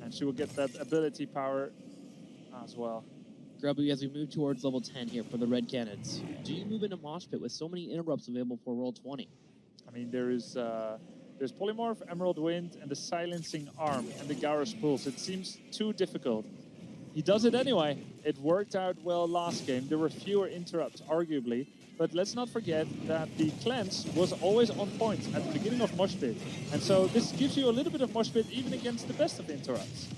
and she will get that ability power as well. Grubby, as we move towards level 10 here for the Red Canids, do you move into Mosh Pit with so many interrupts available for Roll20? I mean, there's Polymorph, Emerald Wind, and the Silencing Arm, and the Garrosh Pulse. It seems too difficult. He does it anyway. It worked out well last game. There were fewer interrupts, arguably. But let's not forget that the cleanse was always on point at the beginning of Mosh Pit. And so this gives you a little bit of Mosh Pit even against the best of interrupts.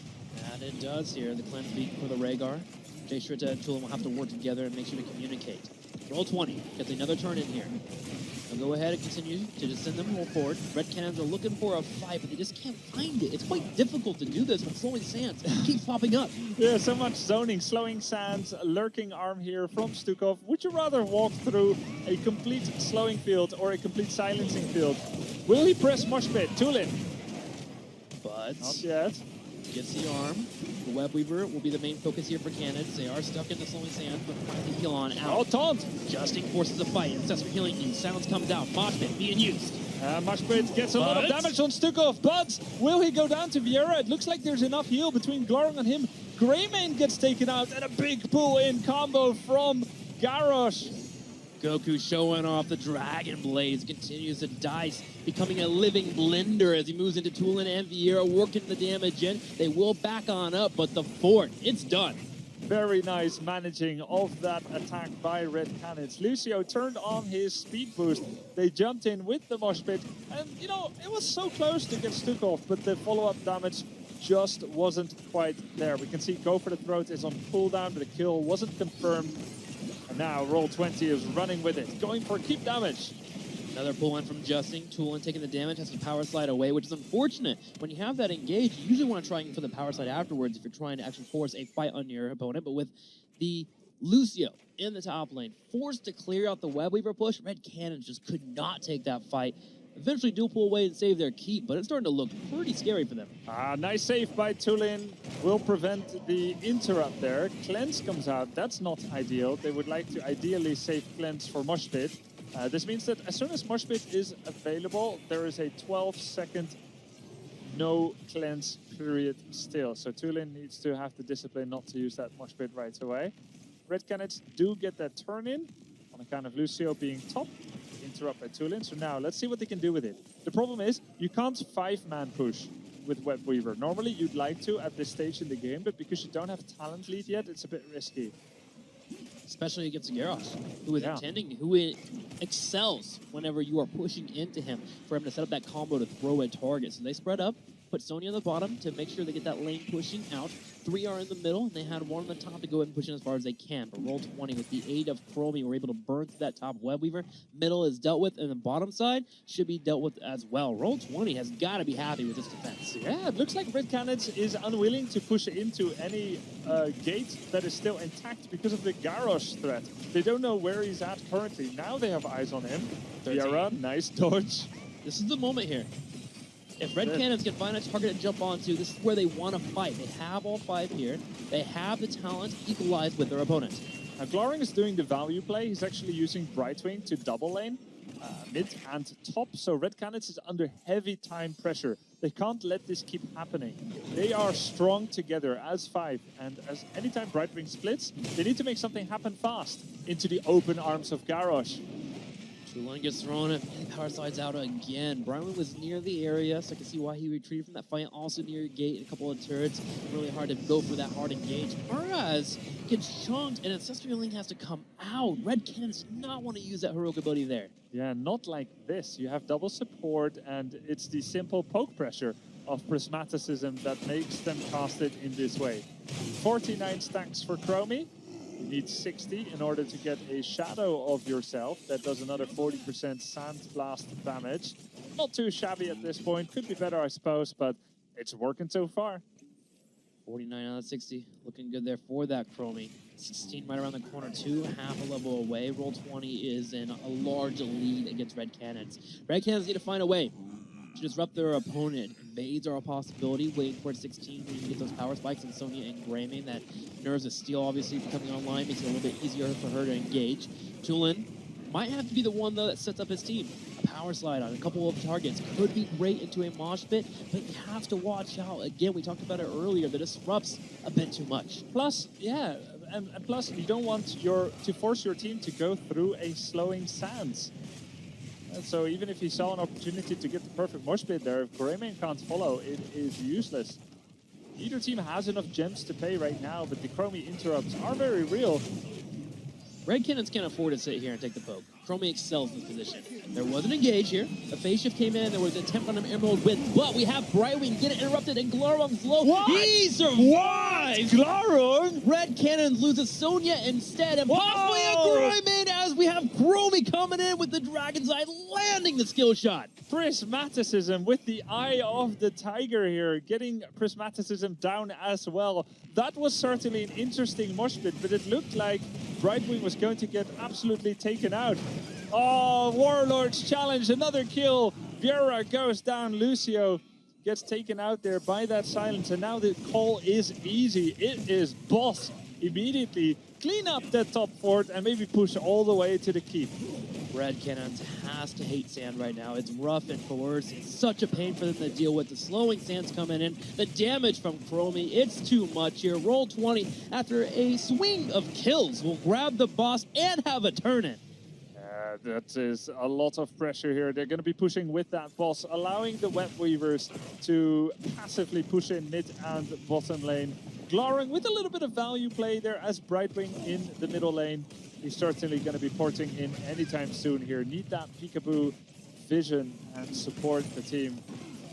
And it does here. The cleanse beat for the Rhaegar. Jay Shritta and Tulin will have to work together and make sure to communicate. Roll20 gets another turn in here. They'll go ahead and continue to just send them roll forward. Red Canids are looking for a fight, but they just can't find it. It's quite difficult to do this when slowing sands keep popping up. Yeah, so much zoning, slowing sands, lurking arm here from Stukov. Would you rather walk through a complete slowing field or a complete silencing field? Will he press Mosh Pit? Tulin. But not yet. Gets the arm. The Web Weaver will be the main focus here for Canids. They are stuck in the slowing sands, but finally heal on out. Oh, taunt! Justing forces a fight. Ancestor healing you. Silence comes out. Mosh Pit being used. Mosh Pit gets a lot of damage on Stukov, but will he go down to Viera? It looks like there's enough heal between Glowing on him. Greymane gets taken out, and a big pull-in combo from Garrosh. Goku showing off the Dragon Blades, continues to dice, becoming a living blender as he moves into Tulin and Vieira, working the damage in. They will back on up, but the fort, it's done. Very nice managing of that attack by Red Canids. Lucio turned on his speed boost. They jumped in with the Mosh Pit, and you know, it was so close to get Stukov, but the follow-up damage just wasn't quite there. We can see Go for the Throat is on cooldown, but the kill wasn't confirmed. And now Roll20 is running with it, going for keep damage. Another pull-in from Justing. Tulin taking the damage, has to power slide away, which is unfortunate. When you have that engaged, you usually want to try for the power slide afterwards if you're trying to actually force a fight on your opponent. But with the Lucio in the top lane, forced to clear out the Web Weaver push, Red Canids just could not take that fight. Eventually do pull away and save their keep, but it's starting to look pretty scary for them. Nice save by Tulin. Will prevent the interrupt there. Cleanse comes out. That's not ideal. They would like to ideally save Cleanse for Mosh Pit. This means that as soon as Mosh Pit is available, there is a 12-second no cleanse period still. So Tulin needs to have the discipline not to use that Mosh Pit right away. Red Canids do get that turn in on account of Lucio being top. Interrupt by Tulin. So now let's see what they can do with it. The problem is you can't 5-man push with Web Weaver. Normally you'd like to at this stage in the game, but because you don't have talent lead yet, it's a bit risky. Especially against Garrosh, who is who excels whenever you are pushing into him for him to set up that combo to throw a target. So they spread up, put Sonya on the bottom to make sure they get that lane pushing out. 3 are in the middle, and they had 1 on the top to go ahead and push in as far as they can. But Roll20, with the aid of Chromie, were able to burn through that top Web Weaver. Middle is dealt with, and the bottom side should be dealt with as well. Roll20 has got to be happy with this defense. Yeah, it looks like Red Canids is unwilling to push into any gate that is still intact because of the Garrosh threat. They don't know where he's at currently. Now they have eyes on him. Viera, nice dodge. This is the moment here. If Red Canids can find a target to jump onto, this is where they want to fight. They have all 5 here. They have the talent equalized with their opponent. Now, Gloring is doing the value play. He's actually using Brightwing to double lane, mid and top. So Red Canids is under heavy time pressure. They can't let this keep happening. They are strong together as 5. And as anytime Brightwing splits, they need to make something happen fast into the open arms of Garrosh. Tulane gets thrown and power slides out again. Brightwing was near the area, so I can see why he retreated from that fight. Also near gate and a couple of turrets. Really hard to go for that hard engage. Whereas gets chunked and Ancestral Link has to come out. Red Canids does not want to use that heroic ability there. Yeah, not like this. You have double support, and it's the simple poke pressure of Prismaticism that makes them cast it in this way. 49 stacks for Chromie. You need 60 in order to get a shadow of yourself. That does another 40% Sand Blast damage. Not too shabby at this point. Could be better, I suppose, but it's working so far. 49 out of 60. Looking good there for that Chromie. 16 right around the corner, too. Half a level away. Roll20 is in a large lead against Red Canids. Red Canids need to find a way to disrupt their opponent. Invades are a possibility. Waiting for 16 when you can get those power spikes, and Sonya and Greymane. That Nerves of Steel obviously coming online makes it a little bit easier for her to engage. Tulane might have to be the one, though, that sets up his team. A power slide on a couple of targets could be great into a mosh pit, but you have to watch out. Again, we talked about it earlier, that disrupts a bit too much. Plus, yeah, and plus you don't want to force your team to go through a slowing Sands. And so even if he saw an opportunity to get the perfect mosh pit there, if Greymane can't follow, it is useless. Neither team has enough gems to pay right now, but the Chromie interrupts are very real. Red Canids can't afford to sit here and take the poke. Chromie excels in this position. There was an engage here. A phase shift came in. There was an attempt on an Emerald Width, but we have Brightwing get it interrupted, and Glarung's low. What? He survives! Glarung? Red Canids loses Sonya instead, and possibly a Greymane as we have Chromie coming in with the Dragon's Eye, landing the skill shot. Prismaticism with the Eye of the Tiger here, getting Prismaticism down as well. That was certainly an interesting mosh pit, but it looked like Brightwing was going to get absolutely taken out. Oh, Warlord's challenge, another kill. Viera goes down, Lucio gets taken out there by that silence, and now the call is easy. It is boss immediately. Clean up that top fort and maybe push all the way to the keep. Red Canids has to hate sand right now. It's rough and coerced. It's such a pain for them to deal with. The slowing sands coming in. The damage from Chromie, it's too much here. Roll20, after a swing of kills, will grab the boss and have a turn-in. That is a lot of pressure here. They're going to be pushing with that boss, allowing the Web Weavers to passively push in mid and bottom lane. Glarung with a little bit of value play there as Brightwing in the middle lane. He's certainly going to be porting in anytime soon here. Need that peekaboo vision and support the team.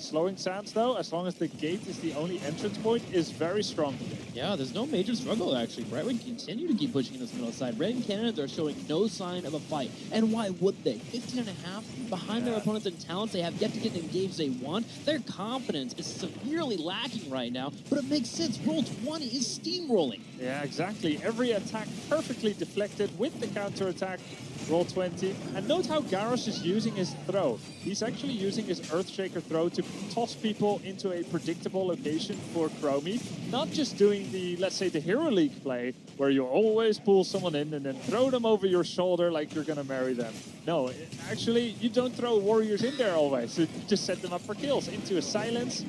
Slowing Sands, though, as long as the gate is the only entrance point, is very strong. Yeah, there's no major struggle, actually. Brightwing continue to keep pushing this middle side. Red Canids are showing no sign of a fight. And why would they? 15.5 behind their opponents in talents. They have yet to get the engage they want. Their confidence is severely lacking right now, but it makes sense. Roll20 is steamrolling. Yeah, exactly. Every attack perfectly deflected with the counter attack. Roll20. And note how Garrosh is using his throw. He's actually using his Earthshaker throw to toss people into a predictable location for Chromie. Not just doing the, let's say, the Hero League play, where you always pull someone in and then throw them over your shoulder like you're going to marry them. No, actually, you don't throw warriors in there always. You just set them up for kills into a silence.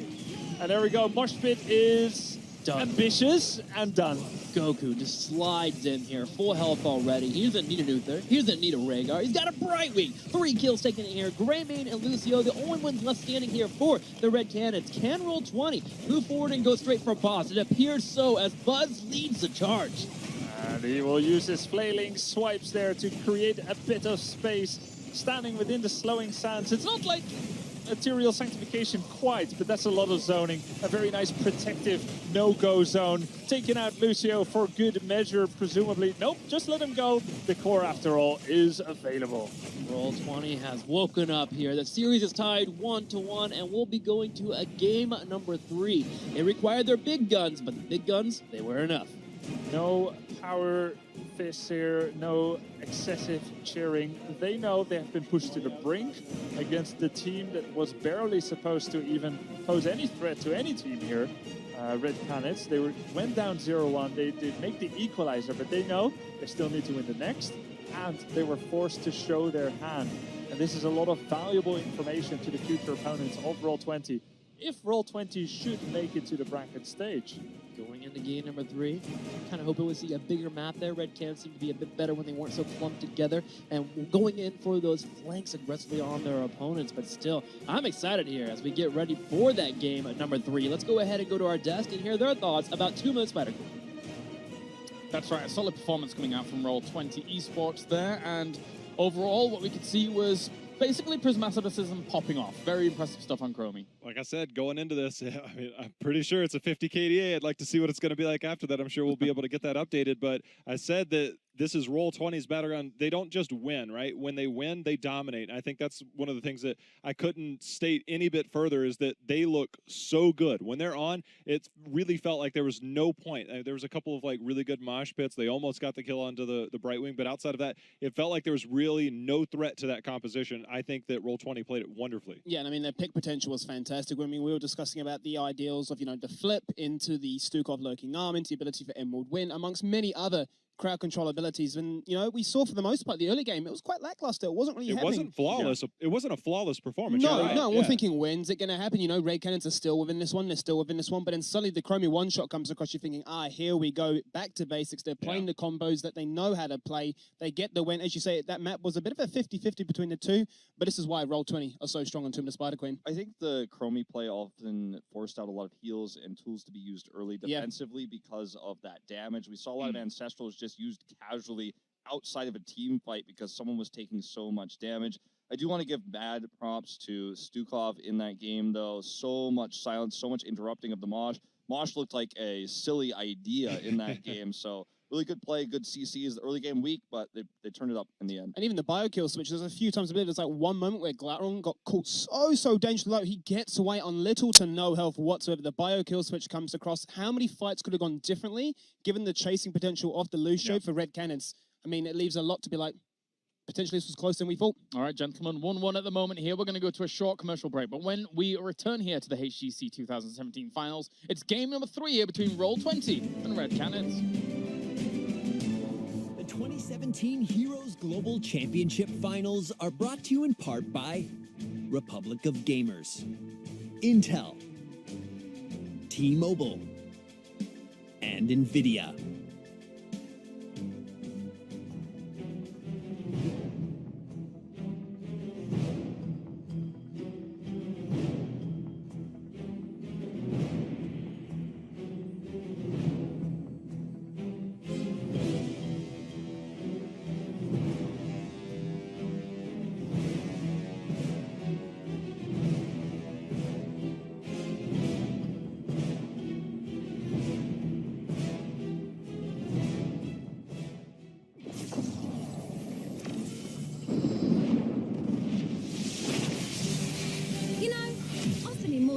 And there we go. Mosh Pit is done. Ambitious and done. Goku just slides in here, full health already. He doesn't need an Uther. He doesn't need a Rhaegar. He's got a Brightwing. 3 kills taken in here. Greymane and Lucio, the only ones left standing here for the Red Canids. Can Roll20 move forward and go straight for boss? It appears so as Buzz leads the charge. And he will use his flailing swipes there to create a bit of space, standing within the slowing sands. It's not like Ethereal Sanctification quite, but that's a lot of zoning. A very nice protective no-go zone. Taking out Lucio for good measure, presumably. Nope, just let him go. The core, after all, is available. Roll20 has woken up here. The series is tied 1-1, and we'll be going to a game number 3. They required their big guns, but the big guns, they were enough. No power fists here, no excessive cheering. They know they have been pushed to the brink against the team that was barely supposed to even pose any threat to any team here. Red Canids, they went down 0-1. They did make the equalizer, but they know they still need to win the next, and they were forced to show their hand. And this is a lot of valuable information to the future opponents of Roll20, if Roll20 should make it to the bracket stage. Going into game number 3. Kind of hoping we see a bigger map there. Red Canids seemed to be a bit better when they weren't so clumped together and going in for those flanks aggressively on their opponents. But still, I'm excited here as we get ready for that game at number 3. Let's go ahead and go to our desk and hear their thoughts about 2 Minute Spider Group. That's right, a solid performance coming out from Roll20 esports there, and overall what we could see was basically Prismaticism popping off. Very impressive stuff on Chromie. Like I said, going into this, I mean, I'm pretty sure it's a 50 KDA. I'd like to see what it's going to be like after that. I'm sure we'll be able to get that updated, but I said that this is Roll20's battleground. They don't just win, right? When they win, they dominate. And I think that's one of the things that I couldn't state any bit further is that they look so good. When they're on, it really felt like there was no point. There was a couple of like really good mosh pits. They almost got the kill onto the Brightwing, but outside of that, it felt like there was really no threat to that composition. I think that Roll20 played it wonderfully. Yeah, and I mean, their pick potential was fantastic. I mean, we were discussing about the ideals of, the flip into the Stukov lurking arm, into the ability for Emerald Wind, amongst many other crowd control abilities. And, we saw for the most part the early game, it was quite lackluster. It wasn't really happening. It wasn't flawless. Yeah. It wasn't a flawless performance. No, right. no. We're thinking, when's it going to happen? Red Canids are still within this one. They're still within this one. But then suddenly the Chromie one-shot comes across. You're thinking, here we go. Back to basics. They're playing the combos that they know how to play. They get the win. As you say, that map was a bit of a 50-50 between the two. But this is why Roll20 are so strong on Tomb of the Spider Queen. I think the Chromie play often forced out a lot of heals and tools to be used early defensively because of that damage. We saw a lot of Ancestrals just used casually outside of a team fight because someone was taking so much damage. I do want to give mad props to Stukov in that game, though. So much silence, so much interrupting of the Mosh. Mosh looked like a silly idea in that game, so really good play, good CCs. The early game weak, but they turned it up in the end. And even the biokill switch, there's a few times I believe there's like one moment where Glatron got caught so dangerously low. He gets away on little to no health whatsoever. The biokill switch comes across. How many fights could have gone differently given the chasing potential of the Lucio for Red Canids? I mean, it leaves a lot to be like, potentially this was closer than we thought. All right, gentlemen, 1-1 at the moment here. We're going to go to a short commercial break. But when we return here to the HGC 2017 finals, it's game number 3 here between Roll20 and Red Canids. The 2017 Heroes Global Championship Finals are brought to you in part by Republic of Gamers, Intel, T-Mobile, and NVIDIA.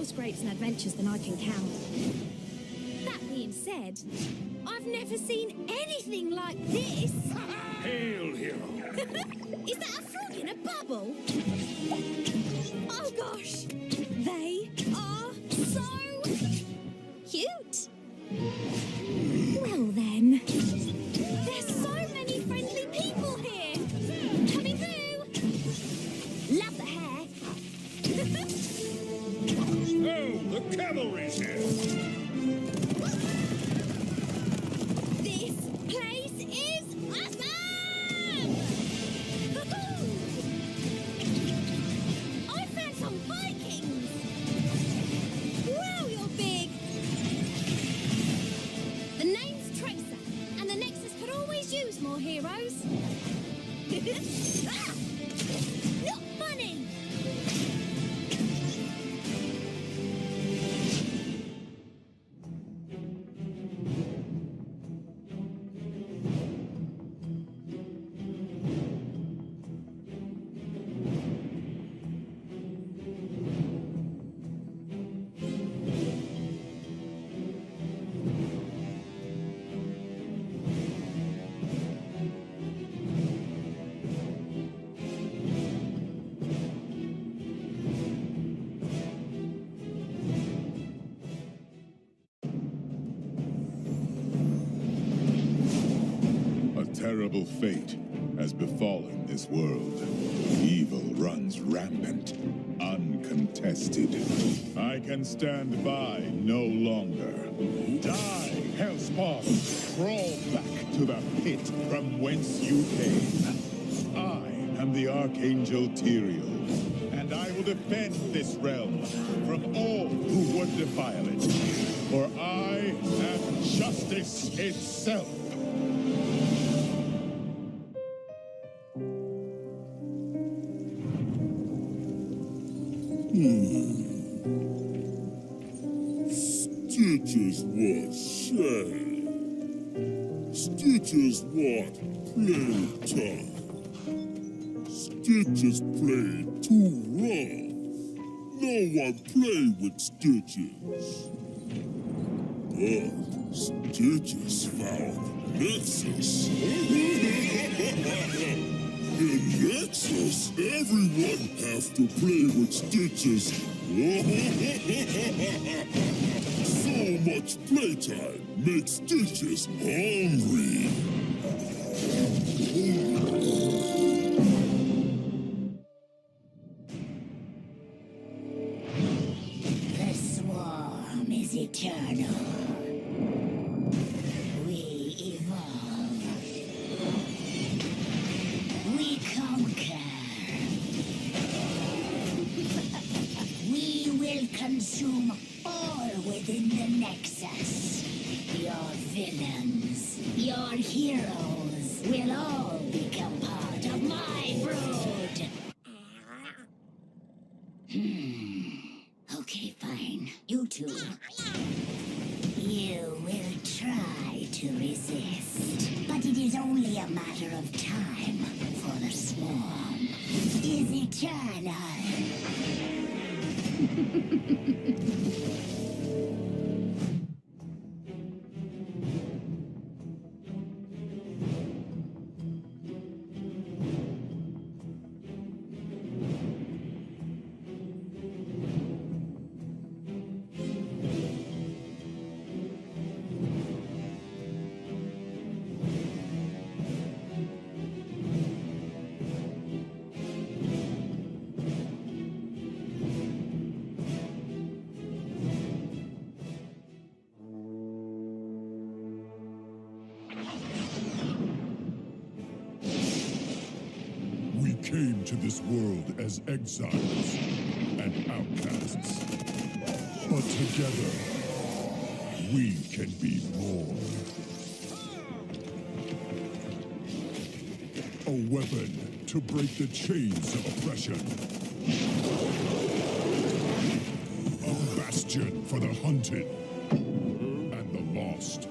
Scrapes and adventures than I can count. That being said, I've never seen anything like this. Hail, hero. Is that a frog in a bubble? Oh gosh, they are so cute. Well then, there's so many friendly people here. Coming through. Love the hair. Oh, the cavalry's here. This place is awesome! I found some Vikings! Wow, you're big! The name's Tracer, and the Nexus could always use more heroes. Ah! Not funny! Terrible fate has befallen this world. Evil runs rampant, uncontested. I can stand by no longer. Die, Hellspawn! Crawl back to the pit from whence you came. I am the Archangel Tyrael, and I will defend this realm from all who would defile it. For I am justice itself. Stitches what shame. Stitches what playtime. Stitches play too rough. No one play with Stitches. But Stitches found Nexus. In Nexus, everyone have to play with Stitches. So much playtime makes Stitches hungry. The swarm is eternal. We evolve. We conquer. We will consume all within the Nexus. Your villains, your heroes will all become part of my brood. Okay, fine. You two. You will try to resist, but it is only a matter of time, for the swarm is eternal. We came to this world as exiles and outcasts. But together, we can be more. A weapon to break the chains of oppression. A bastion for the hunted and the lost.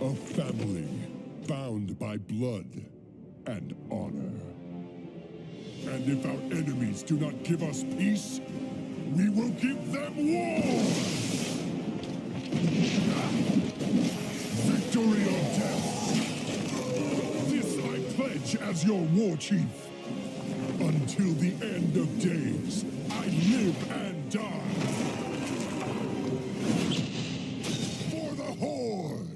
A family bound by blood and honor. And if our enemies do not give us peace, we will give them war! Victory or death! This I pledge as your war chief. Until the end of days, I live and die. For the Horde!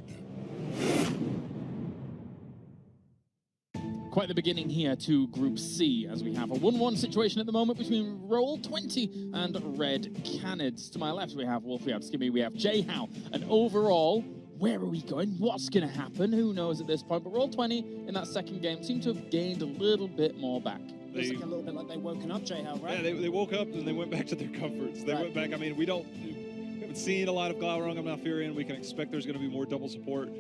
Quite the beginning here to Group C, as we have a 1-1 situation at the moment between Roll20 and Red Canids. To my left, we have Wolf, we have Skimmy, we have J-How. And overall, where are we going? What's going to happen? Who knows at this point? But Roll20 in that second game seem to have gained a little bit more back. Looks like a little bit like they've woken up, J-How, right? Yeah, they woke up and they went back to their comforts. They went back. I mean, we haven't seen a lot of Glaurung. I'm not fearing. We can expect there's going to be more double support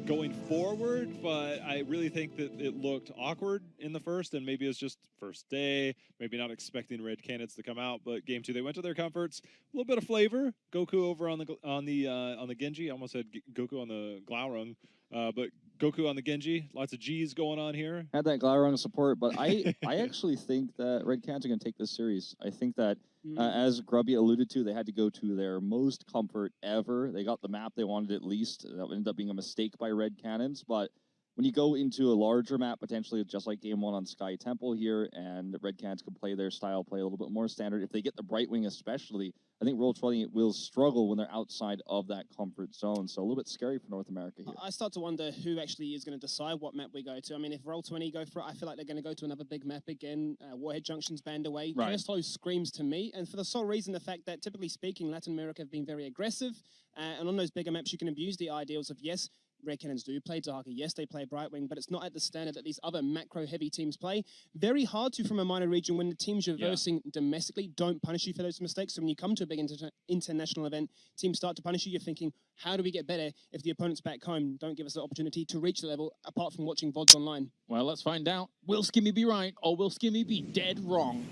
going forward, but I really think that it looked awkward in the first, and maybe it's just first day, maybe not expecting Red Canids to come out, but game 2 they went to their comforts. A little bit of flavor. Goku over on the Genji. I almost said Goku on the Glaurung, but Goku on the Genji. Lots of G's going on here. Had that Glaurung support, but I actually think that Red Canids are going to take this series. I think that, as Grubby alluded to, they had to go to their most comfort ever. They got the map they wanted at least. That ended up being a mistake by Red Canids, but when you go into a larger map, potentially just like Game 1 on Sky Temple here, and Red Canids can play their style, play a little bit more standard. If they get the Brightwing especially, I think Roll20 will struggle when they're outside of that comfort zone. So a little bit scary for North America here. I start to wonder who actually is going to decide what map we go to. I mean, if Roll20 go for it, I feel like they're going to go to another big map again. Warhead Junction's banned away. Right. First Hollow screams to me, and for the sole reason, the fact that typically speaking, Latin America have been very aggressive, and on those bigger maps, you can abuse the ideals of, yes, Red Canids do play Darker, yes, they play Brightwing, but it's not at the standard that these other macro-heavy teams play. Very hard to from a minor region when the teams you're versing domestically don't punish you for those mistakes. So when you come to a big international event, teams start to punish you. You're thinking, how do we get better if the opponents back home don't give us the opportunity to reach the level, apart from watching VODs online? Well, let's find out. Will Skimmy be right, or will Skimmy be dead wrong?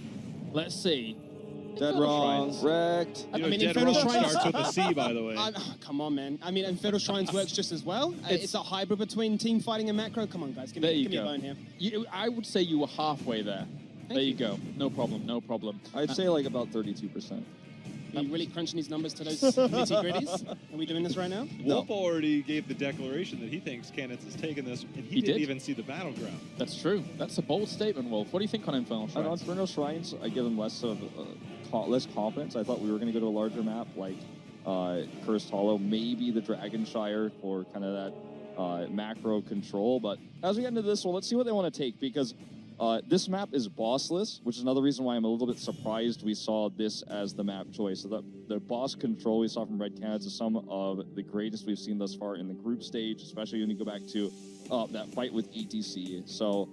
Let's see. Dead wrong, wrecked. You know, I mean, dead Infernal wrong Shrines starts with a C, by the way. Come on, man. I mean, Infernal Shrines works just as well. It's a hybrid between team fighting and macro. Come on, guys. Give me a bone here. I would say you were halfway there. There you go. No problem, no problem. I'd say like about 32%. Are you really crunching these numbers to those nitty-gritties? Are we doing this right now? Wolf already gave the declaration that he thinks Canids has taken this, and he didn't even see the battleground. That's true. That's a bold statement, Wolf. What do you think on Infernal Shrines? On Infernal Shrines, I give him less confidence. I thought we were going to go to a larger map like Cursed Hollow, maybe the Dragonshire for kind of that macro control. But as we get into this one, let's see what they want to take, because this map is bossless, which is another reason why I'm a little bit surprised we saw this as the map choice. So the boss control we saw from Red Canids is some of the greatest we've seen thus far in the group stage, especially when you go back to that fight with ETC. So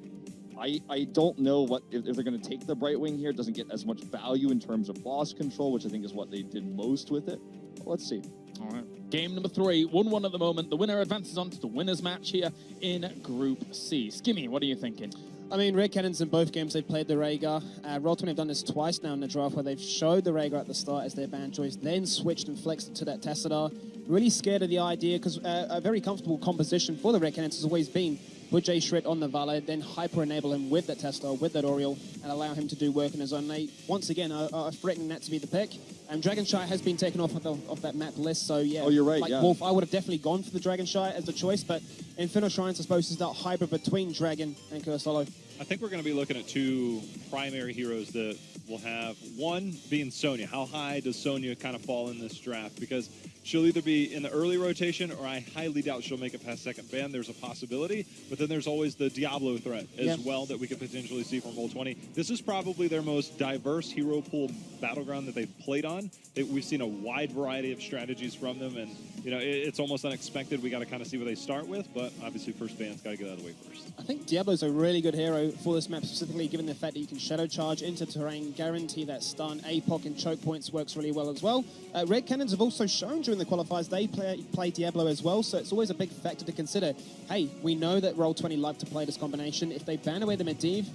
I don't know what if they're going to take the Brightwing here. It doesn't get as much value in terms of boss control, which I think is what they did most with it. But let's see. All right. Game number 3, 1-1 at the moment. The winner advances on to the winner's match here in Group C. Skimmy, what are you thinking? I mean, Red Canids in both games, they've played the Rhaegar. Roll20 have done this twice now in the draft, where they've showed the Rhaegar at the start as their ban choice, then switched and flexed it to that Tassadar. Really scared of the idea, because a very comfortable composition for the Red Canids has always been put Jay Shred on the Valet, then hyper-enable him with that Tassadar, with that Oriole, and allow him to do work in his own lane. Once again, are threatening that to be the pick. And Dragonshire has been taken off of that map list, so yeah. Oh, you're right, like yeah. Wolf, I would have definitely gone for the Dragonshire as the choice, but Infernal Shrines, I suppose, is that hybrid between Dragon and Cursed Hollow. I think we're going to be looking at two primary heroes that will have, one being Sonya. How high does Sonya kind of fall in this draft? Because she'll either be in the early rotation, or I highly doubt she'll make it past second ban. There's a possibility, but then there's always the Diablo threat as well that we could potentially see from Roll20. This is probably their most diverse hero pool battleground that they've played on. We've seen a wide variety of strategies from them, and you know it's almost unexpected. We got to kind of see what they start with, but obviously first ban's got to get out of the way first. I think Diablo's a really good hero for this map, specifically given the fact that you can shadow charge into terrain, guarantee that stun, APOC and choke points works really well as well. Red Canids have also shown during the qualifiers they play Diablo as well, so it's always a big factor to consider. Hey, we know that Roll20 like to play this combination. If they ban away the Medivh,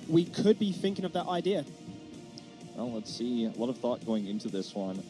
we could be thinking of that idea. Well, let's see. A lot of thought going into this one.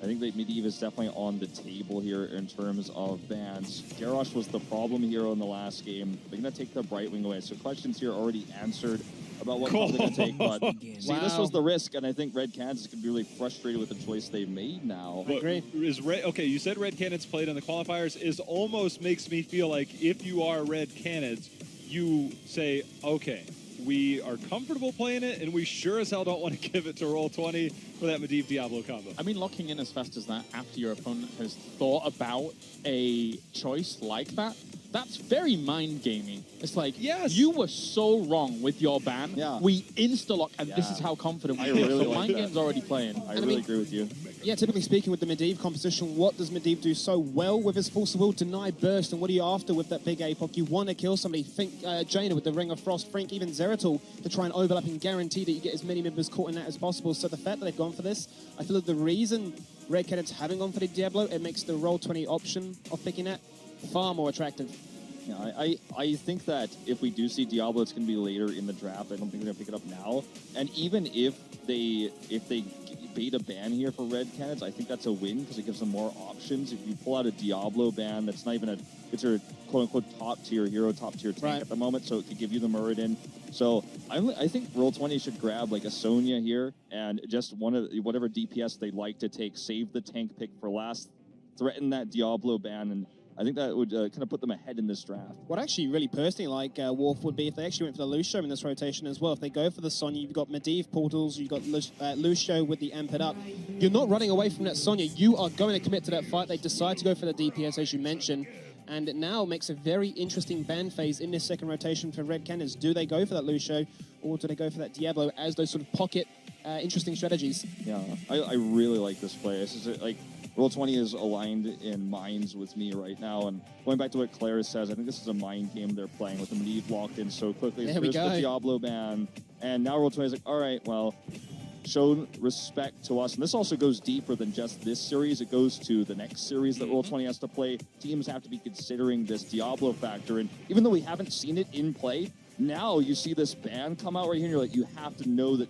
I think that Medivh is definitely on the table here in terms of bans. Garrosh was the problem hero in the last game. They're going to take the Brightwing away. So questions here already answered about what they're going to take. But see, this was the risk, and I think Red Canids is going to be really frustrated with the choice they've made now. I agree. Okay, you said Red Canids played in the qualifiers. Is almost makes me feel like if you are Red Canids, you say, okay, we are comfortable playing it, and we sure as hell don't want to give it to Roll20 for that Medivh Diablo combo. I mean, locking in as fast as that after your opponent has thought about a choice like that, that's very mind-gaming. It's like, you were so wrong with your ban. Yeah. We insta-lock, and this is how confident we are. really So like mind that. game's already playing. I really agree with you. Yeah, typically speaking with the Medivh composition, what does Medivh do so well with his Force of Will? Deny burst, and what are you after with that big APOC? You want to kill somebody. Think Jaina with the Ring of Frost, think even Zeratul to try and overlap and guarantee that you get as many members caught in that as possible. So the fact that they've gone for this, I feel like the reason Red Canids haven't gone for the Diablo, it makes the Roll20 option of picking that far more attractive. Yeah, I think that if we do see Diablo, it's going to be later in the draft. I don't think they're going to pick it up now. And even if they bait a ban here for Red Canids, I think that's a win because it gives them more options. If you pull out a Diablo ban, that's not even it's your quote-unquote top-tier hero, top-tier tank at the moment, so it could give you the Muradin. So I think Roll20 should grab like a Sonya here and just whatever DPS they'd like to take, save the tank pick for last, threaten that Diablo ban, and I think that would kind of put them ahead in this draft. What actually really personally like Wolf would be if they actually went for the Lucio in this rotation as well. If they go for the Sonya, you've got Medivh portals, you've got Lucio with the Amped up. You're not running away from that Sonya. You are going to commit to that fight. They decide to go for the DPS, as you mentioned. And it now makes a very interesting ban phase in this second rotation for Red Canids. Do they go for that Lucio, or do they go for that Diablo as those sort of pocket interesting strategies? Yeah, I really like this play. This is like Roll20 is aligned in minds with me right now. And going back to what Claire says, I think this is a mind game they're playing with the Medivh locked in so quickly. There we go. The Diablo ban, and now Roll20 is like, all right, well, shown respect to us. And this also goes deeper than just this series. It goes to the next series that Roll20 has to play. Teams have to be considering this Diablo factor. And even though we haven't seen it in play, now you see this ban come out right here, and you're like, you have to know that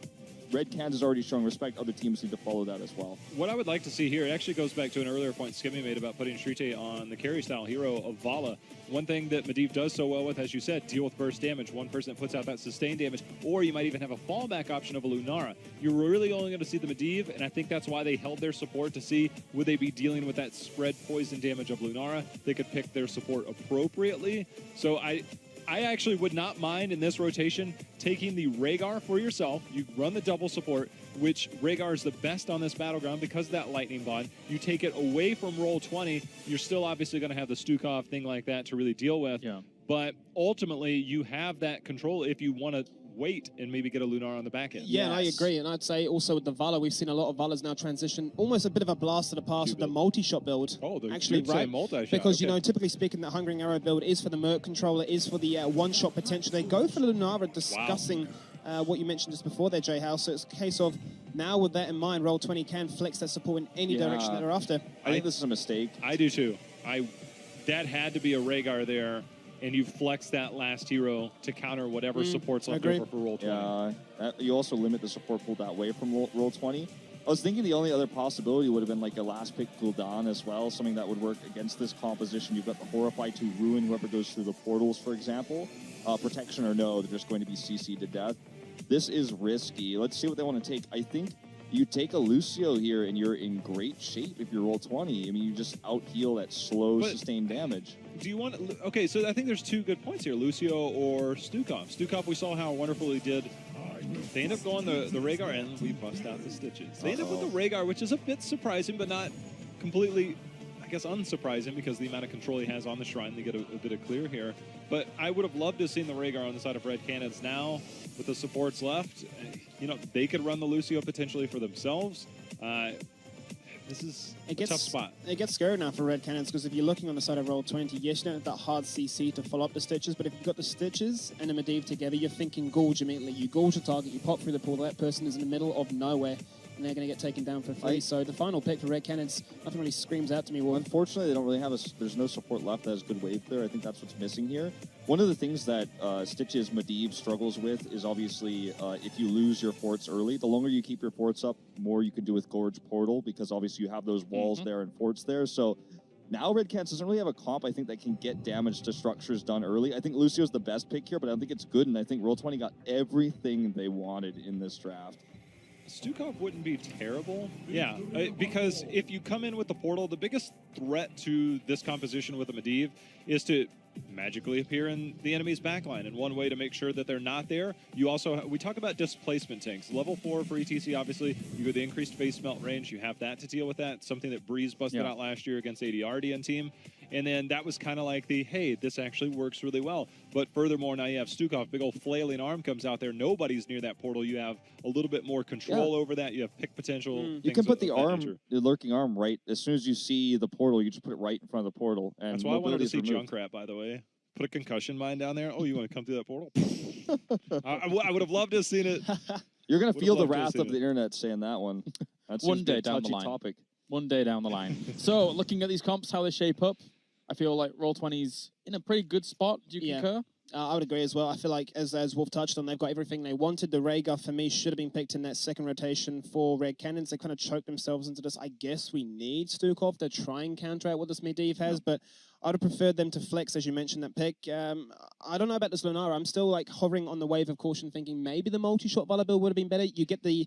Red Canids is already showing respect. Other teams need to follow that as well. What I would like to see here, it actually goes back to an earlier point Skimmy made about putting Shrite on the carry-style hero of Vala. One thing that Medivh does so well with, as you said, deal with burst damage. One person that puts out that sustained damage, or you might even have a fallback option of a Lunara. You're really only going to see the Medivh, and I think that's why they held their support to see would they be dealing with that spread poison damage of Lunara. They could pick their support appropriately. So I actually would not mind in this rotation taking the Rhaegar for yourself. You run the double support, which Rhaegar is the best on this battleground because of that lightning bond. You take it away from Roll20. You're still obviously going to have the Stukov thing like that to really deal with. Yeah. But ultimately, you have that control if you want to wait and maybe get a Lunar on the back end. Yeah, and I agree. And I'd say also with the Vala, we've seen a lot of Valas now transition almost a bit of a blast to the past with the multi-shot build. Oh, the actually, right? Multi-shot. Because, you know, typically speaking, the Hungering Arrow build is for the Merc controller, is for the one-shot potential. They go for the Lunara, discussing what you mentioned just before there, J House. So it's a case of now with that in mind, Roll20 can flex that support in any direction that they're after. I think this is a mistake. I do too. That had to be a Rhaegar there, and you flex that last hero to counter whatever support's left over for Roll20. Yeah, you also limit the support pool that way from Roll20. I was thinking the only other possibility would have been like a last pick Gul'dan as well, something that would work against this composition. You've got the Horrify to ruin whoever goes through the portals, for example. Protection or no, they're just going to be CC'd to death. This is risky. Let's see what they want to take. I think you take a Lucio here, and you're in great shape if you're Roll20. I mean, you just out-heal that slow, sustained damage. Do you want... Okay, so I think there's two good points here, Lucio or Stukov. Stukov, we saw how wonderful he did. They end up going the Rhaegar, and we bust out the stitches. They end up with the Rhaegar, which is a bit surprising, but not completely, I guess, unsurprising because the amount of control he has on the shrine. They get a bit of clear here. But I would have loved to have seen the Rhaegar on the side of Red Canids. Now, with the supports left, you know, they could run the Lucio potentially for themselves. This is a tough spot. It gets scary now for Red Canids because if you're looking on the side of Roll20, yes, you don't have that hard CC to follow up the Stitches, but if you've got the Stitches and a Medivh together, you're thinking Gorge immediately. You Gorge a target, you pop through the pool, that person is in the middle of nowhere, and they're going to get taken down for free. So the final pick for Red Canids, nothing really screams out to me. Well, unfortunately, they don't really have there's no support left that has good wave clear. I think that's what's missing here. One of the things that Stitches Medivh struggles with is obviously if you lose your forts early, the longer you keep your forts up, more you can do with Gorge Portal, because obviously you have those walls there and forts there. So now Red Canids doesn't really have a comp, I think, that can get damage to structures done early. I think Lucio's the best pick here, but I don't think it's good, and I think Roll20 got everything they wanted in this draft. Stukov wouldn't be terrible. Yeah, because if you come in with the portal, the biggest threat to this composition with a Medivh is to magically appear in the enemy's backline. And one way to make sure that they're not there, you also, we talk about displacement tanks. Level 4 for ETC, obviously, you go the increased face melt range, you have that to deal with that. Something that Breeze busted out last year against ADRDN team. And then that was kind of like the, hey, this actually works really well. But furthermore, now you have Stukov, big old flailing arm comes out there. Nobody's near that portal. You have a little bit more control over that. You have pick potential. You can put the arm, the lurking arm, right as soon as you see the portal. You just put it right in front of the portal. And that's why I wanted to see Junkrat, by the way. Put a concussion mine down there. Oh, you want to come through that portal? I would have loved to have seen it. You're going to feel the wrath of the internet saying that one. That's one day down the line. Topic. One day down the line. So, looking at these comps, how they shape up, I feel like Roll20's in a pretty good spot. Do you concur? I would agree as well. I feel like, as Wolf touched on, they've got everything they wanted. The Rhaegar, for me, should have been picked in that second rotation for Red Canids. They kind of choked themselves into this. I guess we need Stukov to try and counter out what this Medivh has, but I'd have preferred them to flex, as you mentioned, that pick. I don't know about this Lunara. I'm still like hovering on the wave of caution, thinking maybe the multi-shot Valla build would have been better. You get the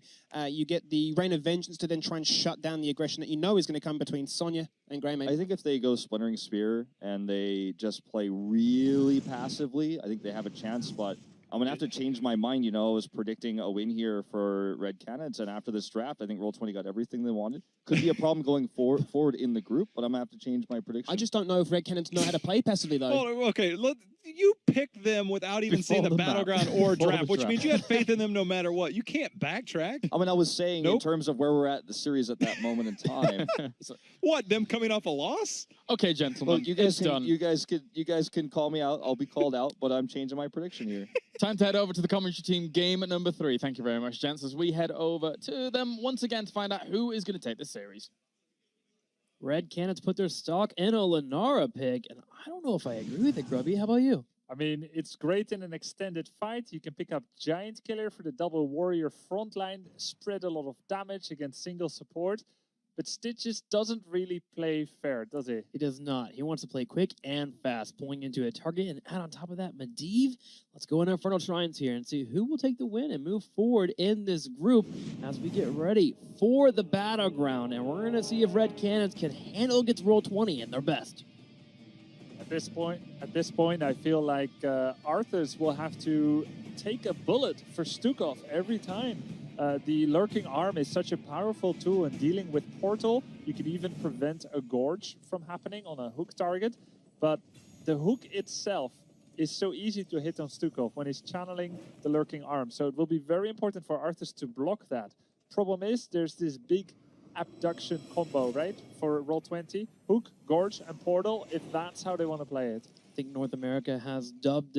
Rain of Vengeance to then try and shut down the aggression that you know is going to come between Sonya and Greymane. I think if they go Splintering Spear and they just play really passively, I think they have a chance, but I'm going to have to change my mind. You know, I was predicting a win here for Red Canids, and after this draft, I think Roll20 got everything they wanted. Could be a problem going forward in the group, but I'm going to have to change my prediction. I just don't know if Red Canids know how to play passively, though. Oh, okay, look, you picked them without even seeing the Battleground or draft, which means you had faith in them no matter what. You can't backtrack. I mean, I was saying in terms of where we're at the series at that moment in time. What, them coming off a loss? Okay, gentlemen, Look, you guys can call me out. I'll be called out, but I'm changing my prediction here. Time to head over to the commentary team, game number 3. Thank you very much, gents, as we head over to them once again to find out who is going to take this series. Red Canids put their stock in a Lunara pick, and I don't know if I agree with it, Grubby. How about you? I mean, it's great in an extended fight. You can pick up Giant Killer for the double warrior frontline, spread a lot of damage against single support. But Stitches doesn't really play fair, does he? He does not. He wants to play quick and fast, pulling into a target, and add on top of that, Medivh. Let's go in our Infernal Shrines here and see who will take the win and move forward in this group as we get ready for the Battleground. And we're going to see if Red Canids can handle against Roll20 in their best. At this point, I feel like Arthas will have to take a bullet for Stukov every time. The Lurking Arm is such a powerful tool in dealing with Portal. You can even prevent a Gorge from happening on a hook target. But the hook itself is so easy to hit on Stukov when he's channeling the Lurking Arm. So it will be very important for Arthas to block that. Problem is, there's this big abduction combo, right? For Roll20, hook, Gorge, and Portal, if that's how they want to play it. I think North America has dubbed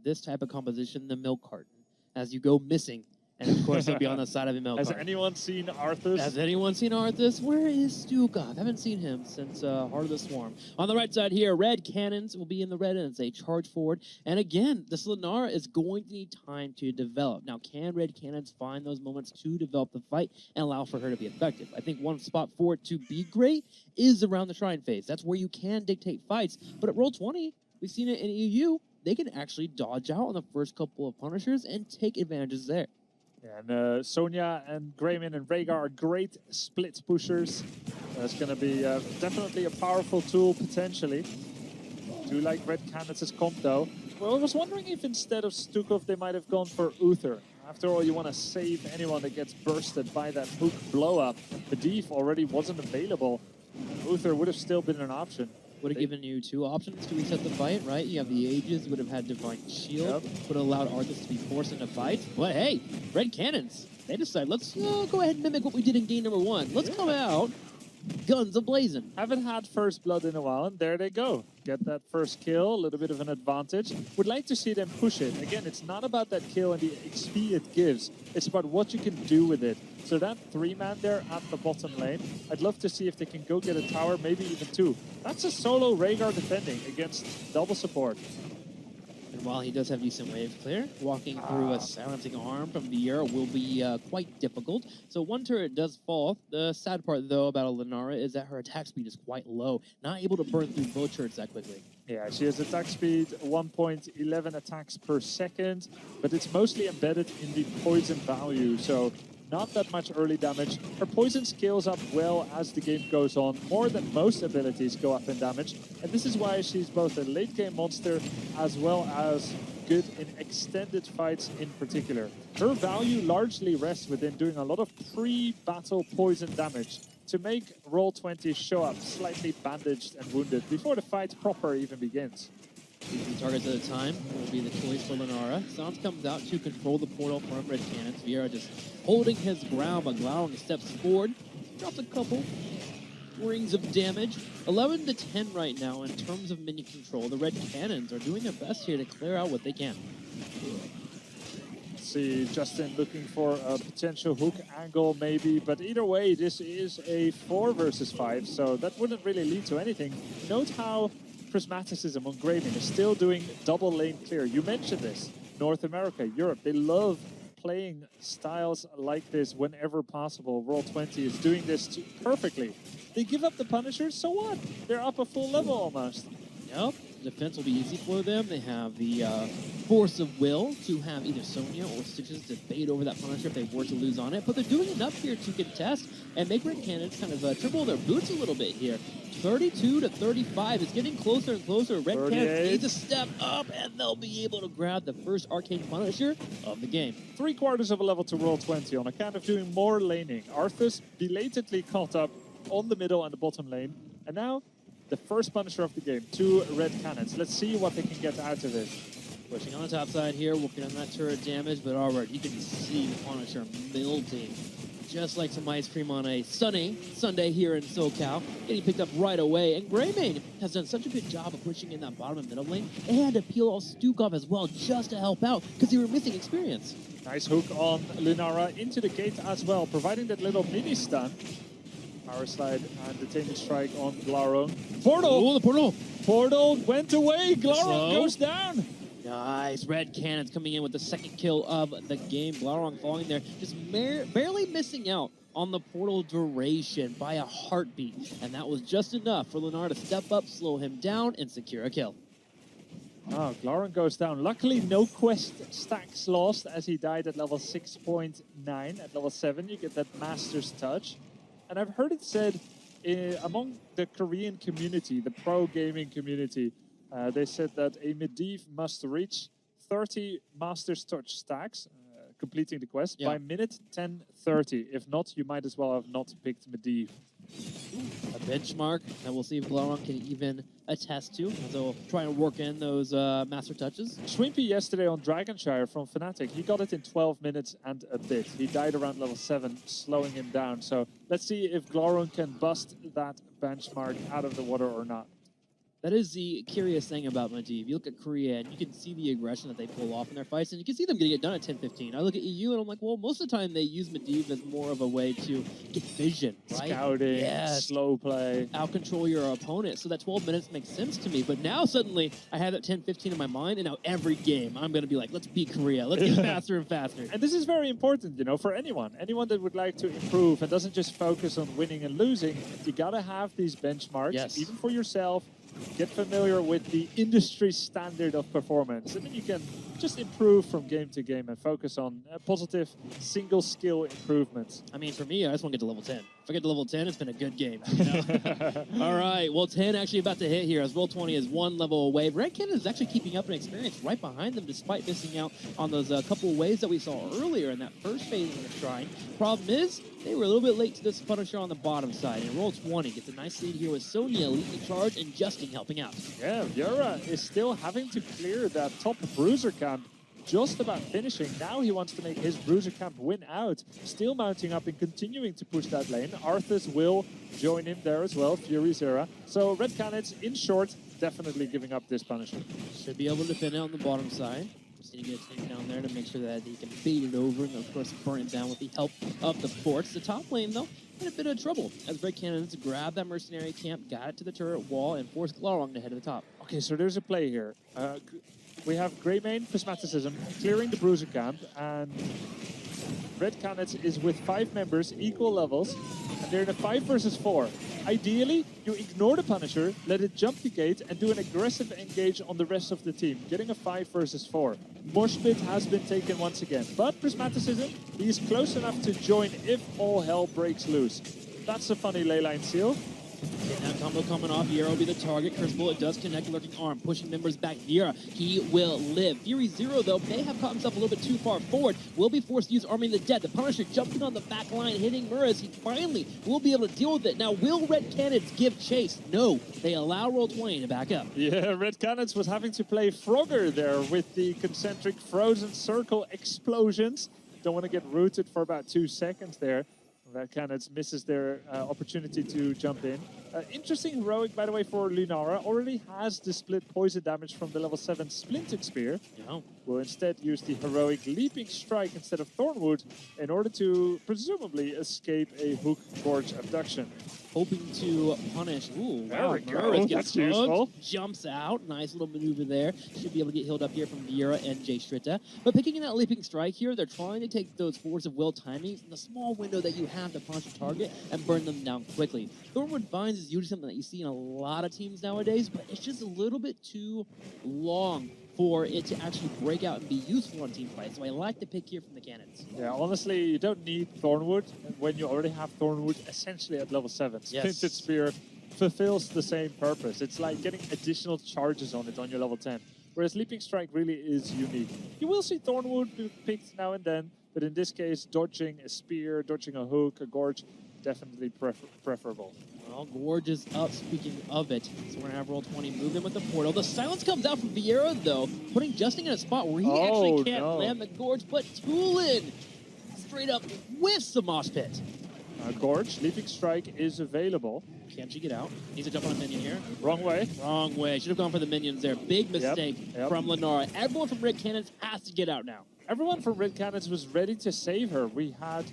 this type of composition the milk carton. As you go missing, and of course he'll be on the side of the milk carton. Has anyone seen Arthas? Has anyone seen Arthas? Where is Stukov? Haven't seen him since Heart of the Swarm. On the right side here, Red Canids will be in the red and it's a charge forward. And again, this Lunara is going to need time to develop. Now, can Red Canids find those moments to develop the fight and allow for her to be effective? I think one spot for it to be great is around the Shrine phase. That's where you can dictate fights. But at Roll20, we've seen it in EU, they can actually dodge out on the first couple of Punishers and take advantages there. And Sonya and Greymane and Rhaegar are great split pushers. That's going to be definitely a powerful tool, potentially. Do like Red Canids' comp, though. Well, I was wondering if instead of Stukov, they might have gone for Uther. After all, you want to save anyone that gets bursted by that hook blow-up. Medivh already wasn't available. Uther would have still been an option. Would have given you 2 options to reset the fight, right? You have the Aegis, would have had Divine Shield, would have allowed Arthas to be forced into fight. But hey, Red Canids, they decide, let's go ahead and mimic what we did in game number 1. Let's come out guns a-blazing. Haven't had first blood in a while, and there they go. Get that first kill, a little bit of an advantage. Would like to see them push it. Again, it's not about that kill and the XP it gives. It's about what you can do with it. So that 3-man there at the bottom lane, I'd love to see if they can go get a tower, maybe even 2. That's a solo Rhaegar defending against double support. And while he does have decent wave clear, walking through a silencing arm from Vieira will be quite difficult. So one turret does fall. The sad part, though, about Lunara is that her attack speed is quite low, not able to burn through both turrets that quickly. Yeah, she has attack speed 1.11 attacks per second, but it's mostly embedded in the poison value, so not that much early damage. Her poison scales up well as the game goes on, more than most abilities go up in damage, and this is why she's both a late game monster as well as good in extended fights in particular. Her value largely rests within doing a lot of pre-battle poison damage to make Roll20 show up slightly bandaged and wounded before the fight proper even begins. 2 targets at a time will be the choice for Lunara. Sans comes out to control the portal from Red Canids. Vieira just holding his ground, but allowing steps forward. Drops a couple rings of damage. 11 to 10 right now in terms of minion control. The Red Canids are doing their best here to clear out what they can. See Justin looking for a potential hook angle maybe, but either way this is a 4 versus 5, so that wouldn't really lead to anything. Note how Prismaticism on Greymane is still doing double lane clear. You mentioned this. North America, Europe, they love playing styles like this whenever possible. Roll20 is doing this perfectly. They give up the Punishers, so what? They're up a full level almost. Yep, defense will be easy for them. They have the force of will to have either Sonya or Stitches debate over that Punisher if they were to lose on it. But they're doing enough here to contest and make Red Canids kind of triple their boots a little bit here. 32 to 35. It's getting closer and closer. Red Canids need to step up, and they'll be able to grab the first Arcane Punisher of the game. 3/4 of a level to Roll20 on account of doing more laning. Arthas belatedly caught up on the middle and the bottom lane. And now, the first Punisher of the game, 2 Red Canids. Let's see what they can get out of it. Pushing on the top side here, working on that turret damage, but already you can see the Punisher melting. Just like some ice cream on a sunny Sunday here in SoCal, getting picked up right away. And Greymane has done such a good job of pushing in that bottom and middle lane. They had to peel all Stuke off as well just to help out because they were missing experience. Nice hook on Lunara into the gate as well, providing that little mini stun. Power slide and the Taming Strike on Glaurung. Portal! Oh, the portal! Portal went away. Glaurung goes down. Nice. Red Canids coming in with the second kill of the game. Glaurung falling there, just barely missing out on the portal duration by a heartbeat. And that was just enough for Lunar to step up, slow him down, and secure a kill. Oh, Glaurung goes down. Luckily, no quest stacks lost as he died at level 6.9. At level 7, you get that Master's Touch. And I've heard it said among the Korean community, the pro gaming community, they said that a Medivh must reach 30 Master's Touch stacks, completing the quest, by minute 10:30. If not, you might as well have not picked Medivh. A benchmark that we'll see if Glaurung can even attest to, as they'll try and work in those master touches. Schwimpy yesterday on Dragonshire from Fnatic, he got it in 12 minutes and a bit. He died around level 7, slowing him down. So let's see if Glaurung can bust that benchmark out of the water or not. That is the curious thing about Medivh. You look at Korea, and you can see the aggression that they pull off in their fights, and you can see them getting it done at 10-15. I look at EU, and I'm like, well, most of the time they use Medivh as more of a way to get vision, right? Scouting, slow play. Out-control your opponent, so that 12 minutes makes sense to me. But now, suddenly, I have that 10-15 in my mind, and now every game, I'm going to be like, let's beat Korea. Let's get faster and faster. And this is very important, you know, for anyone. Anyone that would like to improve and doesn't just focus on winning and losing, you got to have these benchmarks, even for yourself. Get familiar with the industry standard of performance, and then you can just improve from game to game and focus on positive single skill improvements. I mean, for me, I just want to get to level 10. If I get to level 10, it's been a good game. You know? All right, well, 10 actually about to hit here as Roll20 is 1 level away. Red Canids is actually keeping up an experience right behind them despite missing out on those couple of waves that we saw earlier in that first phase of the Shrine. Problem is, they were a little bit late to this Punisher on the bottom side, and Roll20 gets a nice lead here with Sonya leading the charge and Justin helping out. Yeah, Yura is still having to clear that top bruiser camp, just about finishing. Now he wants to make his bruiser camp win out. Still mounting up and continuing to push that lane. Arthas will join him there as well, Fury Zera. So Red Canids, in short, definitely giving up this Punisher. Should be able to defend it on the bottom side. Just need to get a tank down there to make sure that he can bait it over and, of course, burn it down with the help of the forts. The top lane, though, in a bit of trouble as Red Canids grab that mercenary camp, got it to the turret wall, and forced Glaurung to head to the top. Okay, so there's a play here. We have Greymane, Prismaticism, clearing the bruiser camp, and Red Canids is with 5 members, equal levels, and they're in a 5 versus 4. Ideally, you ignore the Punisher, let it jump the gate, and do an aggressive engage on the rest of the team, getting a 5 versus 4. Mosh pit has been taken once again, but Prismaticism, he's close enough to join if all hell breaks loose. That's a funny leyline seal. Getting that combo coming off, Yera will be the target. Curse Bullet does connect, lurking arm, pushing members back. Yera, he will live. Fury Zero, though, may have caught himself a little bit too far forward. Will be forced to use Army of the Dead. The Punisher jumping on the back line, hitting Muraz. He finally will be able to deal with it. Now, will Red Canids give chase? No. They allow Roll20 to back up. Yeah, Red Canids was having to play Frogger there with the concentric frozen circle explosions. Don't want to get rooted for about 2 seconds there. Red Canids misses their opportunity to jump in. Interesting heroic, by the way, for Lunara. Already has the split poison damage from the level 7 Splinted Spear. Yeah. will instead use the heroic Leaping Strike instead of Thornwood in order to presumably escape a Hook Gorge abduction. Hoping to punish. Ooh, There wow. we go. Murris gets That's useful. hooked, jumps out. Nice little maneuver there. Should be able to get healed up here from Vieira and Jay Strita. But picking that Leaping Strike here, they're trying to take those Force of Will timings in the small window that you have to punch a target and burn them down quickly. Thornwood Vines is usually something that you see in a lot of teams nowadays, but it's just a little bit too long for it to actually break out and be useful on team fights. So I like the pick here from the Canids. Yeah, honestly, you don't need Thornwood when you already have Thornwood essentially at level 7. Yes. Splinted Spear fulfills the same purpose. It's like getting additional charges on it on your level 10. Whereas Leaping Strike really is unique. You will see Thornwood be picked now and then, but in this case, dodging a spear, dodging a hook, a gorge, definitely preferable. Well, Gorge is up, speaking of it. So we're going to have Roll20 move in with the portal. The silence comes out from Vieira, though, putting Justin in a spot where he actually can't land the Gorge, but Tulin straight up whiffs the mosh pit. Gorge, Leaping Strike is available. Can she get out? Needs to jump on a minion here. Wrong way. Wrong way. Should have gone for the minions there. Big mistake from Lenara. Everyone from Red Canids has to get out now. Everyone from Red Canids was ready to save her. We had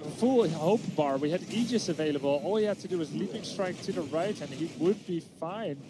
a full hope bar. We had Aegis available. All he had to do was Leaping Strike to the right and he would be fine.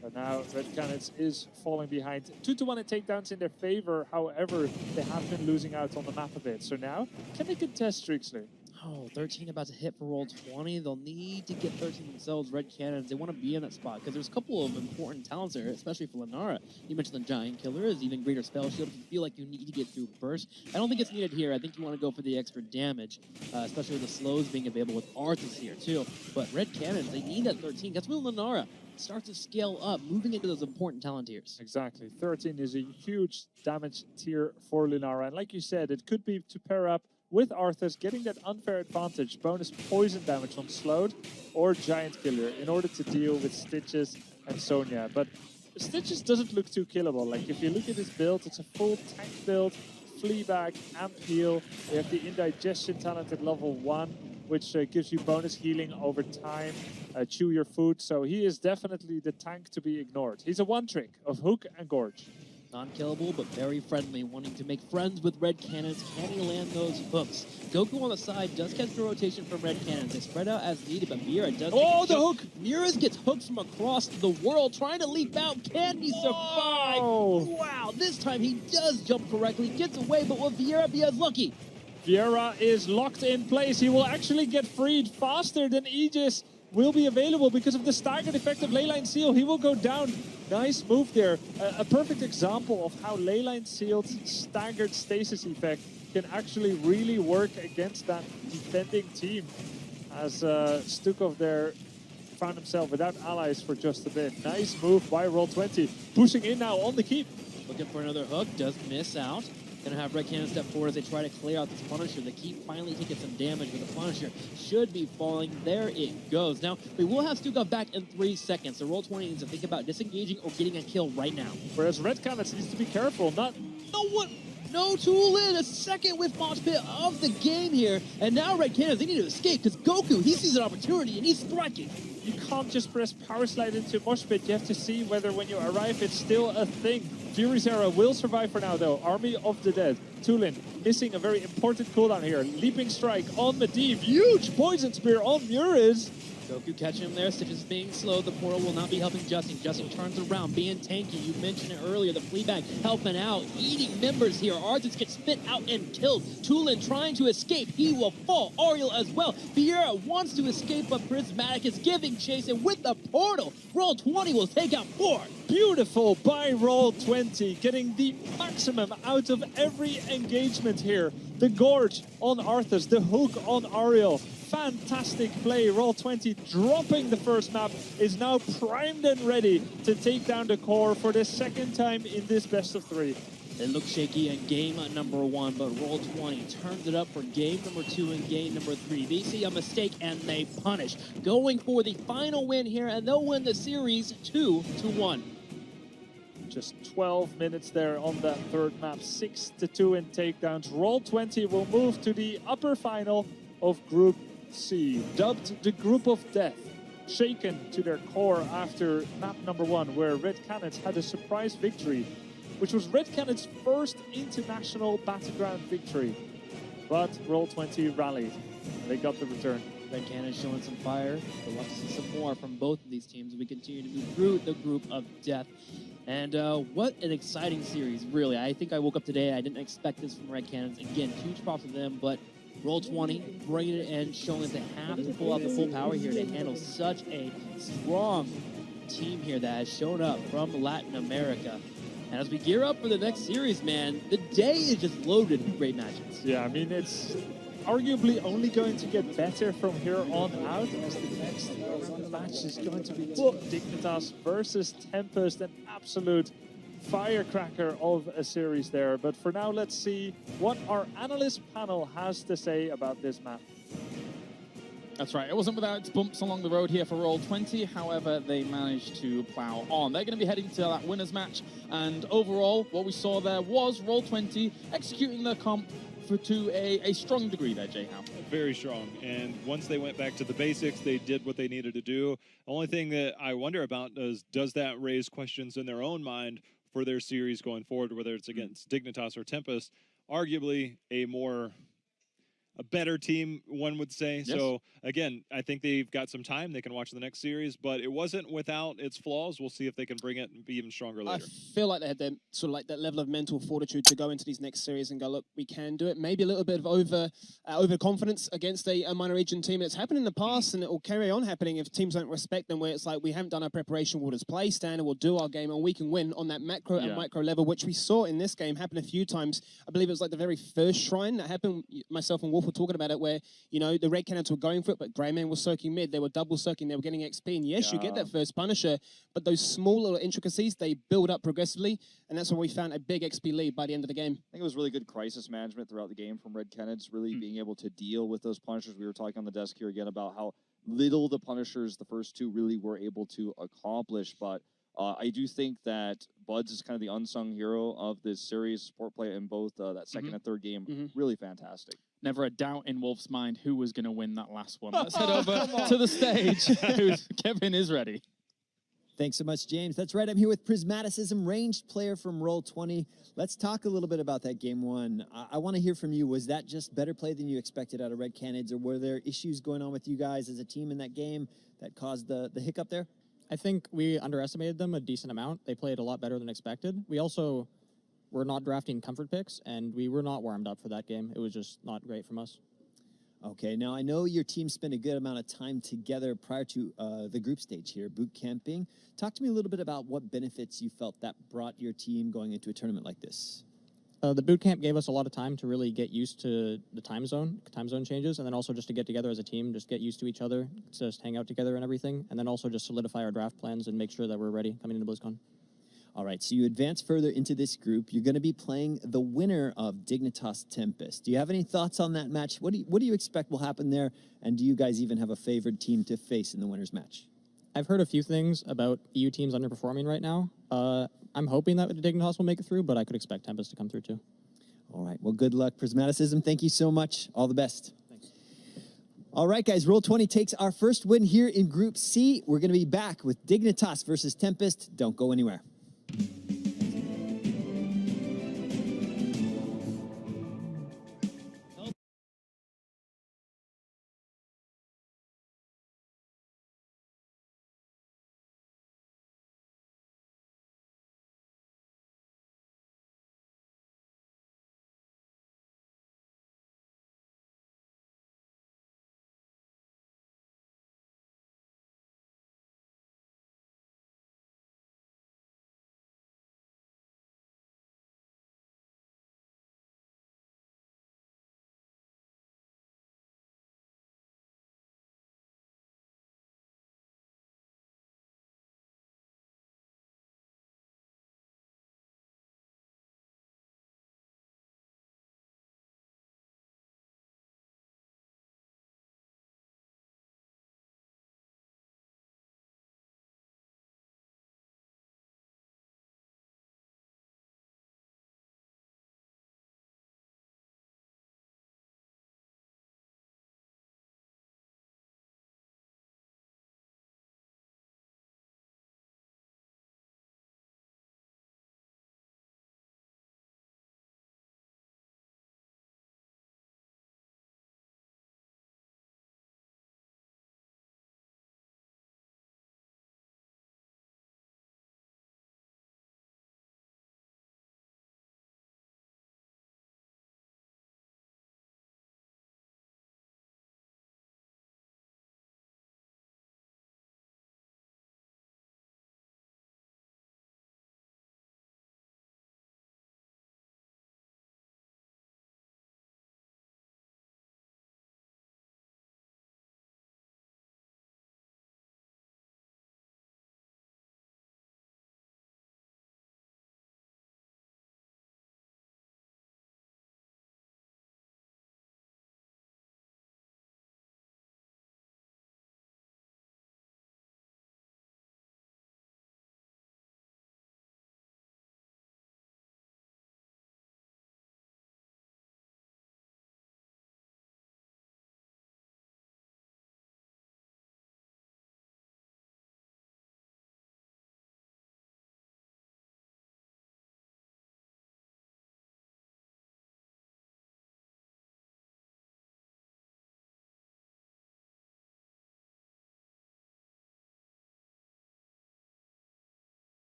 But now Red Canids is falling behind. 2-1 in takedowns in their favor. However, they have been losing out on the map a bit. So now, can they contest Strixley? Oh, 13 about to hit for Roll20. They'll need to get 13 themselves. Red Canids, they want to be in that spot because there's a couple of important talents there, especially for Lenara. You mentioned the Giant Killer is even greater spell shield if you feel like you need to get through burst. I don't think it's needed here. I think you want to go for the extra damage, especially with the slows being available with Arthas here too. But Red Canids, they need that 13. That's where Lenara starts to scale up, moving into those important talent tiers. Exactly. 13 is a huge damage tier for Lenara. And like you said, it could be to pair up with Arthas, getting that unfair advantage, bonus poison damage on Slowed or Giant Killer in order to deal with Stitches and Sonya. But Stitches doesn't look too killable. Like if you look at his build, it's a full tank build, Fleabag, Amp Heal. We have the Indigestion talent at level 1, which gives you bonus healing over time, chew your food. So he is definitely the tank to be ignored. He's a one-trick of Hook and Gorge. Non-killable, but very friendly, wanting to make friends with Red Canids. Can he land those hooks? Goku on the side does catch the rotation from Red Canids. They spread out as needed, but Mira does. Oh, the hook! Mira's gets hooked from across the world, trying to leap out. Can he survive? Wow, this time he does jump correctly, gets away, but will Vieira be as lucky? Vieira is locked in place. He will actually get freed faster than Aegis will be available because of the staggered effect of Leyline Seal. He will go down. Nice move there. A perfect example of how Leyline Seal's staggered stasis effect can actually really work against that defending team. As Stukov there found himself without allies for just a bit. Nice move by Roll20. Pushing in now on the keep. Looking for another hook, does miss out. Gonna have Red Cannon step forward as they try to clear out this Punisher. The keep finally taking some damage, but the Punisher should be falling. There it goes. Now, we will have Stukov back in 3 seconds, so Roll20 needs to think about disengaging or getting a kill right now. Whereas Red Cannon needs to be careful, not... No tool in, a second with Mosh Pit of the game here. And now Red Canids, they need to escape because Goku, he sees an opportunity and he's striking. You can't just press Power Slide into Mosh Pit. You have to see whether when you arrive it's still a thing. Fury's Era will survive for now though. Army of the Dead. Tulin missing a very important cooldown here. Leaping Strike on Medivh. Huge Poison Spear on Muriz. Goku catching him there. Stitches being slow. The portal will not be helping Justin. Justin turns around, being tanky. You mentioned it earlier. The Fleabag helping out, eating members here. Arthas gets spit out and killed. Tulin trying to escape. He will fall. Ariel as well. Vieira wants to escape, but Prismatic is giving chase. And with the portal, Roll20 will take out 4. Beautiful by Roll20, getting the maximum out of every engagement here. The Gorge on Arthas, the hook on Ariel. Fantastic play. Roll20 dropping the first map is now primed and ready to take down the core for the second time in this best of 3. It looks shaky in game number 1, but Roll20 turns it up for game number 2 and game number 3. They see a mistake and they punish. Going for the final win here, and they'll win the series 2-1. Just 12 minutes there on that third map, 6-2 in takedowns. Roll20 will move to the upper final of Group C, dubbed the Group of Death. Shaken to their core after map number 1, where Red Canids had a surprise victory. which was Red Canids' first international battleground victory. But Roll20 rallied, and they got the return. Red Canids showing some fire. We'll love to see some more from both of these teams as we continue to move through the group of death. And what an exciting series, really. I think I woke up today, I didn't expect this from Red Canids. Again, huge props to them, but Roll20 bringing it in, showing that they have to pull out the full power here to handle such a strong team here that has shown up from Latin America. And as we gear up for the next series, man, the day is just loaded with great matches. Yeah, I mean, it's arguably only going to get better from here on out, as the next match is going to be Dignitas versus Tempest, an absolute firecracker of a series there. But for now, let's see what our analyst panel has to say about this map. That's right. It wasn't without its bumps along the road here for Roll20. However, they managed to plow on. They're going to be heading to that winners match. And overall, what we saw there was Roll20 executing their comp to a strong degree there, J-How. Very strong. And once they went back to the basics, they did what they needed to do. The only thing that I wonder about is, does that raise questions in their own mind for their series going forward, whether it's against Dignitas or Tempest? Arguably a better team, one would say. Yes. So, again, I think they've got some time. They can watch the next series, but it wasn't without its flaws. We'll see if they can bring it and be even stronger later. I feel like they had that sort of like that level of mental fortitude to go into these next series and go, look, we can do it. Maybe a little bit of overconfidence against a minor region team. It's happened in the past, and it will carry on happening if teams don't respect them, where it's like, we haven't done our preparation, we'll just play standard, we'll do our game, and we can win on that macro and micro level, which we saw in this game happen a few times. I believe it was like the very first shrine that happened. Myself and Wolf were talking about it, where, you know, the Red Canids were going for it, but Greyman was soaking mid. They were double soaking. They were getting XP. And yes, you get that first Punisher, but those small little intricacies, they build up progressively. And that's when we found a big XP lead by the end of the game. I think it was really good crisis management throughout the game from Red Canids, really being able to deal with those Punishers. We were talking on the desk here again about how little the Punishers, the first two, really were able to accomplish. But I do think that Buds is kind of the unsung hero of this series. Support play in both that second and third game, really fantastic. Never a doubt in Wolf's mind who was going to win that last one. Let's head over to the stage. Kevin is ready. Thanks so much, James. That's right. I'm here with Prismaticism, ranged player from Roll20. Let's talk a little bit about that game one. I want to hear from you. Was that just better play than you expected out of Red Canids, or were there issues going on with you guys as a team in that game that caused the hiccup there? I think we underestimated them a decent amount. They played a lot better than expected. We also were not drafting comfort picks, and we were not warmed up for that game. It was just not great from us. Okay, now I know your team spent a good amount of time together prior to the group stage here, boot camping. Talk to me a little bit about what benefits you felt that brought your team going into a tournament like this. The boot camp gave us a lot of time to really get used to the time zone changes, and then also just to get together as a team, just get used to each other, just hang out together and everything, and then also just solidify our draft plans and make sure that we're ready coming into BlizzCon. All right, so you advance further into this group. You're going to be playing the winner of Dignitas Tempest. Do you have any thoughts on that match? What do you expect will happen there? And do you guys even have a favored team to face in the winner's match? I've heard a few things about EU teams underperforming right now. I'm hoping that Dignitas will make it through, but I could expect Tempest to come through too. All right, well, good luck, Prismaticism. Thank you so much. All the best. Thanks. All right, guys, Roll20 takes our first win here in Group C. We're going to be back with Dignitas versus Tempest. Don't go anywhere.